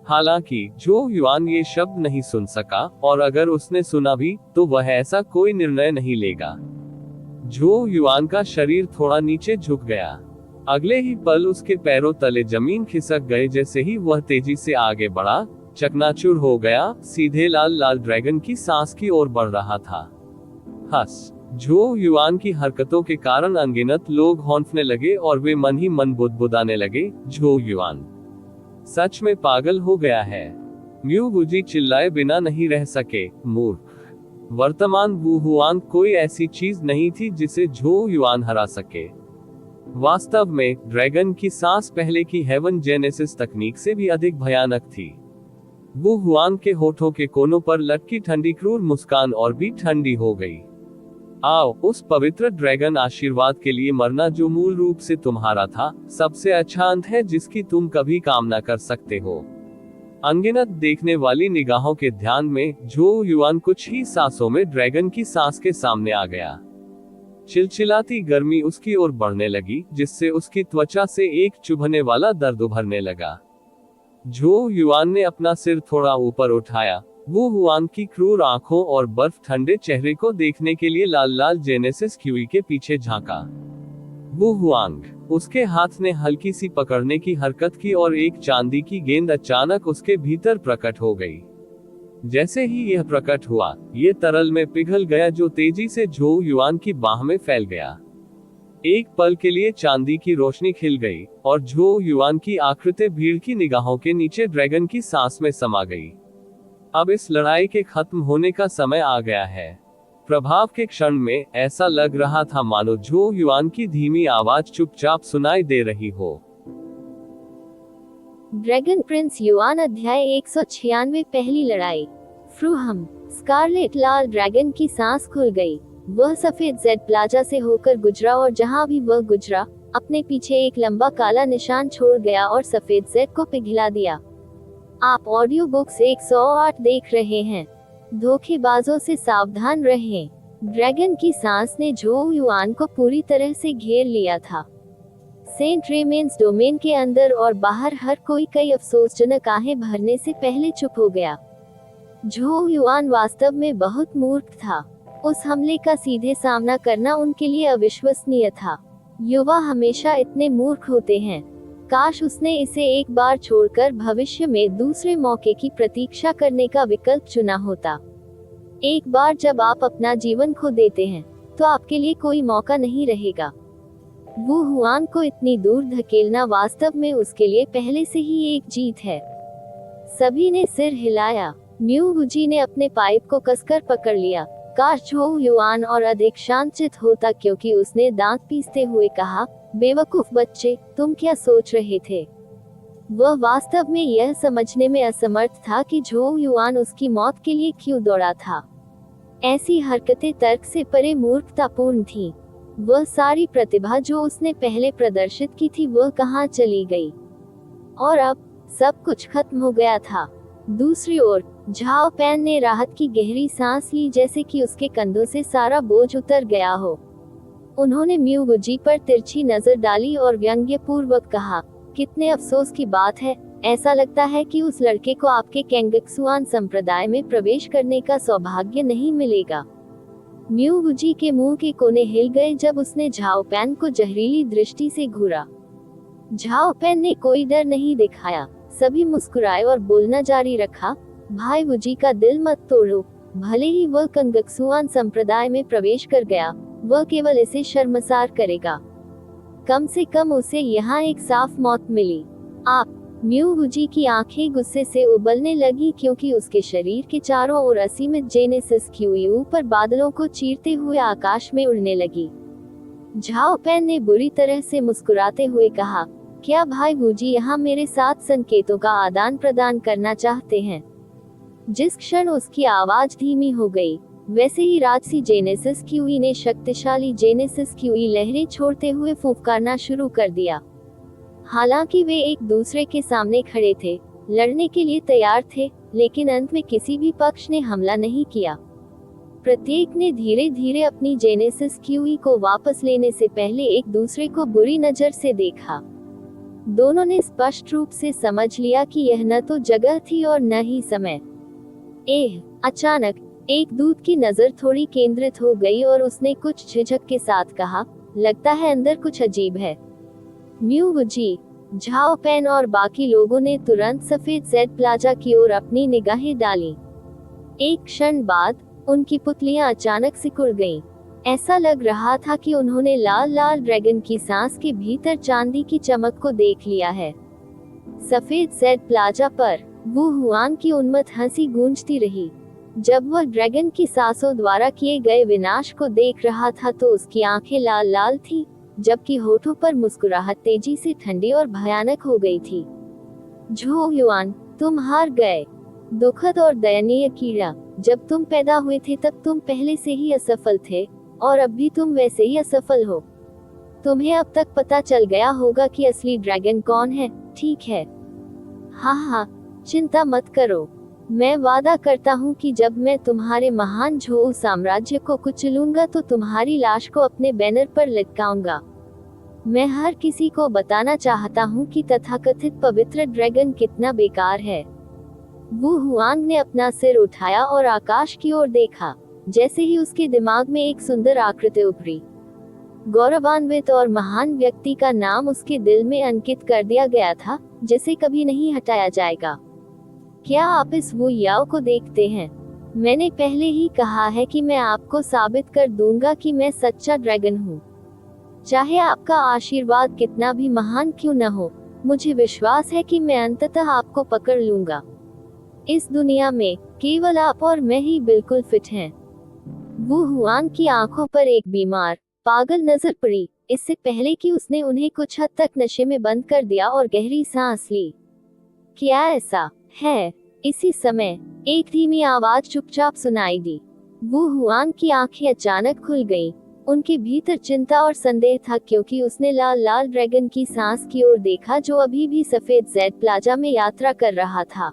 हालांकि झो युआन ये शब्द नहीं सुन सका, और अगर उसने सुना भी तो वह ऐसा कोई निर्णय नहीं लेगा। झो युआन का शरीर थोड़ा नीचे झुक गया। अगले ही पल उसके पैरों तले जमीन खिसक गए। जैसे ही वह तेजी से आगे बढ़ा, चकनाचूर हो गया, सीधे लाल लाल ड्रैगन की सांस की ओर बढ़ रहा था। हंस। झो युआन की हरकतों के कारण अनगिनत लोग हौंफने लगे और वे मन ही मन बुदबुदाने लगे, झो युआन सच में पागल हो गया है। म्यू गुजी चिल्लाए बिना नहीं रह सके, मूर्ख। वर्तमान वुहुआन कोई ऐसी चीज नहीं थी जिसे झो युआन हरा सके। वास्तव में ड्रैगन की सांस पहले की हेवन जेनेसिस तकनीक से भी अधिक भयानक थी। वुहुआन के होठों के कोनों पर लटकी ठंडी क्रूर मुस्कान और भी ठंडी हो गई। आओ, उस पवित्र ड्रैगन आशीर्वाद के लिए मरना जो मूल रूप से तुम्हारा था, सबसे अच्छा अंत है जिसकी तुम कभी कामना कर सकते हो। अनगिनत देखने वाली निगाहों के ध्यान में झो युआन कुछ ही सांसों में ड्रैगन की सांस के सामने आ गया। चिलचिलाती गर्मी उसकी ओर बढ़ने लगी, जिससे उसकी त्वचा से एक चुभने वाला दर्द उभरने लगा। झो युआन ने अपना सिर थोड़ा ऊपर उठाया, वुहुआन की क्रूर आंखों और बर्फ ठंडे चेहरे को देखने के लिए लाल लाल जेनेसिस क्यूई के पीछे झांका। वुहुआंग, उसके हाथ ने हल्की सी पकड़ने की हरकत की और एक चांदी की गेंद अचानक उसके भीतर प्रकट हो गई। जैसे ही यह प्रकट हुआ, ये तरल में पिघल गया जो तेजी से झो युआन की बाह में फैल गया। एक पल के लिए चांदी की रोशनी खिल गई और झो युआन की आकृति भीड़ की निगाहों के नीचे ड्रैगन की सांस में समा गई। अब इस लड़ाई के खत्म होने का समय आ गया है। प्रभाव के क्षण में ऐसा लग रहा था मानो झो युआन की धीमी आवाज चुपचाप सुनाई दे रही हो। ड्रैगन प्रिंस युआन अध्याय 196 पहली लड़ाई। फ्रूहम। स्कारलेट लाल ड्रैगन की सांस खुल गई। वह सफेद जेड प्लाजा से होकर गुजरा और जहां भी वह गुजरा, अपने पीछे एक लंबा काला निशान छोड़ गया और सफेद जेड को पिघला दिया। आप ऑडियो बुक्स 108 देख रहे हैं। धोखेबाजों से सावधान रहें। ड्रैगन की सांस ने झो युआन को पूरी तरह से घेर लिया था। सेंट रेमेंस डोमेन के अंदर और बाहर हर कोई कई अफसोसजनक आहें भरने से पहले चुप हो गया। झो युआन वास्तव में बहुत मूर्ख था। उस हमले का सीधे सामना करना उनके लिए अविश्वसनीय था। युवा हमेशा इतने मूर्ख होते हैं। काश उसने इसे एक बार छोड़कर भविष्य में दूसरे मौके की प्रतीक्षा करने का विकल्प चुना होता। एक बार जब आप अपना जीवन खो देते हैं, तो आपके लिए कोई मौका नहीं रहेगा। वुहुआन को इतनी दूर धकेलना वास्तव में उसके लिए पहले से ही एक जीत है। सभी ने सिर हिलाया। म्यू गुजी ने अपने पाइप को कसकर पकड़ लिया। काश झो युआन और अधिक शांतचित होता, क्योंकि उसने दांत पीसते हुए कहा, बेवकूफ बच्चे, तुम क्या सोच रहे थे? वह वास्तव में यह समझने में असमर्थ था कि झो युआन उसकी मौत के लिए क्यों दौड़ा था। ऐसी हरकतें तर्क से परे मूर्खतापूर्ण थीं। वह सारी प्रतिभा जो उसने पहले प्रदर्शित की थी, वह कहाँ चली गई? और अब सब कुछ खत्म हो गया था। दूसरी ओर झाओ पैन ने राहत की गहरी सांस ली, जैसे कि उसके कंधों से सारा बोझ उतर गया हो। उन्होंने म्यू गुजी पर तिरछी नजर डाली और व्यंग्यपूर्वक कहा, कितने अफसोस की बात है, ऐसा लगता है कि उस लड़के को आपके कैंगक्सुआन संप्रदाय में प्रवेश करने का सौभाग्य नहीं मिलेगा। म्यू वुजी के मुंह के कोने हिल गए जब उसने झाओ पैन को जहरीली दृष्टि से घूरा। झाओ पैन ने कोई डर नहीं दिखाया, सभी मुस्कुराए और बोलना जारी रखा, भाई वुजी का दिल मत तोड़ो, भले ही वह कैंगक्सुआन संप्रदाय में प्रवेश कर गया, वह केवल इसे शर्मसार करेगा। कम से कम उसे यहाँ एक साफ मौत मिली। आप, म्यू वुजी की आंखें गुस्से से उबलने लगी क्योंकि उसके शरीर के चारों ओर असीमित जेनेसिस क्यूयू पर बादलों को चीरते हुए आकाश में उड़ने लगी। झाओ पैन ने बुरी तरह से मुस्कुराते हुए कहा, क्या भाई वुजी यहाँ मेरे साथ संकेतों का आदान प्रदान करना चाहते हैं? जिस क्षण उसकी आवाज धीमी हो गई, वैसे ही राजसी जेनेसिस क्यूई ने शक्तिशाली जेनेसिस क्यूई लहरें छोड़ते हुए फूंकारना शुरू कर दिया। हालांकि वे एक दूसरे के सामने खड़े थे, लड़ने के लिए तैयार थे, लेकिन अंत में किसी भी पक्ष ने हमला नहीं किया। प्रत्येक ने धीरे धीरे अपनी जेनेसिस क्यूई को वापस लेने से पहले एक दूसरे को बुरी नजर से देखा। दोनों ने स्पष्ट रूप से समझ लिया कि यह न तो जगह थी और न ही समय। अचानक एक दूत की नजर थोड़ी केंद्रित हो गई और उसने कुछ झिझक के साथ कहा, लगता है अंदर कुछ अजीब है। म्यू वुजी, झाओ पैन और बाकी लोगों ने तुरंत सफेद जेड प्लाजा की ओर अपनी निगाहें डाली। एक क्षण बाद उनकी पुतलियां अचानक सिकुड़ गईं। ऐसा लग रहा था कि उन्होंने लाल लाल ड्रैगन की सांस के भीतर चांदी की चमक को देख लिया है। सफेद जेड प्लाजा पर वू हुआन की उन्मत्त हंसी गूंजती रही। जब वह ड्रैगन की सांसों द्वारा किए गए विनाश को देख रहा था तो उसकी आंखें लाल लाल थीं, जबकि होठों पर मुस्कुराहट तेजी से ठंडी और भयानक हो गई थी। झो युआन, तुम हार गए। दुखद और दयनीय कीड़ा, जब तुम पैदा हुए थे तब तुम पहले से ही असफल थे, और अब भी तुम वैसे ही असफल हो। तुम्हें अब तक पता चल गया होगा कि असली ड्रैगन कौन है, ठीक है? हाँ, चिंता मत करो। मैं वादा करता हूँ कि जब मैं तुम्हारे महान झोऊ साम्राज्य को कुचलूंगा तो तुम्हारी लाश को अपने बैनर पर लटकाऊंगा। मैं हर किसी को बताना चाहता हूँ कि तथाकथित पवित्र ड्रैगन कितना बेकार है। वू हुआंग ने अपना सिर उठाया और आकाश की ओर देखा। जैसे ही उसके दिमाग में एक सुंदर आकृति उभरी, गौरवान्वित और महान व्यक्ति का नाम उसके दिल में अंकित कर दिया गया था, जिसे कभी नहीं हटाया जाएगा। क्या आप इस वू याओ को देखते हैं? मैंने पहले ही कहा है कि मैं आपको साबित कर दूंगा कि मैं सच्चा ड्रैगन हूँ। चाहे आपका आशीर्वाद कितना भी महान क्यों न हो, मुझे विश्वास है कि मैं अंततः आपको पकड़ लूंगा। इस दुनिया में केवल आप और मैं ही बिल्कुल फिट हैं। वू हुआन की आंखों पर एक बीमार, पागल नजर पड़ी, इससे पहले कि उसने उन्हें कुछ हद तक नशे में बंद कर दिया और गहरी सांस ली। क्या ऐसा है? इसी समय एक धीमी आवाज चुपचाप सुनाई दी। वू हुआन की आंखें अचानक खुल गईं। उनके भीतर चिंता और संदेह था क्योंकि उसने लाल लाल ड्रैगन की सांस की ओर देखा जो अभी भी सफेद जेड प्लाजा में यात्रा कर रहा था।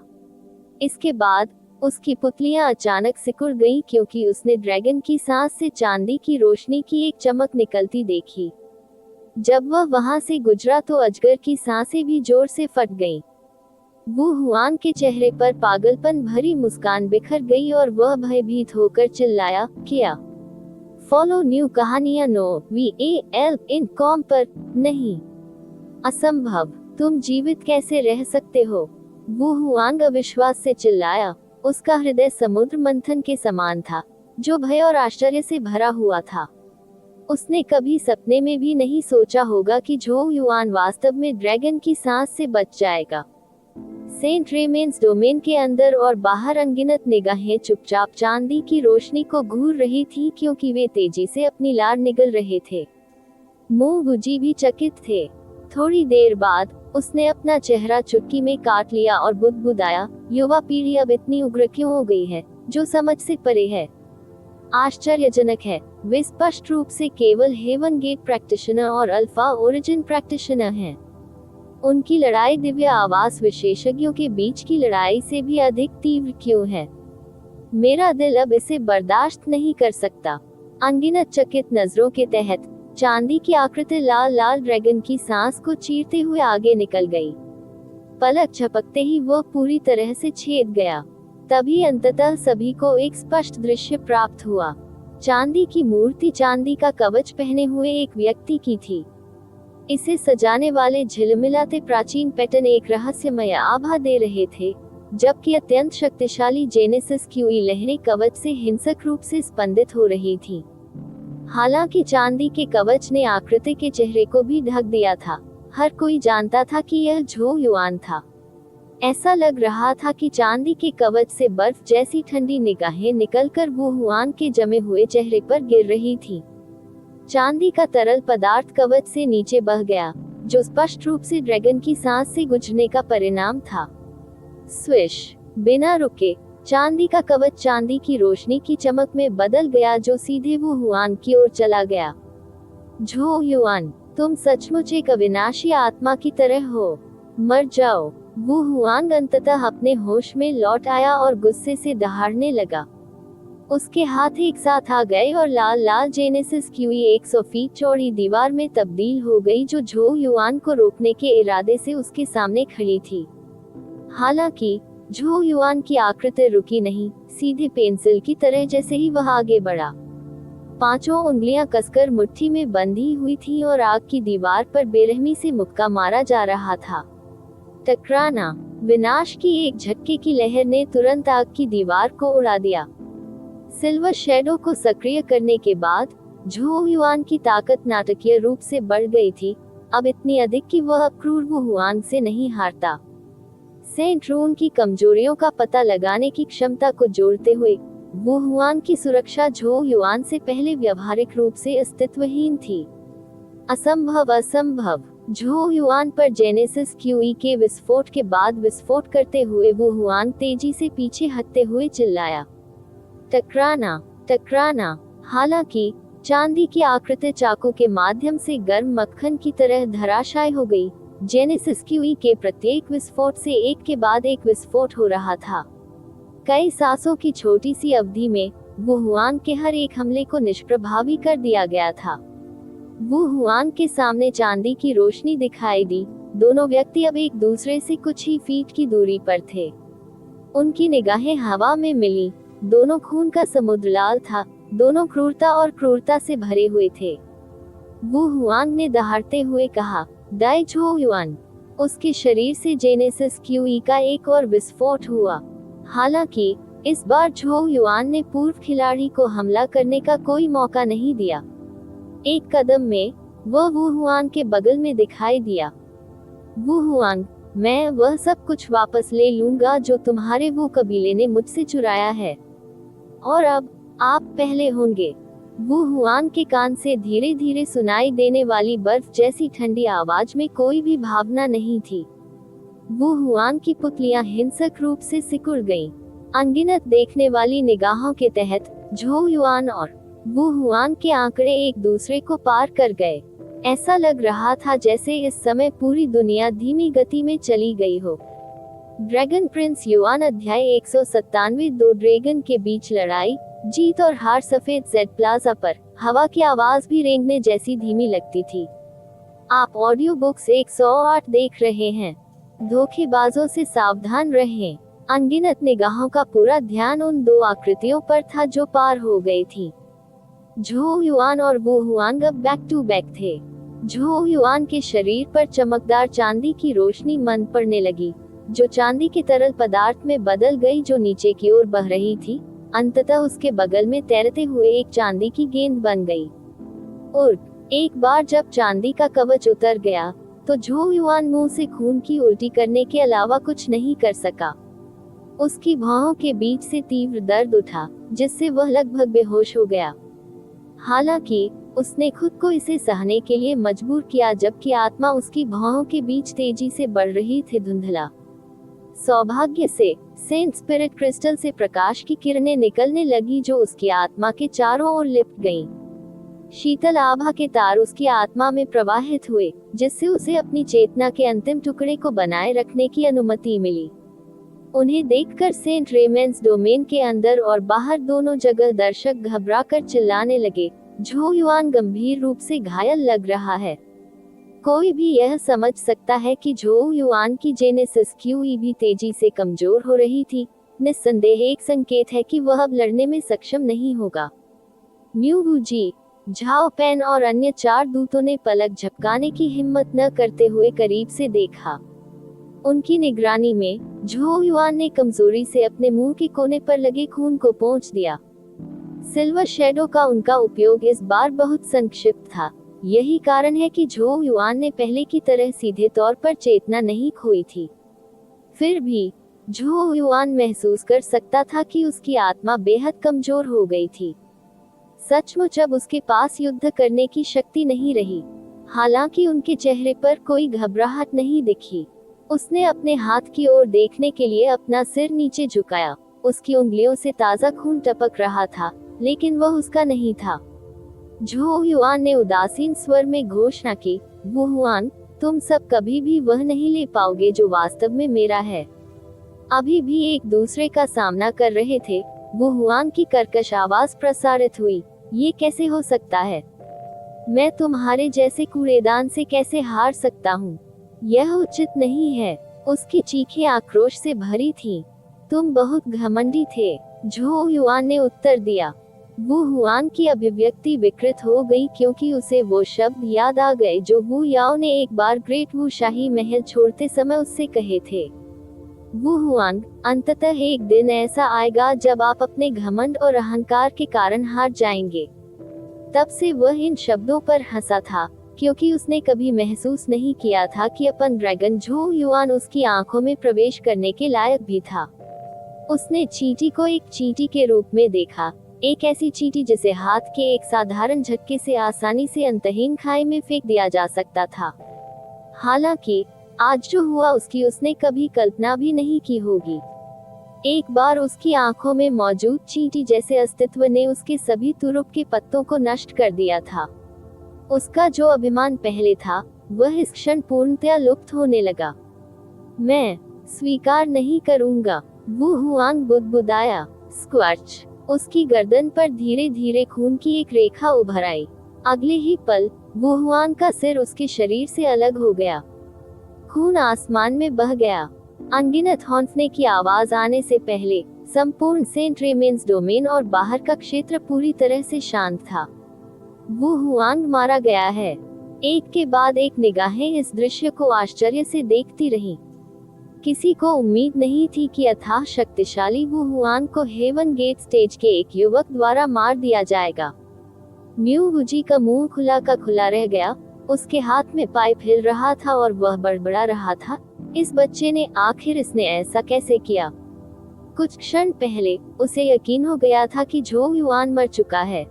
इसके बाद उसकी पुतलियां अचानक सिकुड़ गईं क्योंकि उसने ड्रैगन की सांस से चांदी की रोशनी की एक चमक निकलती देखी। जब वह वहां से गुजरा तो अजगर की सांसें भी जोर से फट गईं। वू हुआन के चेहरे पर पागलपन भरी मुस्कान बिखर गई और वह भयभीत होकर चिल्लाया, क्या? फॉलो न्यू कहानियां NOVAL.com पर नहीं। असंभव, तुम जीवित कैसे रह सकते हो? वू हुआन अविश्वास से चिल्लाया। उसका हृदय समुद्र मंथन के समान था, जो भय और आश्चर्य से भरा हुआ था। उसने कभी सपने में भी नहीं सोचा होगा कि झो युआन वास्तव में ड्रैगन की सांस से बच जाएगा। सेंट रेमेन्स डोमेन के अंदर और बाहर अनगिनत निगाहें चुपचाप चांदी की रोशनी को घूर रही थी क्योंकि वे तेजी से अपनी लार निगल रहे थे। मुंह वुजी भी चकित थे। थोड़ी देर बाद उसने अपना चेहरा चुटकी में काट लिया और बुदबुदाया, युवा पीढ़ी अब इतनी उग्र क्यों हो गई है, जो समझ से परे है। आश्चर्यजनक है, वे स्पष्ट रूप से केवल हेवन गेट प्रैक्टिशनर और अल्फा ओरिजिन प्रैक्टिशनर हैं। उनकी लड़ाई दिव्य आवास विशेषज्ञों के बीच की लड़ाई से भी अधिक तीव्र क्यों है? मेरा दिल अब इसे बर्दाश्त नहीं कर सकता। अनगिनत चकित नजरों के तहत चांदी की आकृति लाल लाल ड्रैगन की सांस को चीरते हुए आगे निकल गई। पलक झपकते ही वह पूरी तरह से छेद गया। तभी अंततः सभी को एक स्पष्ट दृश्य प्राप्त हुआ। चांदी की मूर्ति चांदी का कवच पहने हुए एक व्यक्ति की थी। इसे सजाने वाले झिलमिलाते प्राचीन पैटर्न एक रहस्यमय आभा दे रहे थे, जबकि अत्यंत शक्तिशाली जेनेसिस क्यूई लहरें कवच से हिंसक रूप से स्पंदित हो रही थीं। हालांकि चांदी के कवच ने आकृति के चेहरे को भी ढक दिया था, हर कोई जानता था कि यह झो युआन था। ऐसा लग रहा था कि चांदी के कवच से बर्फ जैसी ठंडी निगाहें निकलकर वो हुआन के जमे हुए चेहरे पर गिर रही थी। चांदी का तरल पदार्थ कवच से नीचे बह गया, जो स्पष्ट रूप से ड्रैगन की सांस से गुजरने का परिणाम था। स्विश, बिना रुके चांदी का कवच चांदी की रोशनी की चमक में बदल गया, जो सीधे वो हुआन की ओर चला गया। झो युआन, तुम सचमुच एक अविनाशी आत्मा की तरह हो, मर जाओ। वो हुआन अंततः अपने होश में लौट आया और गुस्से से दहाड़ने लगा। उसके हाथ एक साथ आ गए और लाल लाल जेनेसिस क्यूई 100 फीट चौड़ी दीवार में तब्दील हो गई, जो झो युआन को रोकने के इरादे से उसके सामने खड़ी थी। हालांकि झो युआन की आकृति रुकी नहीं, सीधे पेंसिल की तरह जैसे ही वह आगे बढ़ा। पांचों उंगलियां कसकर मुट्ठी में बंधी हुई थीं और आग की दीवार पर बेरहमी से मुक्का मारा जा रहा था। टकराना, विनाश की एक झटके की लहर ने तुरंत आग की दीवार को उड़ा दिया। सिल्वर शैडो को सक्रिय करने के बाद झो युआन की ताकत नाटकीय रूप से बढ़ गई थी, अब इतनी अधिक कि वह क्रूर वो हुआन से नहीं हारता। सेंट रून की कमजोरियों का पता लगाने की क्षमता को जोड़ते हुए वो हुआन की सुरक्षा झो युआन से पहले व्यावहारिक रूप से अस्तित्वहीन थी। असंभव, असंभव। झो युआन पर जेनेसिस क्यूई के विस्फोट के बाद विस्फोट करते हुए वो हुआन तेजी से पीछे हटते हुए चिल्लाया, टकराना, टकराना। हालांकि चांदी की आकृति चाकू के माध्यम से गर्म मक्खन की तरह धराशायी हो गई। जेनेसिस क्यूई के प्रत्येक विस्फोट से एक के बाद एक विस्फोट हो रहा था। कई सांसों की छोटी सी अवधि में वो हुआन के हर एक हमले को निष्प्रभावी कर दिया गया था। वो हुआन के सामने चांदी की रोशनी दिखाई दी। दोनों व्यक्ति अब एक दूसरे से कुछ ही फीट की दूरी पर थे। उनकी निगाहें हवा में मिली। दोनों खून का समुद्र लाल था, दोनों क्रूरता और क्रूरता से भरे हुए थे। वो हुआन ने दहाड़ते हुए कहा, दाई झो युआन। उसके शरीर से जेनेसिस क्यूई का एक और विस्फोट हुआ। हालांकि इस बार झो युआन ने पूर्व खिलाड़ी को हमला करने का कोई मौका नहीं दिया। एक कदम में वह वो हुआन के बगल में दिखाई दिया। वो हुआन, मैं वह सब कुछ वापस ले लूंगा जो तुम्हारे वो कबीले ने मुझसे चुराया है, और अब आप पहले होंगे। वो हुआन के कान से धीरे धीरे सुनाई देने वाली बर्फ जैसी ठंडी आवाज में कोई भी भावना नहीं थी। वो हुआन की पुतलियां हिंसक रूप से सिकुड़ गईं। अनगिनत देखने वाली निगाहों के तहत झो युआन और वो हुआन के आंकड़े एक दूसरे को पार कर गए। ऐसा लग रहा था जैसे इस समय पूरी दुनिया धीमी गति में चली गई हो। ड्रैगन प्रिंस युआन अध्याय 197। दो ड्रैगन के बीच लड़ाई, जीत और हार। सफेद जेड प्लाजा पर हवा की आवाज भी रेंगने जैसी धीमी लगती थी। आप ऑडियो बुक्स 108 देख रहे हैं। धोखेबाजों से सावधान रहें। अनगिनत निगाहों का पूरा ध्यान उन दो आकृतियों पर था जो पार हो गई थी। झो युआन और वो हुआन अब बैक टू बैक थे। झो युआन के शरीर पर चमकदार चांदी की रोशनी मंद पड़ने लगी, जो चांदी के तरल पदार्थ में बदल गई, जो नीचे की ओर बह रही थी। अंततः उसके बगल में तैरते हुए एक चांदी की गेंद बन गई। और एक बार जब चांदी का कवच उतर गया, तो झो युआन मुंह से खून की उल्टी करने के अलावा कुछ नहीं कर सका। उसकी भौहों के बीच से तीव्र दर्द उठा, जिससे वह लगभग बेहोश हो गया। हालांकि उसने खुद को इसे सहने के लिए मजबूर किया, जबकि आत्मा उसकी भौहों के बीच तेजी से बढ़ रही थी। धुंधला सौभाग्य से सेंट स्पिरिट क्रिस्टल से प्रकाश की किरणें निकलने लगी, जो उसकी आत्मा के चारों ओर लिपट गईं। शीतल आभा के तार उसकी आत्मा में प्रवाहित हुए, जिससे उसे अपनी चेतना के अंतिम टुकड़े को बनाए रखने की अनुमति मिली। उन्हें देखकर सेंट रेमेंस डोमेन के अंदर और बाहर दोनों जगह दर्शक घबराकर चिल्लाने लगे, झो युआन गंभीर रूप से घायल लग रहा है। कोई भी यह समझ सकता है कि झोउ युआन की जेनेसिस क्यूई भी तेजी से कमजोर हो रही थी, निस्संदेह एक संकेत है कि वह अब लड़ने में सक्षम नहीं होगा। म्यू वूजी, झाओ पेन और अन्य 4 दूतों ने पलक झपकाने की हिम्मत न करते हुए करीब से देखा। उनकी निगरानी में झोउ युआन ने कमजोरी से अपने मुंह के कोने पर लगे खून को पोंछ दिया। सिल्वर शैडो का उनका उपयोग इस बार बहुत संक्षिप्त था। यही कारण है कि झोउ युआन ने पहले की तरह सीधे तौर पर चेतना नहीं खोई थी। फिर भी झोउ युआन महसूस कर सकता था कि उसकी आत्मा बेहद कमजोर हो गई थी। सचमुच अब उसके पास युद्ध करने की शक्ति नहीं रही। हालांकि उनके चेहरे पर कोई घबराहट नहीं दिखी। उसने अपने हाथ की ओर देखने के लिए अपना सिर नीचे झुकाया। उसकी उंगलियों से ताजा खून टपक रहा था, लेकिन वह उसका नहीं था। झोउ युआन ने उदासीन स्वर में घोषणा की, वू हुआन, तुम सब कभी भी वह नहीं ले पाओगे जो वास्तव में मेरा है। अभी भी एक दूसरे का सामना कर रहे थे। वू हुआन की कर्कश आवाज प्रसारित हुई, ये कैसे हो सकता है? मैं तुम्हारे जैसे कूड़ेदान से कैसे हार सकता हूँ? यह उचित नहीं है। उसकी चीखें आक्रोश से भरी थीं। तुम बहुत घमंडी थे, झोउ युआन ने उत्तर दिया। वू हुआन की अभिव्यक्ति विकृत हो गई क्योंकि उसे वो शब्द याद आ गए जो वू याओ ने एक बार ग्रेट वू शाही महल छोड़ते समय उससे कहे थे। वू हुआन, अंततः एक दिन ऐसा आएगा जब आप अपने घमंड और अहंकार के कारण हार जाएंगे। तब से वह इन शब्दों पर हंसा था, क्योंकि उसने कभी महसूस नहीं किया था कि अपन ड्रैगन झोउ युआन उसकी आंखों में प्रवेश करने के लायक भी था। उसने चींटी को एक चींटी के रूप में देखा, एक ऐसी चींटी जिसे हाथ के एक साधारण झटके से आसानी से अंतहीन खाई में फेंक दिया जा सकता था। हालांकि आज जो हुआ उसकी उसने कभी कल्पना भी नहीं की होगी। एक बार उसकी आंखों में मौजूद चींटी जैसे अस्तित्व ने उसके सभी तुरुप के पत्तों को नष्ट कर दिया था। उसका जो अभिमान पहले था, वह इस क्षण पूर्णतया लुप्त होने लगा। मैं स्वीकार नहीं करूंगा, वू हुआन बुदबुदाया। स्क्वैच, उसकी गर्दन पर धीरे धीरे खून की एक रेखा उभर आई। अगले ही पल वू हुआन का सिर उसके शरीर से अलग हो गया। खून आसमान में बह गया। अनगिनत हौंफने की आवाज आने से पहले संपूर्ण सेंट रेमेन्स डोमेन और बाहर का क्षेत्र पूरी तरह से शांत था। वू हुआन मारा गया है। एक के बाद एक निगाहें इस दृश्य को आश्चर्य से देखती रहीं। किसी को उम्मीद नहीं थी कि अथाह शक्तिशाली वू हुआन को हेवन गेट स्टेज के एक युवक द्वारा मार दिया जाएगा। म्यू वूजी का मुंह खुला का खुला रह गया। उसके हाथ में पाइप हिल रहा था और वह बड़बड़ा रहा था, इस बच्चे ने आखिर इसने ऐसा कैसे किया? कुछ क्षण पहले उसे यकीन हो गया था कि झोउ युआन मर चुका है,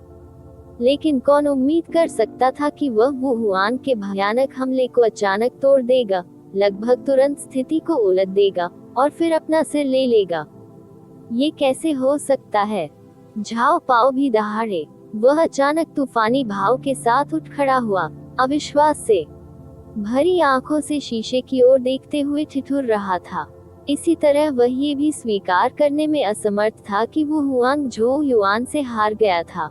लेकिन कौन उम्मीद कर सकता था कि वह वू हुआन के भयानक हमले को अचानक तोड़ देगा, लगभग तुरंत स्थिति को उलट देगा और फिर अपना सिर ले लेगा। ये कैसे हो सकता है? झाओ पाओ भी दहाड़े। वह अचानक तूफानी भाव के साथ उठ खड़ा हुआ, अविश्वास से भरी आंखों से शीशे की ओर देखते हुए ठिठुर रहा था। इसी तरह वह ये भी स्वीकार करने में असमर्थ था कि वू हुआन झोउ युआन से हार गया था।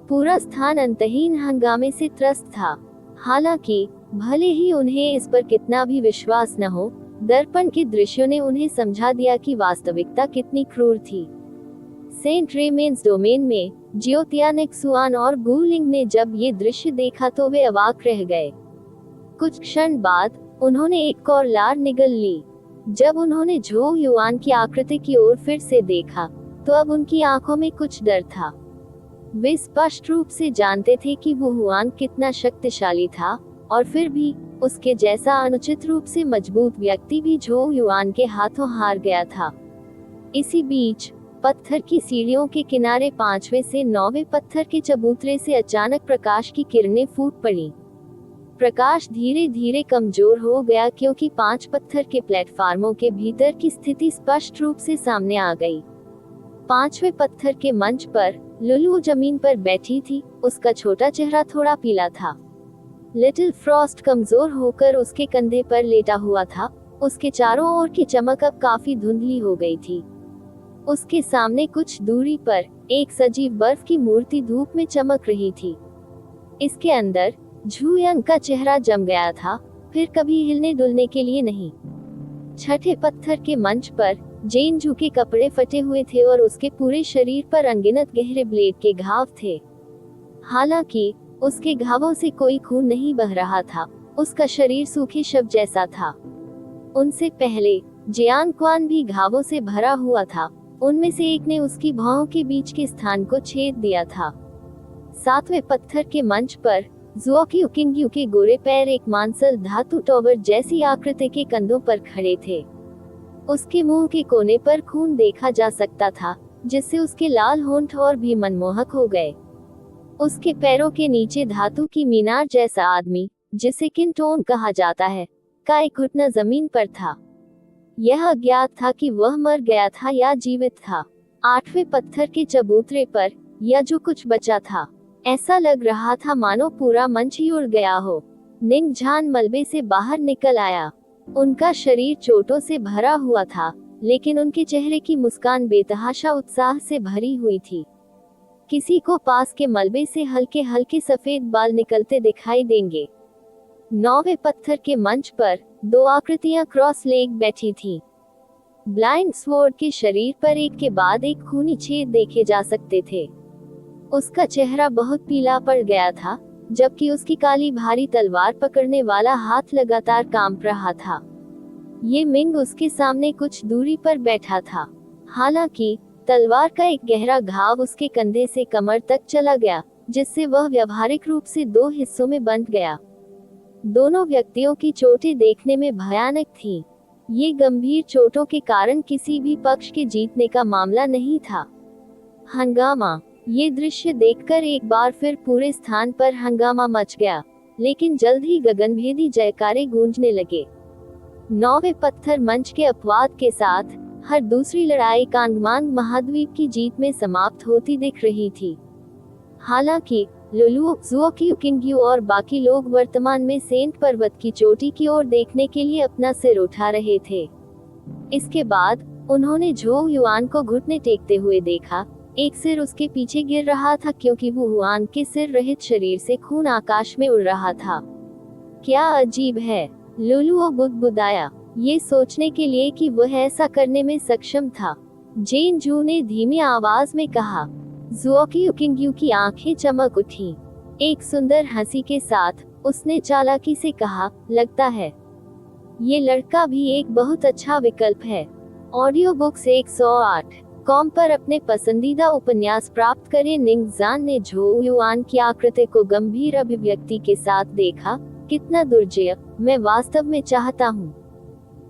पूरा स्थान अंतहीन हंगामे से त्रस्त था। हालांकि भले ही उन्हें इस पर कितना भी विश्वास न हो, दर्पण के दृश्यों ने उन्हें समझा दिया कि वास्तविकता कितनी क्रूर थी। सेंट रेमेन्स डोमेन में जियोतियानिक सुआन और गूलिंग ने जब ये दृश्य देखा तो वे अवाक रह गए। कुछ क्षण बाद उन्होंने एक और लार निगल ली। जब उन्होंने झोउ युआन की आकृति की ओर फिर से देखा, तो अब उनकी आंखों में कुछ डर था। वे स्पष्ट रूप से जानते थे कि वू हुआन कितना शक्तिशाली था, और फिर भी उसके जैसा अनुचित रूप से मजबूत व्यक्ति भी झोउ युआन के हाथों हार गया था। इसी बीच पत्थर की सीढ़ियों के किनारे 5वें से 9वें पत्थर के चबूतरे से अचानक प्रकाश की किरणें फूट पड़ी। प्रकाश धीरे धीरे कमजोर हो गया क्योंकि 5 पत्थर के प्लेटफार्मों के भीतर की स्थिति स्पष्ट रूप से सामने आ गई। 5वें पत्थर के मंच पर लुलू जमीन पर बैठी थी। उसका छोटा चेहरा थोड़ा पीला था। लिटिल फ्रॉस्ट कमजोर होकर उसके कंधे पर लेटा हुआ था। उसके चारों ओर की चमक अब काफी धुंधली हो गई थी। उसके सामने कुछ दूरी पर एक सजीव बर्फ की मूर्ति धूप में चमक रही थी। इसके अंदर झूयंग का चेहरा जम गया था, फिर कभी हिलने डुलने के लिए नहीं। छठे पत्थर के मंच पर जेन जू के कपड़े फटे हुए थे और उसके पूरे शरीर पर अनगिनत गहरे ब्लेड के घाव थे। हालांकि उसके घावों से कोई खून नहीं बह रहा था, उसका शरीर सूखे शव जैसा था। उनसे पहले जियान क्वान भी घावों से भरा हुआ था, उनमें से एक ने उसकी भौहों के बीच के स्थान को छेद दिया था। सातवें पत्थर के मंच पर जुओक्यू किंग्यू के गोरे पैर एक मांसल धातु टॉवर जैसी आकृति के कंधों पर खड़े थे। उसके मुंह के कोने पर खून देखा जा सकता था, जिससे उसके लाल होंठ और भी मनमोहक हो गए। उसके पैरों के नीचे धातु की मीनार जैसा आदमी, जिसे किंटोन कहा जाता है, का एक घुटना जमीन पर था। यह अज्ञात था कि वह मर गया था या जीवित था। आठवें पत्थर के चबूतरे पर, या जो कुछ बचा था, ऐसा लग रहा था मानो पूरा मंच ही उड़ गया हो। निंग झान मलबे से बाहर निकल आया। उनका शरीर चोटों से भरा हुआ था, लेकिन उनके चेहरे की मुस्कान बेतहाशा उत्साह से भरी हुई थी। किसी को पास के मलबे से हल्के हल्के सफेद बाल निकलते दिखाई देंगे। नौवें पत्थर के मंच पर दो आकृतियां क्रॉस लेग बैठी थीं। ब्लाइंड स्वॉर्ड के शरीर पर एक के बाद एक खूनी छेद देखे जा सकते थे। उसका चेहरा बहुत पीला पड़ गया था, जबकि उसकी काली भारी तलवार पकड़ने वाला हाथ लगातार कांप रहा था। ये मिंग उसके सामने कुछ दूरी पर बैठा था। हालांकि तलवार का एक गहरा घाव उसके कंधे से कमर तक चला गया, जिससे वह व्यावहारिक रूप से दो हिस्सों में बंट गया। दोनों व्यक्तियों की चोटें देखने में भयानक थीं। ये गंभीर चोटों के कारण किसी भी पक्ष के जीतने का मामला नहीं था। हंगामा। ये दृश्य देखकर एक बार फिर पूरे स्थान पर हंगामा मच गया, लेकिन जल्द ही गगनभेदी जयकारे गूंजने लगे। नौवें पत्थर मंच के अपवाद के साथ हर दूसरी लड़ाई कांगमांग महाद्वीप की जीत में समाप्त होती दिख रही थी। हालांकि लुलुओ, जुओक्यू किंग्यू और बाकी लोग वर्तमान में सेंट पर्वत की चोटी की ओर देखने के लिए अपना सिर उठा रहे थे। इसके बाद उन्होंने झो युआन को घुटने टेकते हुए देखा। एक सिर उसके पीछे गिर रहा था, क्योंकि वो युआन के सिर रहित शरीर से खून आकाश में उड़ रहा था। क्या अजीब है, लुलुओ बुदबुदाया, ये सोचने के लिए कि वह ऐसा करने में सक्षम था। जेन जू ने धीमी आवाज में कहा। जुओक्यू किंग्यू की आंखें चमक उठी। एक सुंदर हंसी के साथ उसने चालाकी से कहा, लगता है ये लड़का भी एक बहुत अच्छा विकल्प है। ऑडियो बुक्स 108 पर अपने पसंदीदा उपन्यास प्राप्त करें। निंगजान ने झो युआन की आकृति को गंभीर अभिव्यक्ति के साथ देखा। कितना दुर्जय, मैं वास्तव में चाहता हूँ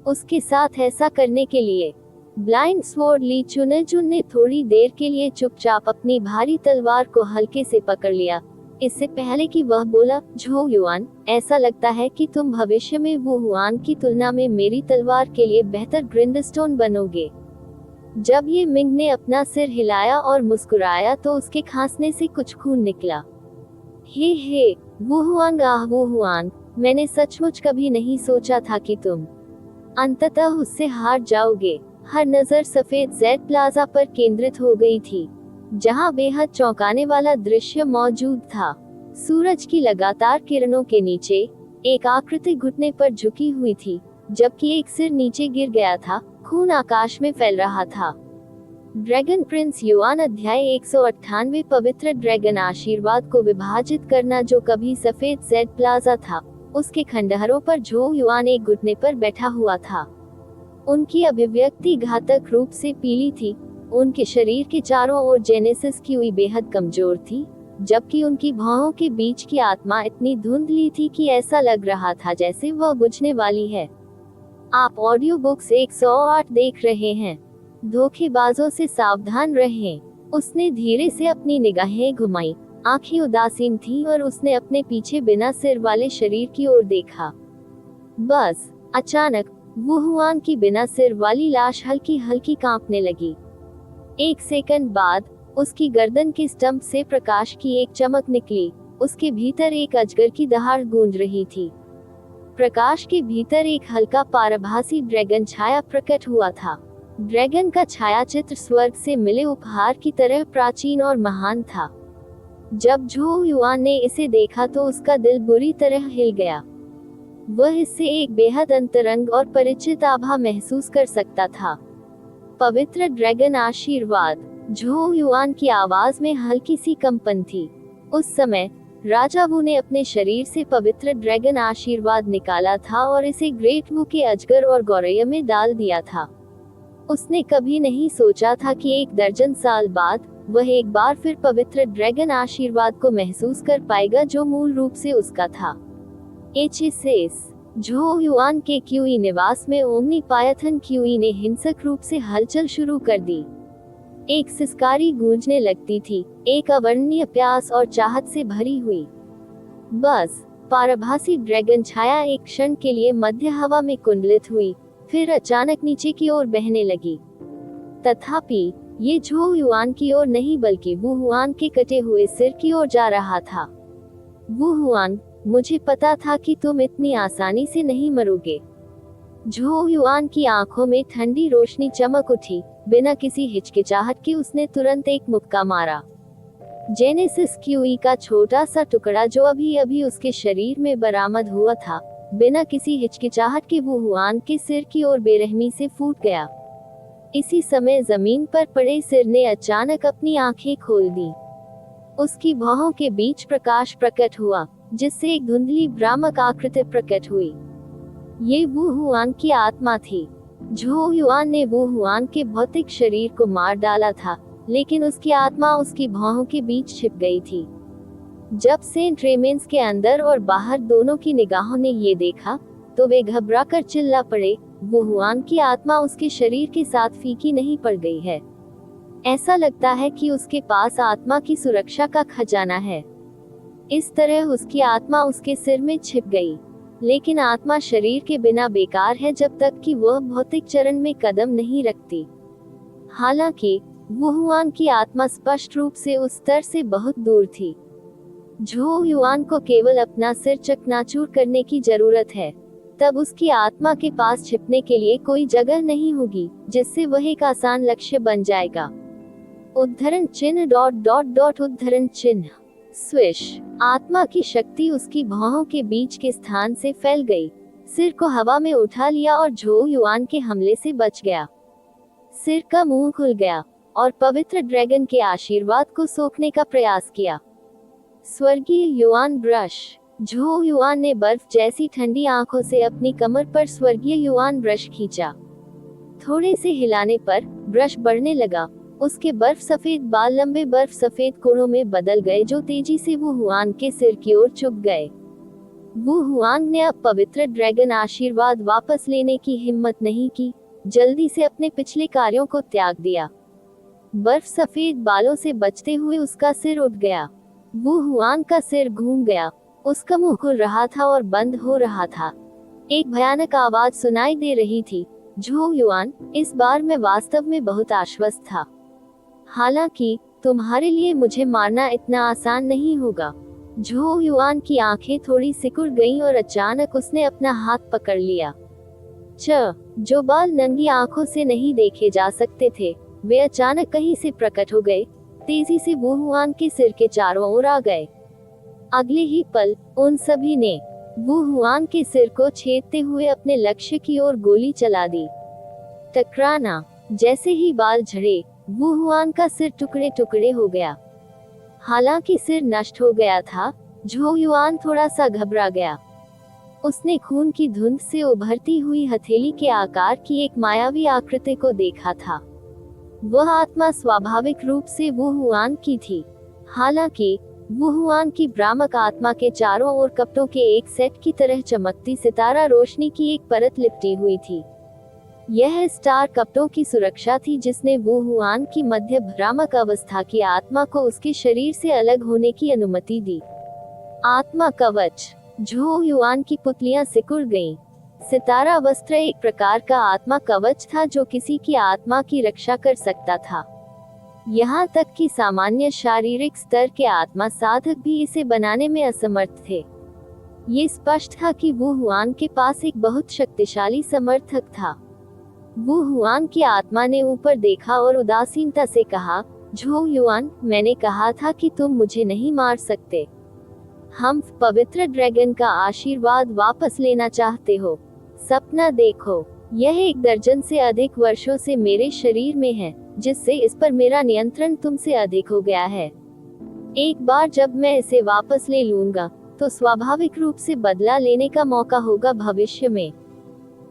उसके साथ ऐसा करने के लिए। ब्लाइंड स्वॉर्ड ली चुनचुन ने थोड़ी देर के लिए चुपचाप अपनी भारी तलवार को हल्के से पकड़ लिया, इससे पहले कि वह बोला, झो युआन, ऐसा लगता है कि तुम भविष्य में वो युआन की तुलना में मेरी तलवार के लिए बेहतर ग्रिंडस्टोन बनोगे। जब ये मिंग ने अपना सिर हिलाया और मुस्कुराया तो उसके खांसने से कुछ खून निकला। हे, वो हुआंग, मैंने सचमुच कभी नहीं सोचा था कि तुम अंततः उससे हार जाओगे। हर नजर सफेद जेड प्लाजा पर केंद्रित हो गई थी, जहां बेहद चौंकाने वाला दृश्य मौजूद था। सूरज की लगातार किरणों के नीचे एक आकृति घुटने पर झुकी हुई थी, जबकि एक सिर नीचे गिर गया था। खून आकाश में फैल रहा था। ड्रैगन प्रिंस युआन अध्याय 198 पवित्र ड्रैगन आशीर्वाद को विभाजित करना। जो कभी सफेद जेड प्लाजा था, उसके खंडहरों पर झो युआन एक घुटने पर बैठा हुआ था। उनकी अभिव्यक्ति घातक रूप से पीली थी। उनके शरीर के चारों ओर जेनेसिस की हुई बेहद कमजोर थी, जबकि उनकी भौहों के बीच की आत्मा इतनी धुंधली थी कि ऐसा लग रहा था जैसे वह बुझने वाली है। आप ऑडियो बुक्स 108 देख रहे हैं। धोखेबाजों से सावधान रहें। उसने धीरे से अपनी निगाहें घुमाई। आंखें उदासीन थीं और उसने अपने पीछे बिना सिर वाले शरीर की ओर देखा। बस अचानक वो युआन की बिना सिर वाली लाश हल्की हल्की कांपने लगी। एक सेकंड बाद उसकी गर्दन के स्टंप से प्रकाश की एक चमक निकली। उसके भीतर एक अजगर की दहाड़ गूंज रही थी। प्रकाश के भीतर एक हल्का पारभासी ड्रैगन छाया प्रकट हुआ था। ड्रैगन का छाया चित्र स्वर्ग से मिले उपहार की तरह प्राचीन और महान था। जब झो युआन ने इसे देखा तो उसका दिल बुरी तरह हिल गया। वह इससे एक बेहद अंतरंग और परिचित आभा महसूस कर सकता था। पवित्र ड्रैगन आशीर्वाद। झो युआन की आवाज में हल्की सी कंपन थी। उस समय राजा वू ने अपने शरीर से पवित्र ड्रैगन आशीर्वाद निकाला था और इसे ग्रेट वू के अजगर और गौरैया में डाल दिया था। उसने कभी नहीं सोचा था कि 1 दर्जन साल बाद वह एक बार फिर पवित्र ड्रैगन आशीर्वाद को महसूस कर पाएगा जो मूल रूप से उसका था। एचएसएस झो युआन के क्यूई निवास में ओमनी पायथन क्यूई ने हिंसक रूप से हलचल शुरू कर दी। एक सिसकारी गूंजने लगती थी, एक अवर्णनीय प्यास और चाहत से भरी हुई। बस पारभासी ड्रैगन छाया एक क्षण के लिए मध्य हवा में कुंडलित हुई, फिर अचानक नीचे की ओर बहने लगी। तथापि ये झो युआन की ओर नहीं बल्कि वू हुआन के कटे हुए सिर की ओर जा रहा था। वू हुआन, मुझे पता था कि तुम इतनी आसानी से नहीं मरोगे। झो युआन की आंखों में ठंडी रोशनी चमक उठी। बिना किसी हिचकिचाहट के उसने तुरंत एक मुक्का मारा। जेनेसिस क्यूई का छोटा सा टुकड़ा जो अभी अभी उसके शरीर में बरामद हुआ था, बिना किसी हिचकिचाहट के वू हुआन के सिर की ओर बेरहमी से फूट गया। इसी समय जमीन पर पड़े सिर ने अचानक अपनी आंखें खोल दी। उसकी भौहों के बीच प्रकाश प्रकट हुआ, जिससे एक धुंधली भ्रामक आकृति प्रकट हुई। ये वू हुआन की आत्मा थी। झो युआन ने वू हुआन के भौतिक शरीर को मार डाला था, लेकिन उसकी आत्मा उसकी भौहों के बीच छिप गई थी। जब सेंट रेमेंस के अंदर और बाहर दोनों की निगाहों ने ये देखा, तो वे घबराकर चिल्ला पड़े, वू हुआन की आत्मा उसके शरीर के साथ फीकी नहीं पड़ गई है। ऐसा लगता है कि उसके पास आत्मा की सुरक्षा का खजाना है। इस तरह उसकी आत्मा उसके सिर में छिप गई। लेकिन आत्मा शरीर के बिना बेकार है जब तक कि वह भौतिक चरण में कदम नहीं रखती। हालांकि वू हुआन की आत्मा स्पष्ट रूप से उस स्तर से बहुत दूर थी। झो युआन को केवल अपना सिर चकनाचूर करने की जरूरत है, तब उसकी आत्मा के पास छिपने के लिए कोई जगह नहीं होगी, जिससे वह एक आसान लक्ष्य बन जाएगा। उद्धरण चिन्ह ... उद्धरण चिन्ह स्विश। आत्मा की शक्ति उसकी भौहों के बीच के स्थान से फैल गई, सिर को हवा में उठा लिया और झो युआन के हमले से बच गया। सिर का मुंह खुल गया और पवित्र ड्रैगन के आशीर्वाद को सोखने का प्रयास किया। स्वर्गीय युआन ब्रश। झो युआन ने बर्फ जैसी ठंडी आंखों से अपनी कमर पर स्वर्गीय युआन ब्रश खींचा। थोड़े से हिलाने पर ब्रश बढ़ने लगा। उसके बर्फ सफेद बाल लंबे बर्फ सफेद कोणों में बदल गए, जो तेजी से वू हुआन के सिर की ओर चुभ गए। वू हुआन ने अब पवित्र ड्रैगन आशीर्वाद वापस लेने की हिम्मत नहीं की, जल्दी से अपने पिछले कार्यों को त्याग दिया। बर्फ सफेद बालों से बचते हुए उसका सिर उठ गया। वू हुआन का सिर घूम गया। उसका मुंह खुल रहा था और बंद हो रहा था। एक भयानक आवाज सुनाई दे रही थी, झो युआन, इस बार मैं वास्तव में बहुत आश्वस्त था। हालांकि तुम्हारे लिए मुझे मारना इतना आसान नहीं होगा। झो युआन की आंखें थोड़ी सिकुड़ गईं और अचानक उसने अपना हाथ पकड़ लिया। जो बाल नंगी आंखों से नहीं देखे जा सकते थे, वे अचानक कहीं से प्रकट हो गए, तेजी से वू हुआन के सिर के चारों ओर आ गए। अगले ही पल उन सभी ने वू हुआन के सिर को छेदते हुए अपने लक्ष्य की ओर गोली चला दी। टकराना। जैसे ही बाल झड़े, वू हुआन का सिर टुकड़े टुकड़े हो गया। हालांकि सिर नष्ट हो गया था, झो युआन थोड़ा सा घबरा गया। उसने खून की धुंध से उभरती हुई हथेली के आकार की एक मायावी आकृति को देखा था। वह आत्मा स्वाभाविक रूप से वू हुआन की थी। हालांकि वू हुआन की भ्रामक आत्मा के चारों ओर कपटों के एक सेट की तरह चमकती सितारा रोशनी की एक परत लिपटी हुई थी। यह स्टार कपटों की सुरक्षा थी जिसने वू हुआन की मध्य भ्रामक अवस्था की आत्मा को उसके शरीर से अलग होने की अनुमति दी। आत्मा कवच। झो युआन की पुतलियां सिकुड़ गईं। सितारा वस्त्र एक प्रकार का आत्मा कवच था जो किसी की आत्मा की रक्षा कर सकता था। यहाँ तक कि सामान्य शारीरिक स्तर के आत्मा साधक भी इसे बनाने में असमर्थ थे। ये स्पष्ट था कि वू हुआन के पास एक बहुत शक्तिशाली समर्थक था। वू हुआन की आत्मा ने ऊपर देखा और उदासीनता से कहा, झो युआन, मैंने कहा था कि तुम मुझे नहीं मार सकते। हम पवित्र ड्रैगन का आशीर्वाद वापस लेना चाहते हो। सपना देखो, यह 1 दर्जन से अधिक वर्षों से मेरे शरीर में है, जिससे इस पर मेरा नियंत्रण तुमसे अधिक हो गया है। एक बार जब मैं इसे वापस ले लूंगा, तो स्वाभाविक रूप से बदला लेने का मौका होगा भविष्य में।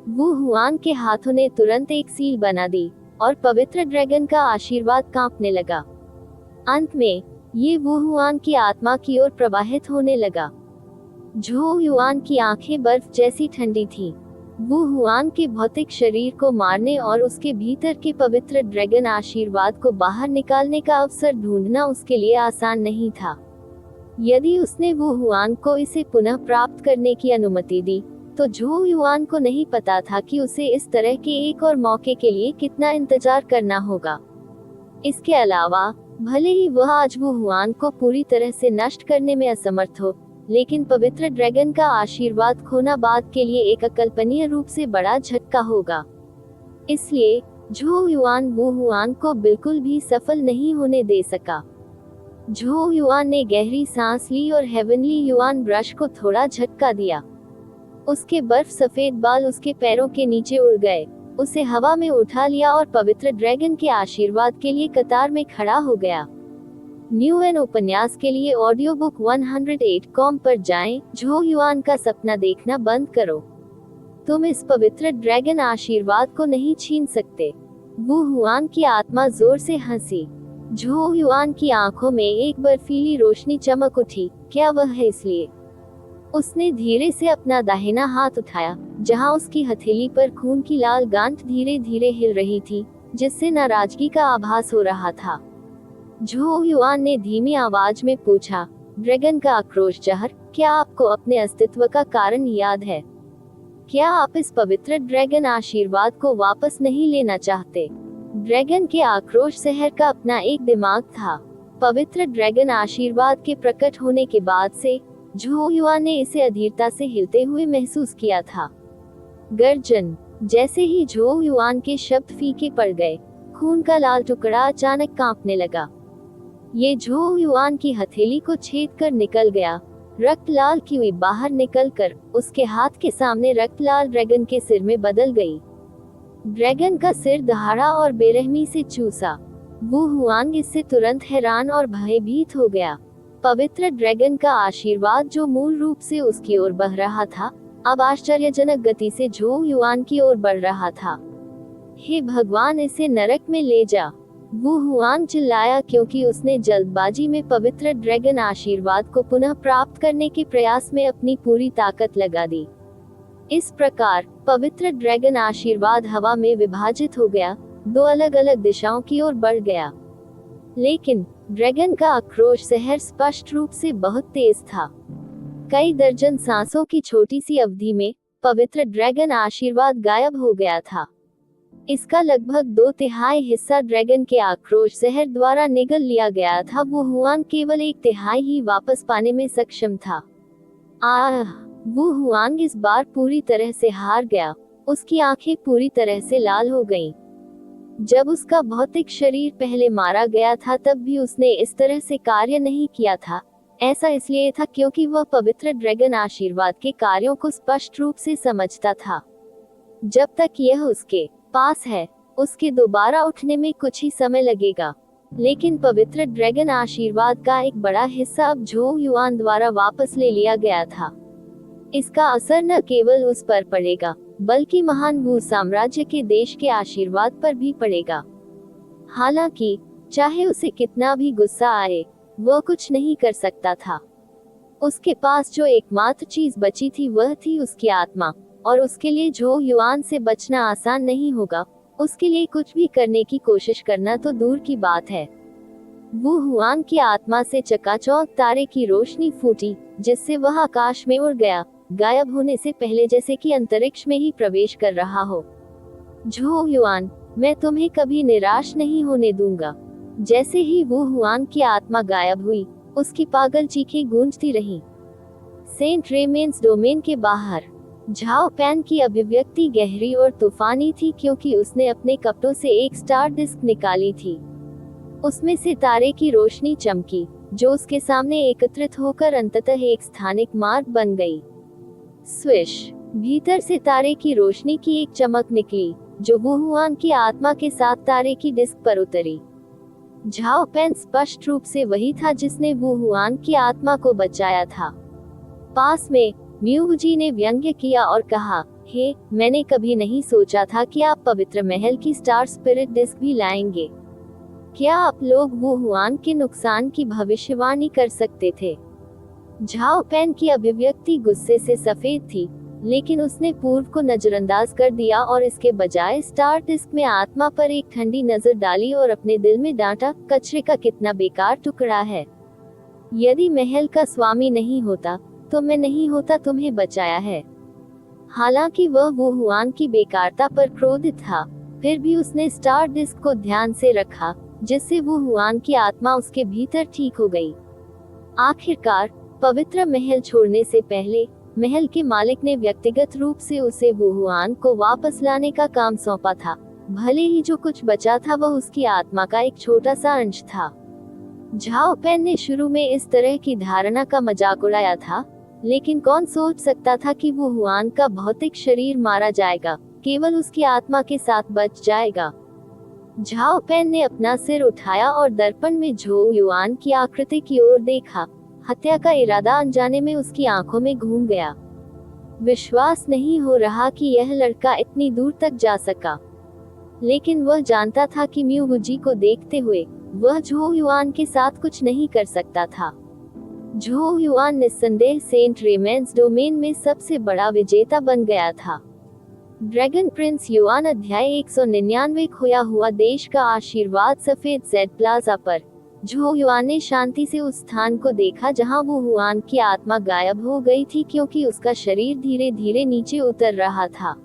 वू हुआन के हाथों ने तुरंत एक सील बना दी, और पवित्र ड्रैगन का आशीर्वाद कांपने लगा। अंत में, ये वू हुआन की आत्मा की ओर प्रवाहित होने लगा। झो युआन की आंखें बर्फ जैसी ठंडी थीं। वू हुआन के भौतिक शरीर को मारने और उसके भीतर के पवित्र ड्रैगन आशीर्वाद को बाहर निकालने का अवसर ढूंढना उसके लिए आसान नहीं था। यदि उसने वू हुआन को इसे पुनः प्राप्त करने की अनुमति दी, तो झो युआन को नहीं पता था कि उसे इस तरह के एक और मौके के लिए कितना इंतजार करना होगा। इसके अलावा, भले ही वह आज वू हुआन को पूरी तरह से नष्ट करने में असमर्थ हो, लेकिन पवित्र ड्रैगन का आशीर्वाद खोना बाद के लिए एक अकल्पनीय रूप से बड़ा झटका होगा। इसलिए झो युआन वू हुआन को बिल्कुल भी सफल नहीं होने दे सका। झो युआन ने गहरी सांस ली और हेवनली युआन ब्रश को थोड़ा झटका दिया। उसके बर्फ सफेद बाल उसके पैरों के नीचे उड़ गए। उसे हवा में उठा लिया और पवित्र ड्रैगन के आशीर्वाद के लिए कतार में खड़ा हो गया। न्यू एन उपन्यास के लिए ऑडियो बुक 108com पर जाएं। झो युआन का सपना देखना बंद करो। तुम इस पवित्र ड्रैगन आशीर्वाद को नहीं छीन सकते। वू हुआन की आत्मा जोर से हंसी। झो युआन की आंखों में एक बर्फीली रोशनी चमक उठी। क्या वह है? इसलिए उसने धीरे से अपना दाहिना हाथ उठाया, जहां उसकी हथेली पर खून की लाल गांठ धीरे धीरे हिल रही थी, जिससे नाराजगी का आभास हो रहा था। झो युआन ने धीमी आवाज में पूछा, ड्रैगन का आक्रोश जहर, क्या आपको अपने अस्तित्व का कारण याद है? क्या आप इस पवित्र ड्रैगन आशीर्वाद को वापस नहीं लेना चाहते? ड्रैगन के आक्रोश जहर का अपना एक दिमाग था। पवित्र ड्रैगन आशीर्वाद के प्रकट होने के बाद से झो युआन ने इसे अधीरता से हिलते हुए महसूस किया था। गर्जन। जैसे ही झो युआन के शब्द फीके पड़ गए, खून का लाल टुकड़ा अचानक कांपने लगा। ये झो युआन की हथेली को छेद कर निकल गया। रक्त लाल कीवी बाहर निकलकर उसके हाथ के सामने रक्त लाल ड्रैगन के सिर में बदल गई। ड्रैगन का सिर दहाड़ा और बेरहमी से चूसा। वू हुआन इससे तुरंत हैरान और भयभीत हो गया। पवित्र ड्रैगन का आशीर्वाद जो मूल रूप से उसकी ओर बह रहा था, अब आश्चर्यजनक गति से झो युआन की ओर बढ़ रहा था। हे भगवान, इसे नरक में ले जा! वू हुआन चिल्लाया, क्योंकि उसने जल्दबाजी में पवित्र ड्रैगन आशीर्वाद को पुनः प्राप्त करने के प्रयास में अपनी पूरी ताकत लगा दी। इस प्रकार पवित्र ड्रैगन आशीर्वाद हवा में विभाजित हो गया, 2 अलग अलग दिशाओं की ओर बढ़ गया। लेकिन ड्रैगन का आक्रोश जहर स्पष्ट रूप से बहुत तेज था। कई दर्जन सांसों की छोटी सी अवधि में पवित्र ड्रैगन आशीर्वाद गायब हो गया था। इसका लगभग 2/3 हिस्सा ड्रैगन के आक्रोश जहर द्वारा निगल लिया गया था। वो हुआन केवल 1/3 ही वापस पाने में सक्षम था। वो हुआन इस बार पूरी तरह से हार गया। उसकी आंखें पूरी तरह से लाल हो गईं। जब उसका भौतिक शरीर पहले मारा गया था, तब भी उसने इस तरह से कार्य नहीं किया था। ऐसा इसलिए था क्योंकि वह पवित्र ड्रैगन आशीर्वाद के कार्यों को स्पष्ट रूप से समझता था। जब तक यह उसके पास है, उसके दोबारा उठने में कुछ ही समय लगेगा। लेकिन पवित्र ड्रैगन आशीर्वाद का एक बड़ा हिस्सा अब झो युआन द्वारा वापस ले लिया गया था। इसका असर न केवल उस पर पड़ेगा, बल्कि महान वू साम्राज्य के देश के आशीर्वाद पर भी पड़ेगा। हालांकि चाहे उसे कितना भी गुस्सा आए, वह कुछ नहीं कर सकता था। उसके पास जो एकमात्र चीज बची थी वह थी उसकी आत्मा, और उसके लिए झो युआन से बचना आसान नहीं होगा। उसके लिए कुछ भी करने की कोशिश करना तो दूर की बात है। वू हुआन की आत्मा से चकाचौंध तारे की रोशनी फूटी, जिससे वह आकाश में उड़ गया, गायब होने से पहले, जैसे कि अंतरिक्ष में ही प्रवेश कर रहा हो। झो युआन, मैं तुम्हें कभी निराश नहीं होने दूंगा। जैसे ही वू हुआन की आत्मा गायब हुई, उसकी पागल चीखें गूंजती रहीं। सेंट रेमेन्स डोमेन के बाहर झाओ पैन की अभिव्यक्ति गहरी और तूफानी थी, क्योंकि उसने अपने कपड़ों से एक स्टार डिस्क निकाली थी। उसमें से तारे की रोशनी चमकी, जो उसके सामने एकत्रित होकर अंततः एक स्थानिक मार्ग बन गई। स्विश, भीतर से तारे की रोशनी की एक चमक निकली, जो वुहुआन की आत्मा के साथ तारे की डिस्क पर उतरी। झाओ पेन स्पष्ट रूप से वही था जिसने वुहुआन की आत्मा को बचाया था। पास में म्यूजी ने व्यंग्य किया और कहा, हे, मैंने कभी नहीं सोचा था कि आप पवित्र महल की स्टार स्पिरिट डिस्क भी लाएंगे। क्या आप लोग वुहुआन के नुकसान की भविष्यवाणी कर सकते थे? झाओ पेन की अभिव्यक्ति गुस्से से सफेद थी, लेकिन उसने पूर्व को नजरअंदाज कर दिया और इसके बजाय स्टार डिस्क में आत्मा पर एक ठंडी नजर डाली और अपने दिल में डांटा, कचरे का कितना बेकार टुकड़ा है। यदि महल का स्वामी नहीं होता तो मैं नहीं होता तुम्हें बचाया है। हालांकि वह वुहुआन की बेकारता पर क्रोधित था, फिर भी उसने स्टार डिस्क को ध्यान से रखा, जिससे वुहुआन की आत्मा उसके भीतर ठीक हो गई। आखिरकार पवित्र महल छोड़ने से पहले महल के मालिक ने व्यक्तिगत रूप से उसे वुहुआन को वापस लाने का काम सौंपा था। भले ही जो कुछ बचा था वह उसकी आत्मा का एक छोटा सा अंश था। झाओ पेन ने शुरू में इस तरह की धारणा का मजाक उड़ाया था, लेकिन कौन सोच सकता था कि वुहुआन का भौतिक शरीर मारा जाएगा, केवल उसकी आत्मा के साथ बच जाएगा। झाओ पेन ने अपना सिर उठाया और दर्पण में झो युआन की आकृति की ओर देखा। हत्या का इरादा अनजाने में उसकी आंखों में घूम गया। विश्वास नहीं हो रहा कि यह लड़का इतनी दूर तक जा सका, लेकिन वह जानता था कि म्यूजी को देखते हुए वह झो युआन के साथ कुछ नहीं कर सकता था। झो युआन निस्संदेह सेंट रेमेंस डोमेन में सबसे बड़ा विजेता बन गया था। ड्रैगन प्रिंस युआन अध्याय 199 खोया हुआ देश का आशीर्वाद सफेद जेड प्लाजा पर झो युआन ने शांति से उस स्थान को देखा जहां वुहुआन की आत्मा गायब हो गई थी, क्योंकि उसका शरीर धीरे धीरे नीचे उतर रहा था।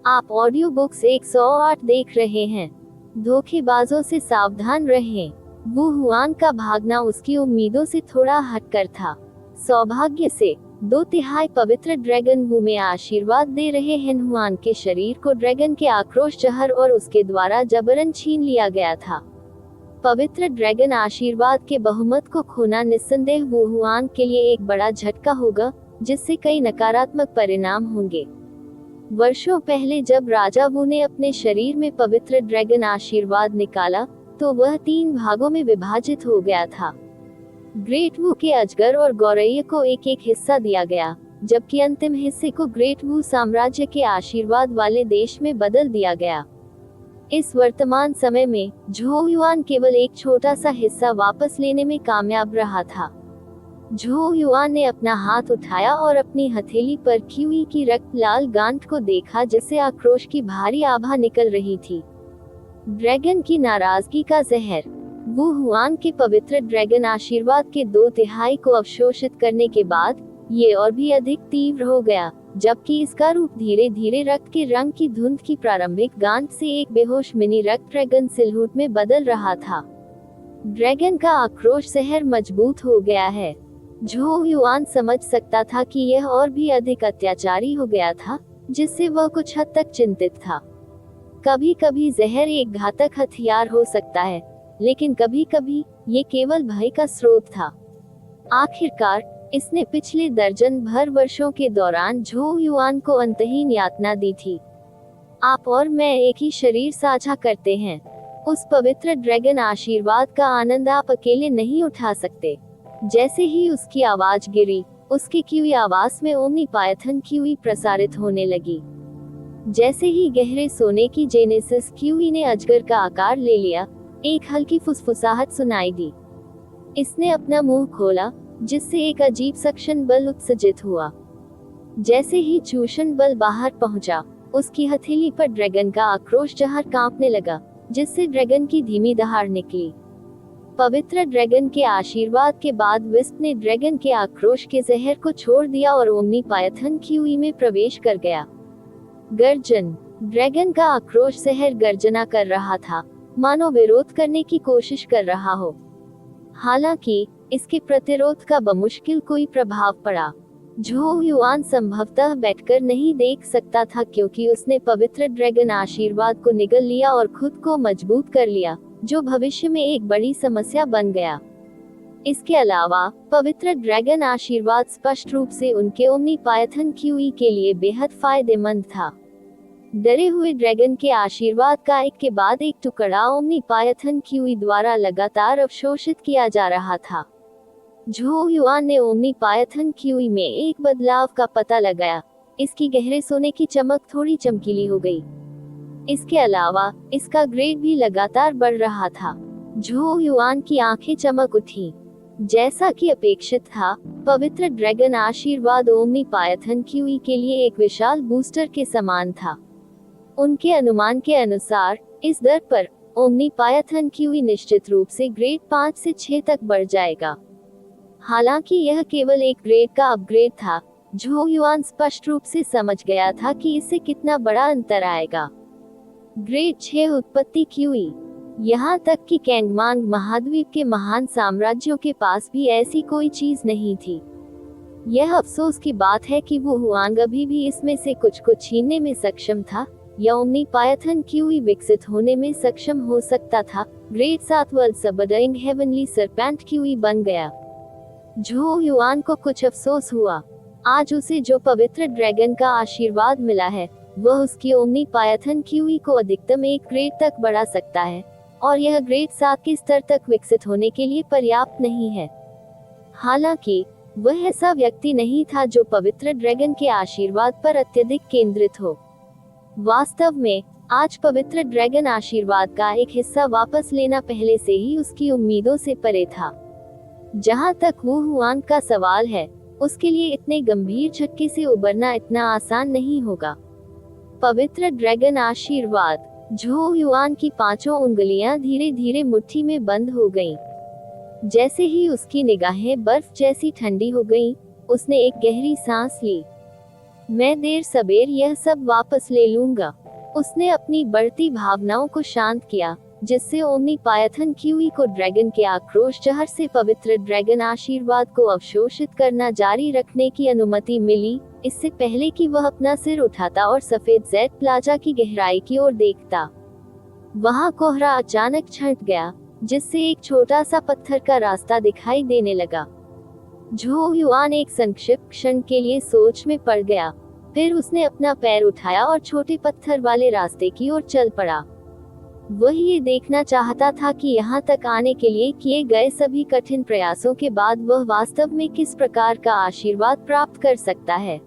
आप ऑडियो बुक्स 108 देख रहे हैं। धोखेबाजों से सावधान रहें। वुहुआन का भागना उसकी उम्मीदों से थोड़ा हटकर था। सौभाग्य से 2/3 पवित्र ड्रैगन वू में आशीर्वाद दे रहे हेनहुआन के शरीर को ड्रैगन के आक्रोश जहर और उसके द्वारा जबरन छीन लिया गया था। पवित्र ड्रैगन आशीर्वाद के बहुमत को खोना निस्संदेह वुहुआन के लिए एक बड़ा झटका होगा, जिससे कई नकारात्मक परिणाम होंगे। वर्षों पहले जब राजा वू ने अपने शरीर में पवित्र ड्रैगन आशीर्वाद निकाला, तो वह 3 भागों में विभाजित हो गया था। ग्रेट वू के अजगर और गौरैया को एक एक हिस्सा दिया गया, जबकि अंतिम हिस्से को ग्रेट वू साम्राज्य के आशीर्वाद वाले देश में बदल दिया गया। इस वर्तमान समय में झो युआन केवल एक छोटा सा हिस्सा वापस लेने में कामयाब रहा था। झो युआन ने अपना हाथ उठाया और अपनी हथेली पर क्यूई की रक्त लाल गांठ को देखा, जिससे आक्रोश की भारी आभा निकल रही थी। ड्रैगन की नाराजगी का जहर। वुहुआन के पवित्र ड्रैगन आशीर्वाद के 2/3 को अवशोषित करने के बाद ये और भी अधिक तीव्र हो गया, जबकि इसका रूप धीरे धीरे रक्त के रंग की धुंध की प्रारंभिक गांठ से एक बेहोश मिनी रक्त ड्रैगन सिलहूट में बदल रहा था। ड्रैगन का आक्रोश जहर मजबूत हो गया है। झो युआन समझ सकता था कि यह और भी अधिक अत्याचारी हो गया था, जिससे वह कुछ हद तक चिंतित था। कभी कभी जहर एक घातक हथियार हो सकता है, लेकिन कभी कभी ये केवल भय का स्रोत था। आखिरकार इसने पिछले दर्जन भर वर्षों के दौरान झो युआन को अंतहीन यातना दी थी। आप और मैं एक ही शरीर साझा करते हैं। उस पवित्र ड्रैगन आशीर्वाद का आनंद आप अकेले नहीं उठा सकते। जैसे ही उसकी आवाज गिरी, उसके क्यूई आवाज में ओमनी पायथन क्यूई प्रसारित होने लगी। जैसे ही गहरे सोने की जेनेसिस क्यूई ने अजगर का आकार ले लिया, एक हल्की फुसफुसाहट सुनाई दी। इसने अपना मुंह खोला, जिससे एक अजीब सक्शन बल उत्सर्जित हुआ। जैसे ही चूषण बल बाहर पहुंचा, उसकी हथेली पर ड्रैगन का आक्रोश जहर कांपने लगा, जिससे ड्रैगन की धीमी दहाड़ निकली। पवित्र ड्रैगन के आशीर्वाद के बाद विस्प ने ड्रैगन के आक्रोश के जहर को छोड़ दिया और ओमनी पायथन क्यूई में प्रवेश कर गया। गर्जन। ड्रैगन का आक्रोश जहर गर्जना कर रहा था, मानो विरोध करने की कोशिश कर रहा हो। हालांकि इसके प्रतिरोध का बमुश्किल कोई प्रभाव पड़ा। झो युआन संभवतः बैठकर नहीं देख सकता था, क्योंकि उसने पवित्र ड्रैगन आशीर्वाद को निगल लिया और खुद को मजबूत कर लिया, जो भविष्य में एक बड़ी समस्या बन गया। इसके अलावा पवित्र ड्रैगन आशीर्वाद स्पष्ट रूप से उनके ओमनी पायथन क्यूई के लिए बेहद फायदेमंद था। डरे हुए ड्रैगन के आशीर्वाद का एक के बाद एक टुकड़ा ओमनी पायथन क्यूई द्वारा लगातार अवशोषित किया जा रहा था। झो युआन ने ओमनी पायथन क्यूई में एक बदलाव का पता लगाया। इसकी गहरे सोने की चमक थोड़ी चमकीली हो गई। इसके अलावा इसका ग्रेड भी लगातार बढ़ रहा था। झो युआन की आंखें चमक उठी। जैसा कि अपेक्षित था, पवित्र ड्रैगन आशीर्वाद ओमनी पायथन क्यूई के लिए एक विशाल बूस्टर के समान था। उनके अनुमान के अनुसार इस दर पर ओमनी पायथन क्यूई निश्चित रूप से ग्रेड 5 से 6 तक बढ़ जाएगा। हालांकि यह केवल एक ग्रेड का अपग्रेड था, झो युआन स्पष्ट रूप से समझ गया था कि इससे कितना बड़ा अंतर आएगा। ग्रेड 6 उत्पत्ति क्यूई। यहाँ तक कि कैंगमांग महाद्वीप के महान साम्राज्यों के पास भी ऐसी कोई चीज नहीं थी। यह अफसोस की बात है कि वो हुआंग अभी भी इसमें से कुछ को छीनने में सक्षम था, या ओमनी पायथन क्यूई विकसित होने में सक्षम हो सकता था। Grade 7 world subduing heavenly serpent qi बन गया। झो युआन को कुछ अफसोस हुआ। आज उसे जो पवित्र ड्रैगन का आशीर्वाद मिला है, वह उसकी ओमनी पायथन क्यूई को अधिकतम एक ग्रेड तक बढ़ा सकता है, और यह ग्रेड 7 के स्तर तक विकसित होने के लिए पर्याप्त नहीं है। हालांकि वह ऐसा व्यक्ति नहीं था जो पवित्र ड्रैगन के आशीर्वाद पर अत्यधिक केंद्रित हो। वास्तव में आज पवित्र ड्रैगन आशीर्वाद का एक हिस्सा वापस लेना पहले से ही उसकी उम्मीदों से परे था। जहां तक वू हुआन का सवाल है, उसके लिए इतने गंभीर झटके से उबरना इतना आसान नहीं होगा। पवित्र ड्रैगन आशीर्वाद। झो युआन की 5 उंगलियां धीरे धीरे मुट्ठी में बंद हो गईं। जैसे ही उसकी निगाहें बर्फ जैसी ठंडी हो गईं, उसने एक गहरी सांस ली। मैं देर सबेर यह सब वापस ले लूंगा। उसने अपनी बढ़ती भावनाओं को शांत किया, जिससे ओमनी पायथन क्यूई को ड्रैगन के आक्रोश जहर से पवित्र ड्रैगन आशीर्वाद को अवशोषित करना जारी रखने की अनुमति मिली, इससे पहले कि वह अपना सिर उठाता और सफेद जेड प्लाजा की गहराई की ओर देखता। वहां कोहरा अचानक छंट गया, जिससे एक छोटा सा पत्थर का रास्ता दिखाई देने लगा। झो युआन एक संक्षिप्त क्षण के लिए सोच में पड़ गया। फिर उसने अपना पैर उठाया और छोटे पत्थर वाले रास्ते की ओर चल पड़ा। वह ये देखना चाहता था कि यहाँ तक आने के लिए किए गए सभी कठिन प्रयासों के बाद वह वास्तव में किस प्रकार का आशीर्वाद प्राप्त कर सकता है।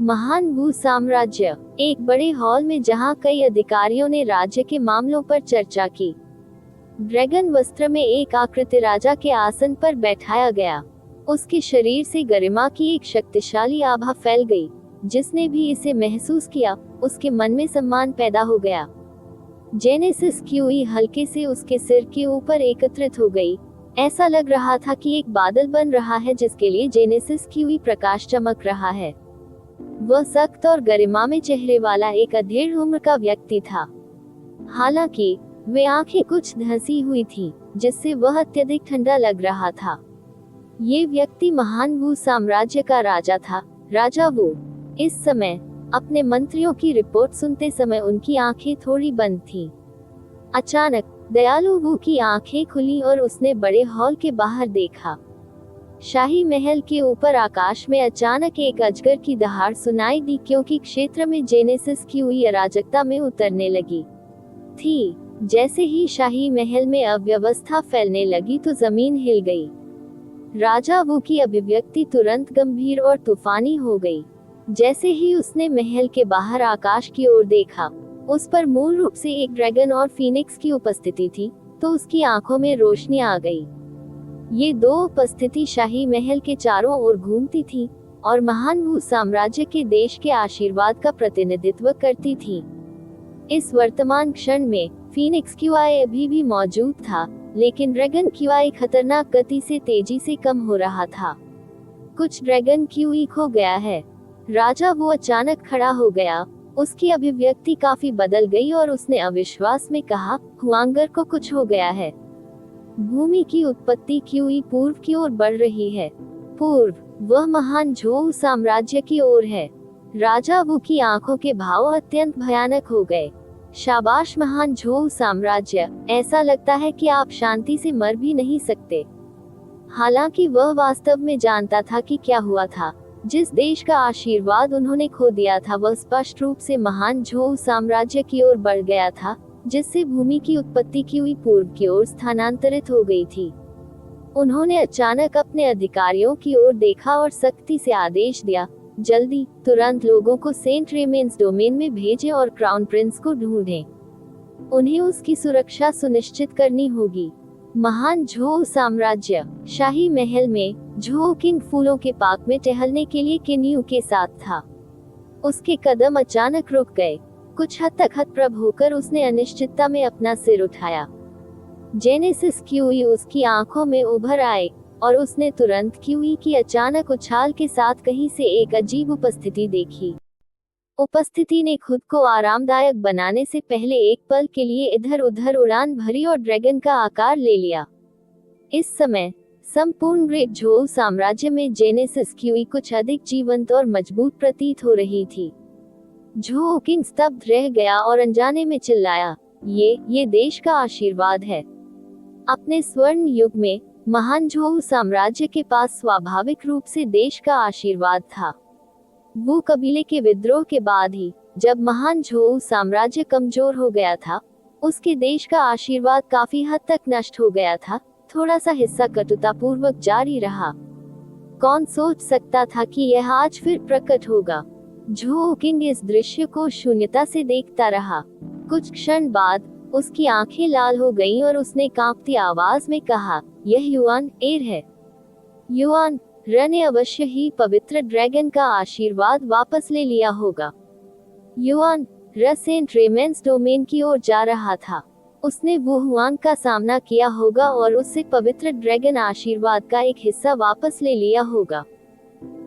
महान भू साम्राज्य। एक बड़े हॉल में जहाँ कई अधिकारियों ने राज्य के मामलों पर चर्चा की। ड्रैगन वस्त्र में एक आकृति राजा के आसन पर बैठाया गया। उसके शरीर से गरिमा की एक शक्तिशाली आभा फैल गई। जिसने भी इसे महसूस किया, उसके मन में सम्मान पैदा हो गया। जेनेसिस क्यूई हल्के से उसके सिर के ऊपर एकत्रित हो गई। ऐसा लग रहा था कि एक बादल बन रहा है जिसके लिए जेनेसिस क्यूई प्रकाश चमक रहा है। वह सख्त और गरिमा में चेहरे वाला एक अधेड़ उम्र का व्यक्ति था। हालांकि वे आंखें कुछ धंसी हुई थीं, जिससे वह अत्यधिक ठंडा लग रहा था। ये व्यक्ति महान वू साम्राज्य का राजा था, राजा वू। इस समय अपने मंत्रियों की रिपोर्ट सुनते समय उनकी आंखें थोड़ी बंद थीं। अचानक दयालु वू की आंखें खुली और उसने बड़े हॉल के बाहर देखा। शाही महल के ऊपर आकाश में अचानक एक अजगर की दहाड़ सुनाई दी, क्योंकि क्षेत्र में जेनेसिस क्यूई अराजकता में उतरने लगी थी। जैसे ही शाही महल में अव्यवस्था फैलने लगी तो जमीन हिल गई। राजा वू की अभिव्यक्ति तुरंत गंभीर और तूफानी हो गई। जैसे ही उसने महल के बाहर आकाश की ओर देखा, उस पर मूल रूप से एक ड्रैगन और फीनिक्स की उपस्थिति थी, तो उसकी आंखों में रोशनी आ गई। ये दो उपस्थिति शाही महल के चारों ओर घूमती थी और महान वू साम्राज्य के देश के आशीर्वाद का प्रतिनिधित्व करती थी। इस वर्तमान क्षण में फीनिक्स क्यूआई अभी भी मौजूद था, लेकिन ड्रैगन क्यूआई खतरनाक गति से तेजी से कम हो रहा था। कुछ ड्रैगन क्यूई खो गया है। राजा वो अचानक खड़ा हो गया। उसकी अभिव्यक्ति काफी बदल गई और उसने अविश्वास में कहा, हुआंगर को कुछ हो गया है। भूमि की उत्पत्ति क्यूई पूर्व की ओर बढ़ रही है। पूर्व, वह महान झोउ साम्राज्य की ओर है। राजा वू की आंखों के भाव अत्यंत भयानक हो गए। शाबाश महान झोउ साम्राज्य, ऐसा लगता है कि आप शांति से मर भी नहीं सकते। हालांकि वह वास्तव में जानता था कि क्या हुआ था। जिस देश का आशीर्वाद उन्होंने खो दिया था वह स्पष्ट रूप से महान झोउ साम्राज्य की ओर बढ़ गया था, जिससे भूमि की उत्पत्ति की हुई पूर्व की ओर स्थानांतरित हो गई थी। उन्होंने अचानक अपने अधिकारियों की ओर देखा और सख्ती से आदेश दिया, जल्दी, तुरंत लोगों को सेंट रेमेन्स डोमेन में भेजें और क्राउन प्रिंस को ढूंढें। उन्हें उसकी सुरक्षा सुनिश्चित करनी होगी। महान झोउ साम्राज्य। शाही महल में झोउ किंग फूलों के पार्क में टहलने के लिए किन्यू के साथ था। उसके कदम अचानक रुक गए। कुछ हद तक हतप्रभ होकर उसने अनिश्चितता में अपना सिर उठाया। जेनेसिस क्यूई उसकी आंखों में उभर आए और उसने तुरंत क्यूई की अचानक उछाल के साथ कहीं से एक अजीब उपस्थिति देखी। उपस्थिति ने खुद को आरामदायक बनाने से पहले एक पल के लिए इधर उधर उड़ान भरी और ड्रैगन का आकार ले लिया। इस समय संपूर्ण ग्रेट झोउ साम्राज्य में जेनेसिस क्यूई कुछ अधिक जीवंत और मजबूत प्रतीत हो रही थी। झोउ किंग स्तब्ध रह गया और अनजाने में चिल्लाया, ये देश का आशीर्वाद है। अपने स्वर्ण युग में महान झोउ साम्राज्य के पास स्वाभाविक रूप से देश का आशीर्वाद था। वो कबीले के विद्रोह के बाद ही, जब महान झोउ साम्राज्य कमजोर हो गया था, उसके देश का आशीर्वाद काफी हद तक नष्ट हो गया था। थोड़ा सा हिस्सा कटुतापूर्वक जारी रहा। कौन सोच सकता था कि यह आज फिर प्रकट होगा। झोउ किंग इस दृश्य को शून्यता से देखता रहा। कुछ क्षण बाद उसकी आंखें लाल हो गईं और उसने कांपती आवाज में कहा, यह युआन एर है। युआन र ने अवश्य ही पवित्र ड्रैगन का आशीर्वाद वापस ले लिया होगा। युआन र सेंट रेमेन्स डोमेन की ओर जा रहा था। उसने वुहुआन का सामना किया होगा और उससे पवित्र ड्रैगन आशीर्वाद का एक हिस्सा वापस ले लिया होगा।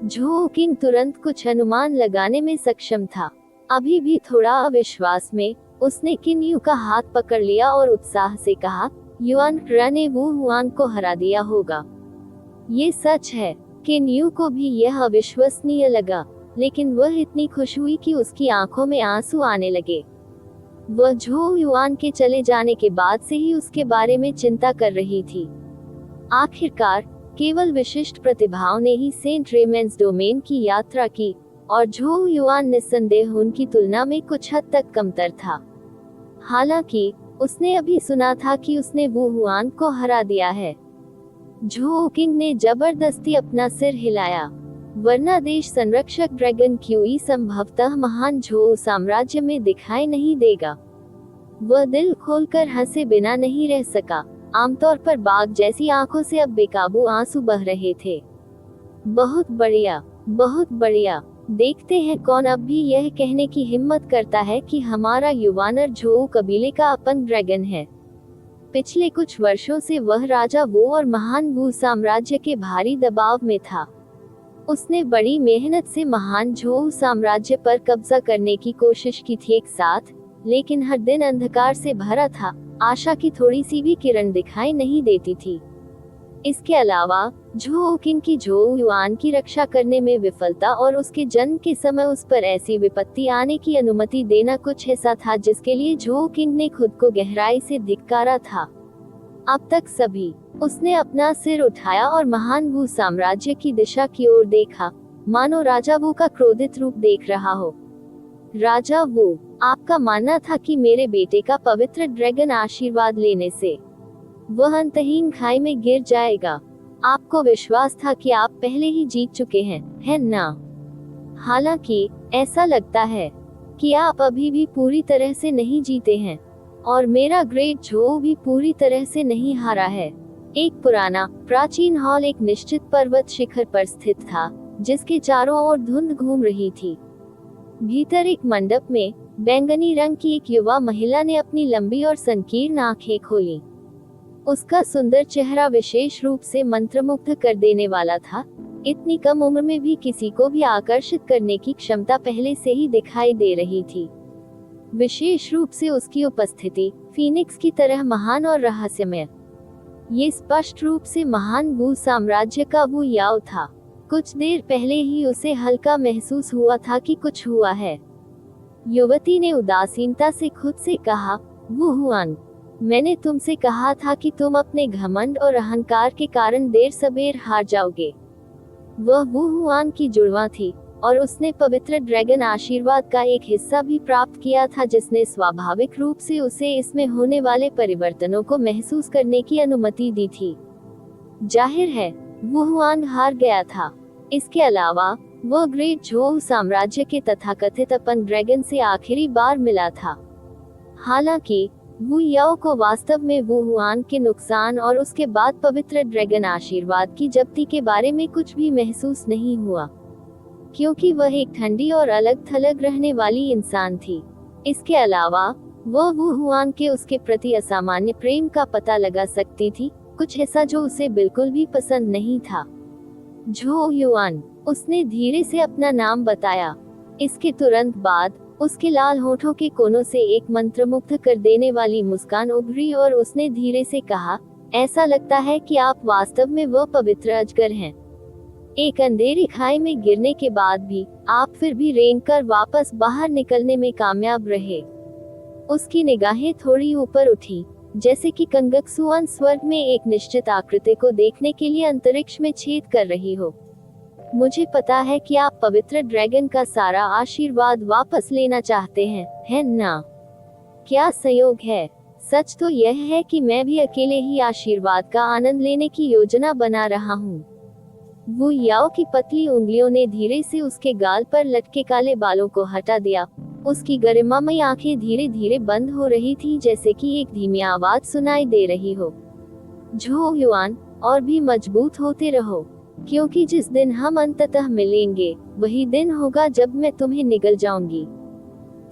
झोउ किंग तुरंत कुछ अनुमान लगाने में सक्षम था। अभी भी थोड़ा अविश्वास में उसने किन्यू का हाथ पकड़ लिया और उत्साह से कहा, युआन र ने वुहुआन को हरा दिया होगा। ये सच है। किन्यू को भी यह अविश्वसनीय लगा, लेकिन वह इतनी खुश हुई कि उसकी आंखों में आंसू आने लगे। वह झोउ युआन के चले जाने के बाद से ही उसके बारे में चिंता कर रही थी। आखिरकार केवल विशिष्ट प्रतिभाओं ने ही सेंट रेमेन्स डोमेन की यात्रा की और झोउ युआन निस्संदेह उनकी तुलना में कुछ हद तक कमतर था। हालांकि उसने अभी सुना था कि उसने वुहुआन को हरा दिया है। झोउ किंग ने जबरदस्ती अपना सिर हिलाया, वरना देश संरक्षक ड्रैगन क्यूई संभवतः महान झोउ साम्राज्य में दिखाई नहीं देगा। वह दिल खोलकर हंसे बिना नहीं रह सका। आमतौर पर बाघ जैसी आंखों से अब बेकाबू आंसू बह रहे थे। बहुत बढ़िया, बहुत बढ़िया। देखते हैं कौन अब भी यह कहने की हिम्मत करता है कि हमारा युवानर झोउ कबीले का अपन ड्रैगन है। पिछले कुछ वर्षों से वह राजा वो और महान वू साम्राज्य के भारी दबाव में था। उसने बड़ी मेहनत से महान झोउ साम्राज्य पर कब्जा करने की कोशिश की थी एक साथ, लेकिन हर दिन अंधकार से भरा था। आशा की थोड़ी सी भी किरण दिखाई नहीं देती थी। इसके अलावा झोउ किंग की झोउ युआन की रक्षा करने में विफलता और उसके जन्म के समय उस पर ऐसी विपत्ति आने की अनुमति देना कुछ ऐसा था जिसके लिए झोउ किंग ने खुद को गहराई से धिक्कारा था। अब तक सभी। उसने अपना सिर उठाया और महान वू साम्राज्य की दिशा की ओर देखा, मानो राजा वू का क्रोधित रूप देख रहा हो। राजा वू, आपका मानना था कि मेरे बेटे का पवित्र ड्रैगन आशीर्वाद लेने से वह अंतहीन खाई में गिर जाएगा। आपको विश्वास था कि आप पहले ही जीत चुके हैं, है ना? हालांकि ऐसा लगता है कि आप अभी भी पूरी तरह से नहीं जीते हैं, और मेरा ग्रेट झोउ भी पूरी तरह से नहीं हारा है। एक पुराना प्राचीन हॉल एक निश्चित पर्वत शिखर पर स्थित था, जिसके चारों ओर धुंध घूम रही थी। भीतर एक मंडप में बैंगनी रंग की एक युवा महिला ने अपनी लंबी और संकीर्ण आंखें खोली। उसका सुंदर चेहरा विशेष रूप से मंत्रमुग्ध कर देने वाला था। इतनी कम उम्र में भी किसी को भी आकर्षित करने की क्षमता पहले से ही दिखाई दे रही थी। विशेष रूप से उसकी उपस्थिति फीनिक्स की तरह महान और रहस्यमय। ये स्पष्ट रूप से महान वू साम्राज्य का वू याओ था। कुछ देर पहले ही उसे हल्का महसूस हुआ था कि कुछ हुआ है। युवती ने उदासीनता से खुद से कहा, वू हुआन, मैंने तुमसे कहा था कि तुम अपने घमंड और अहंकार के कारण देर सबेर हार जाओगे। वह वू हुआन की जुड़वा थी और उसने पवित्र ड्रैगन आशीर्वाद का एक हिस्सा भी प्राप्त किया था, जिसने स्वाभाविक रूप से उसे इसमें होने वाले परिवर्तनों को महसूस करने की अनुमति दी थी। जाहिर है, वू हुआन हार गया था। इसके अलावा वह ग्रेट झोउ साम्राज्य के तथाकथित अपन ड्रैगन से आखिरी बार मिला था। हालांकि वू याओ को वास्तव में वू हुआन के नुकसान और उसके बाद पवित्र ड्रैगन आशीर्वाद की जब्ती के बारे में कुछ भी महसूस नहीं हुआ, क्योंकि वह एक ठंडी और अलग थलग रहने वाली इंसान थी। इसके अलावा वह वू हुआन के उसके प्रति असामान्य प्रेम का पता लगा सकती थी, कुछ ऐसा जो उसे बिल्कुल भी पसंद नहीं था। झोउ युआन, उसने धीरे से अपना नाम बताया। इसके तुरंत बाद उसके लाल होठों के कोनों से एक मंत्रमुग्ध कर देने वाली मुस्कान उभरी और उसने धीरे से कहा, ऐसा लगता है कि आप वास्तव में वह पवित्र अजगर हैं। एक अंधेरी खाई में गिरने के बाद भी आप फिर भी रेंगकर वापस बाहर निकलने में कामयाब रहे। उसकी निगाहें थोड़ी ऊपर उठी, जैसे कि कंगक्सुआन स्वर्ग में एक निश्चित आकृति को देखने के लिए अंतरिक्ष में छेद कर रही हो। मुझे पता है कि आप पवित्र ड्रैगन का सारा आशीर्वाद वापस लेना चाहते हैं, है ना? क्या संयोग है। सच तो यह है कि मैं भी अकेले ही आशीर्वाद का आनंद लेने की योजना बना रहा हूँ। वू याओ की पतली उंगलियों ने धीरे से उसके गाल पर लटके काले बालों को हटा दिया। उसकी गरिमामयी आंखें धीरे धीरे बंद हो रही थी, जैसे कि एक धीमी आवाज सुनाई दे रही हो, झोउ युआन, और भी मजबूत होते रहो, क्योंकि जिस दिन हम अंततः मिलेंगे वही दिन होगा जब मैं तुम्हें निगल जाऊंगी।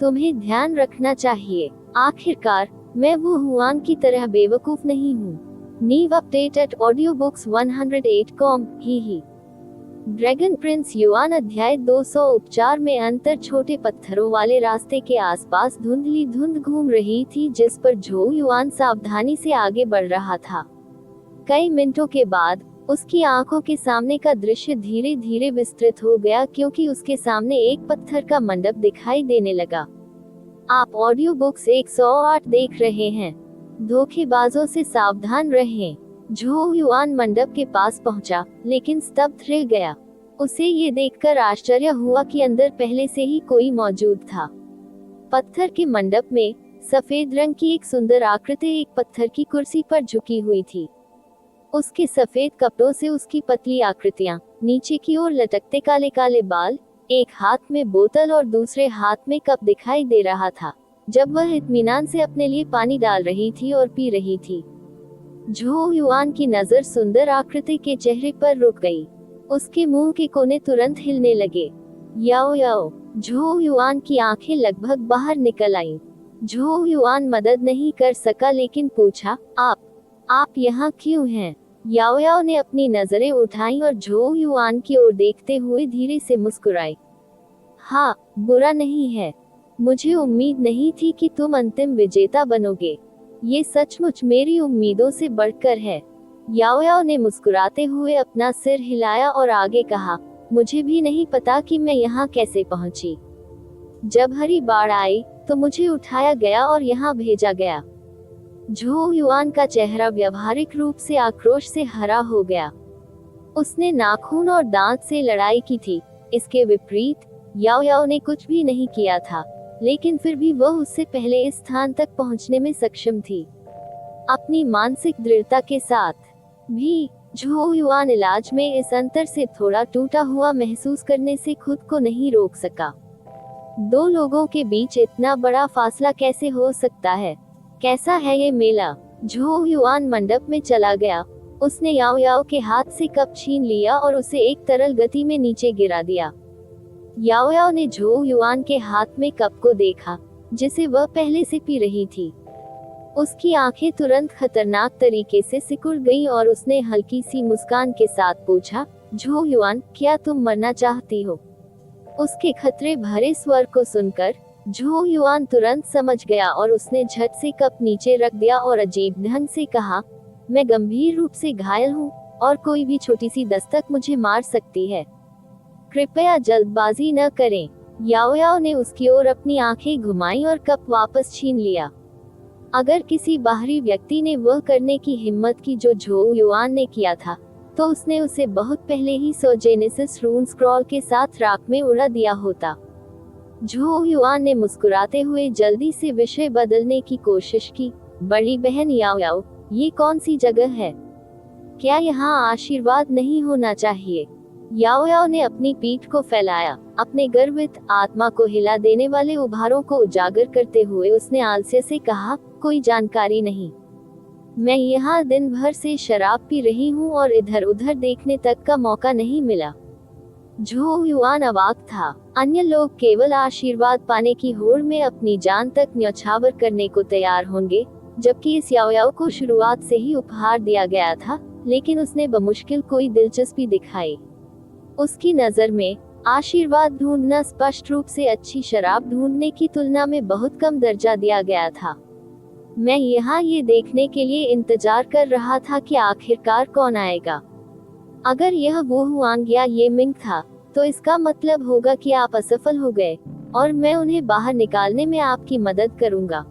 तुम्हें ध्यान रखना चाहिए, आखिरकार मैं वो हुआन की तरह बेवकूफ नहीं हूँ। नीव अपडेट एट audiobooks108.com। ही ड्रैगन प्रिंस युआन अध्याय 200। उपचार में अंतर। छोटे पत्थरों वाले रास्ते के आसपास धुंधली धुंध घूम रही थी, जिस पर झोउ युआन सावधानी से आगे बढ़ रहा था। कई मिनटों के बाद उसकी आंखों के सामने का दृश्य धीरे धीरे विस्तृत हो गया, क्योंकि उसके सामने एक पत्थर का मंडप दिखाई देने लगा। आप ऑडियो बुक्स 108 देख रहे हैं। धोखेबाजों से सावधान रहें। झोउ युआन मंडप के पास पहुंचा, लेकिन स्तब्ध रह गया। उसे ये देखकर आश्चर्य हुआ कि अंदर पहले से ही कोई मौजूद था। पत्थर के मंडप में सफेद रंग की एक सुंदर आकृति एक पत्थर की कुर्सी पर झुकी हुई थी। उसके सफेद कपड़ों से उसकी पतली आकृतियां, नीचे की ओर लटकते काले काले बाल, एक हाथ में बोतल और दूसरे हाथ में कप दिखाई दे रहा था, जब वह इत्मीनान से अपने लिए पानी डाल रही थी और पी रही थी। झोउ युआन की नजर सुंदर आकृति के चेहरे पर रुक गई। उसके मुंह के कोने तुरंत हिलने लगे। याओ याओ। झोउ युआन की आंखें लगभग बाहर निकल आईं। झोउ युआन मदद नहीं कर सका, लेकिन पूछा, आप यहाँ क्यों हैं? याओ याओ ने अपनी नजरें उठाईं और झोउ युआन की ओर देखते हुए धीरे से मुस्कुराई। हाँ, बुरा नहीं है। मुझे उम्मीद नहीं थी कि तुम अंतिम विजेता बनोगे। ये सचमुच मेरी उम्मीदों से बढ़कर है। याओ याओ ने मुस्कुराते हुए अपना सिर हिलाया और आगे कहा, मुझे भी नहीं पता कि मैं यहाँ कैसे पहुंची। जब हरी बाढ़ आई तो मुझे उठाया गया और यहाँ भेजा गया। झोउ युआन का चेहरा व्यावहारिक रूप से आक्रोश से हरा हो गया। उसने नाखून और दांत से लड़ाई की थी। इसके विपरीत याओ याओ ने कुछ भी नहीं किया था, लेकिन फिर भी वह उससे पहले इस स्थान तक पहुंचने में सक्षम थी। अपनी मानसिक दृढ़ता के साथ भी झोउ युआन इलाज में इस अंतर से थोड़ा टूटा हुआ महसूस करने से खुद को नहीं रोक सका। दो लोगों के बीच इतना बड़ा फासला कैसे हो सकता है? कैसा है ये मेला? झोउ युआन मंडप में चला गया। उसने याओ याओ के हाथ से कप छीन लिया और उसे एक तरल गति में नीचे गिरा दिया। याओ याओ ने झोउ युआन के हाथ में कप को देखा, जिसे वह पहले से पी रही थी। उसकी आंखें तुरंत खतरनाक तरीके से सिकुड़ गईं और उसने हल्की सी मुस्कान के साथ पूछा, झोउ युआन, क्या तुम मरना चाहती हो? उसके खतरे भरे स्वर को सुनकर झोउ युआन तुरंत समझ गया और उसने झट से कप नीचे रख दिया और अजीब ढंग से कहा, मैं गंभीर रूप से घायल हूँ और कोई भी छोटी सी दस्तक मुझे मार सकती है। कृपया जल्दबाजी न करें। याओ याओ ने उसकी ओर अपनी आंखें घुमाई और कप वापस छीन लिया। अगर किसी बाहरी व्यक्ति ने वह करने की हिम्मत की जो झोउ युआन ने किया था, तो उसने उसे बहुत पहले ही जेनेसिस रून स्क्रॉल के साथ राख में उड़ा दिया होता। झोउ युआन ने मुस्कुराते हुए जल्दी से विषय बदलने की कोशिश की। बड़ी बहन याओ याओ, ये कौन सी जगह है? क्या यहाँ आशीर्वाद नहीं होना चाहिए? याओ याओ ने अपनी पीठ को फैलाया। अपने गर्वित आत्मा को हिला देने वाले उभारों को उजागर करते हुए उसने आलस्य से कहा, कोई जानकारी नहीं। मैं यहाँ दिन भर से शराब पी रही हूँ और इधर उधर देखने तक का मौका नहीं मिला। झोउ युआन अवाक था। अन्य लोग केवल आशीर्वाद पाने की होड़ में अपनी जान तक न्यौछावर करने को तैयार होंगे, जबकि इस याओ याओ को शुरुआत से ही उपहार दिया गया था, लेकिन उसने बमुश्किल कोई दिलचस्पी दिखाई। उसकी नजर में आशीर्वाद ढूंढना स्पष्ट रूप से अच्छी शराब ढूंढने की तुलना में बहुत कम दर्जा दिया गया था। मैं यहाँ ये देखने के लिए इंतजार कर रहा था कि आखिरकार कौन आएगा। अगर यह वो हुआंग या ये मिंग था, तो इसका मतलब होगा कि आप असफल हो गए, और मैं उन्हें बाहर निकालने में आपकी मदद करूंगा।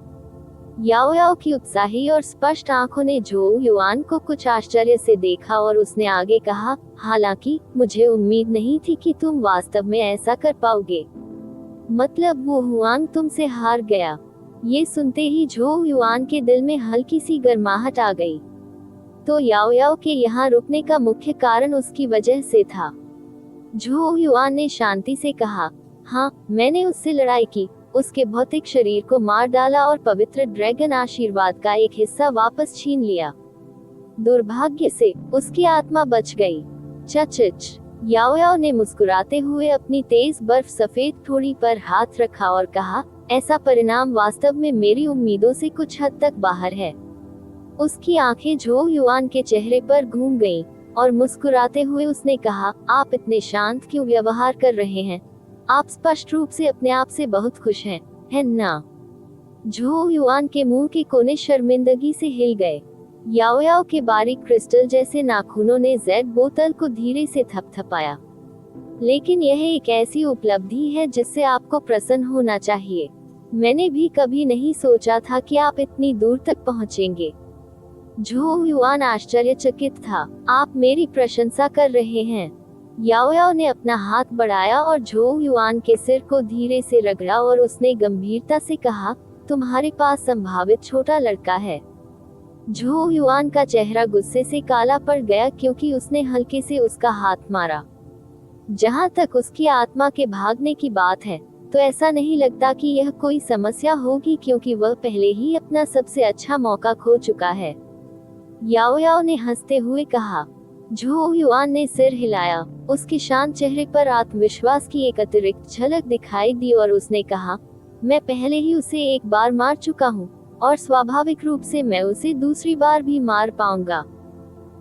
याओ याओ की उत्साही और स्पष्ट आंखों ने झोउ युआन को कुछ आश्चर्य से देखा और उसने आगे कहा, हालांकि मुझे उम्मीद नहीं थी कि तुम वास्तव में ऐसा कर पाओगे। मतलब वो हुआंग तुमसे हार गया। ये सुनते ही झोउ युआन के दिल में हल्की सी गर्माहट आ गई। तो याओ याओ के यहाँ रुकने का मुख्य कारण उसकी वजह से था। झोउ युआन ने शांति से कहा, हाँ, मैंने उससे लड़ाई की, उसके भौतिक शरीर को मार डाला और पवित्र ड्रैगन आशीर्वाद का एक हिस्सा वापस छीन लिया। दुर्भाग्य से उसकी आत्मा बच गई। चचिच। याओ याओ ने मुस्कुराते हुए अपनी तेज बर्फ सफेद ठोड़ी पर हाथ रखा और कहा, ऐसा परिणाम वास्तव में मेरी उम्मीदों से कुछ हद तक बाहर है। उसकी आंखें झोउ युआन के चेहरे पर घूम गईं, और मुस्कुराते हुए उसने कहा, आप इतने शांत क्यों व्यवहार कर रहे हैं? आप स्पष्ट रूप से अपने आप से बहुत खुश हैं, है ना? झोउ युआन के मुंह के कोने शर्मिंदगी से हिल गए। याओ याओ के बारीक क्रिस्टल जैसे नाखूनों ने जेड बोतल को धीरे से थपथपाया। लेकिन यह एक ऐसी उपलब्धि है जिससे आपको प्रसन्न होना चाहिए। मैंने भी कभी नहीं सोचा था कि आप इतनी दूर तक पहुंचेंगे। झोउ युआन आश्चर्यचकित था। आप मेरी प्रशंसा कर रहे हैं? याओ याओ ने अपना हाथ बढ़ाया और झोउ युआन के सिर को धीरे से रगड़ा और उसने गंभीरता से कहा, तुम्हारे पास संभावित छोटा लड़का है। झोउ युआन का चेहरा गुस्से से काला पड़ गया क्योंकि उसने हल्के से उसका हाथ मारा। जहाँ तक उसकी आत्मा के भागने की बात है, तो ऐसा नहीं लगता कि यह कोई समस्या होगी क्योंकि वह पहले ही अपना सबसे अच्छा मौका खो चुका है। याओ याओ ने हंसते हुए कहा। झोउ युआन ने सिर हिलाया। उसके शांत चेहरे पर आत्मविश्वास की एक अतिरिक्त झलक दिखाई दी और उसने कहा, मैं पहले ही उसे एक बार मार चुका हूँ, और स्वाभाविक रूप से मैं उसे दूसरी बार भी मार पाऊंगा।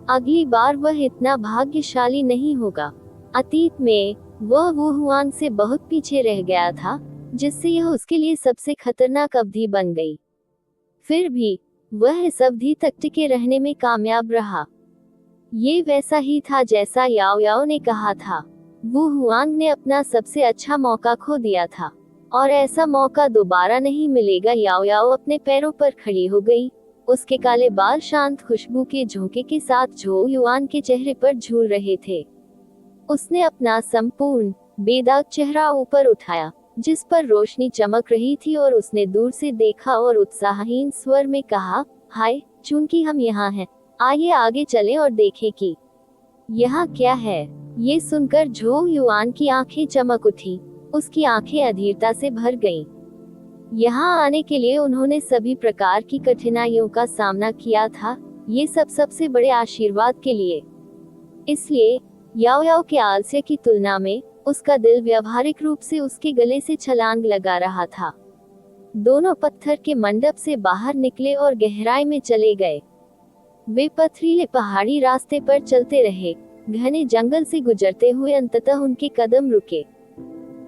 अगली बार वह इतना भाग्यशाली नहीं होगा। अतीत में वह वो हुआंग से बहुत पीछे रह गया था, जिससे यह उसके लिए सबसे खतरनाक अवधि बन गई। फिर भी वह इस अवधि तक टिके रहने में कामयाब रहा। ये वैसा ही था जैसा याओ याओ ने कहा था। वो हुआंग ने अपना सबसे अच्छा मौका खो दिया था, और ऐसा मौका दोबारा नहीं मिलेगा। याओ याओ अपने पैरों पर खड़ी हो गई। उसके काले बाल शांत खुशबू के झोंके के साथ झोउ युआन के चेहरे पर झूल रहे थे। उसने अपना संपूर्ण बेदाग चेहरा ऊपर उठाया, जिस पर रोशनी चमक रही थी, और उसने दूर से देखा और उत्साहहीन स्वर में कहा, हाय, चूंकि हम यहाँ हैं, आइए आगे चलें और देखें कि यहाँ क्या है। ये सुनकर झोउ युआन की आंखें चमक उठी। उसकी आंखें अधीरता से भर गईं। यहाँ आने के लिए उन्होंने सभी प्रकार की कठिनाइयों का सामना किया था, ये सब सबसे बड़े आशीर्वाद के लिए। इसलिए याओ याओ के आलस्य की तुलना में उसका दिल व्यावहारिक रूप से उसके गले से छलांग लगा रहा था। दोनों पत्थर के मंडप से बाहर निकले और गहराई में चले गए। वे पथरीले पहाड़ी रास्ते पर चलते रहे। घने जंगल से गुजरते हुए अंततः उनके कदम रुके।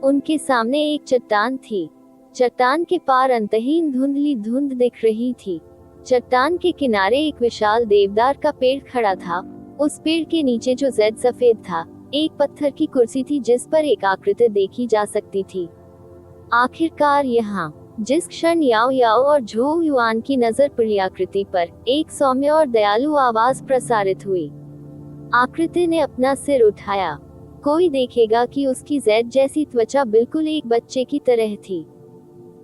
उनके सामने एक चट्टान थी। चट्टान के पार अंतहीन धुंधली धुंध दिख रही थी। चट्टान के किनारे एक विशाल देवदार का पेड़ खड़ा था। उस पेड़ के नीचे जो जेड सफेद था, एक पत्थर की कुर्सी थी जिस पर एक आकृति देखी जा सकती थी। आखिरकार यहाँ जिस क्षण याओ याओ और झो युआन की नजर पड़ी आकृति पर, एक सौम्य और दयालु आवाज प्रसारित हुई। आकृति ने अपना सिर उठाया। कोई देखेगा कि उसकी जेड जैसी त्वचा बिल्कुल एक बच्चे की तरह थी।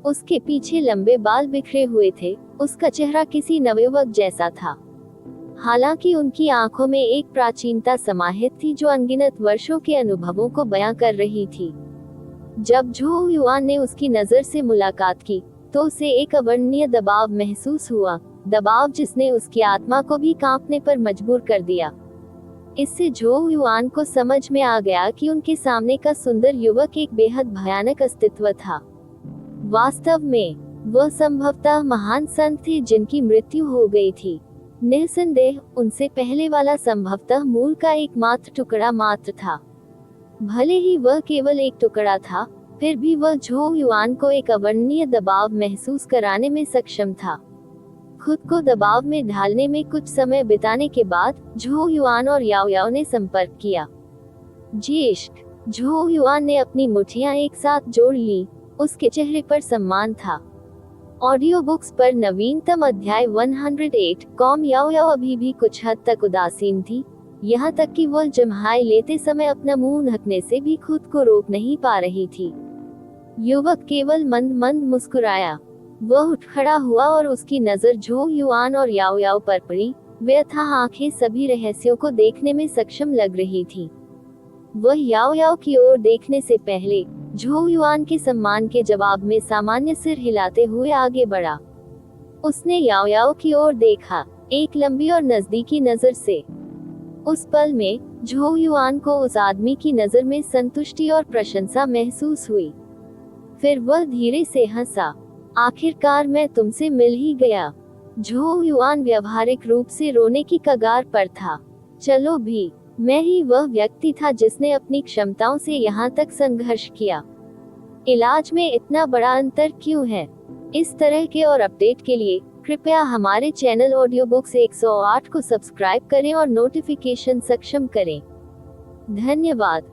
उसके पीछे लंबे बाल बिखरे हुए थे। उसका चेहरा किसी नवयुवक जैसा था। हालांकि उनकी आंखों में एक प्राचीनता समाहित थी जो अनगिनत वर्षों के अनुभवों को बयां कर रही थी। जब झो युआन ने उसकी नजर से मुलाकात की तो उसे एक अवर्णनीय दबाव महसूस हुआ, दबाव जिसने उसकी आत्मा को भी कांपने पर मजबूर कर दिया। इससे झो युआन को समझ में आ गया कि उनके सामने का सुंदर युवक एक बेहद भयानक अस्तित्व था। वास्तव में वह संभवतः महान संत थे जिनकी मृत्यु हो गई थी। निस्संदेह उनसे पहले वाला संभवतः मूल का एकमात्र टुकड़ा मात्र था। भले ही वह केवल एक टुकड़ा था, फिर भी वह झो युआन को एक अवर्णनीय दबाव महसूस कराने में सक्षम था। खुद को दबाव में ढालने में कुछ समय बिताने के बाद झो युआन और याओ याओ ने संपर्क किया। जी इश्क। झो युआन ने अपनी मुट्ठियां एक साथ जोड़ ली। उसके चेहरे पर सम्मान था। ऑडियो बुक्स पर नवीनतम अध्याय 108 कॉम याओ याओ अभी भी कुछ हद तक उदासीन थी, यहाँ तक कि वह जम्हाई लेते समय अपना मुंह ढकने से भी खुद को रोक नहीं पा रही थी। युवक केवल मंद मंद मुस्कुराया। वह उठ खड़ा हुआ और उसकी नजर झो युआन और याओ याओ पर पड़ी। वे अथाह आंखें सभी रहस्यों को देखने में सक्षम लग रही थी। वह याओ याओ की ओर देखने से पहले झो युआन के सम्मान के जवाब में सामान्य सिर हिलाते हुए आगे बढ़ा। उसने याओ याओ की ओर देखा, एक लंबी और नजदीकी नजर से। उस पल में झो युआन को उस आदमी की नजर में संतुष्टि और प्रशंसा महसूस हुई। फिर वह धीरे से हंसा। आखिरकार मैं तुमसे मिल ही गया। झो युआन व्यावहारिक रूप से रोने की कगार पर था। चलो भी, मैं ही वह व्यक्ति था जिसने अपनी क्षमताओं से यहाँ तक संघर्ष किया। इलाज में इतना बड़ा अंतर क्यों है? इस तरह के और अपडेट के लिए कृपया हमारे चैनल ऑडियो बुक्स 108 को सब्सक्राइब करें और नोटिफिकेशन सक्षम करें। धन्यवाद।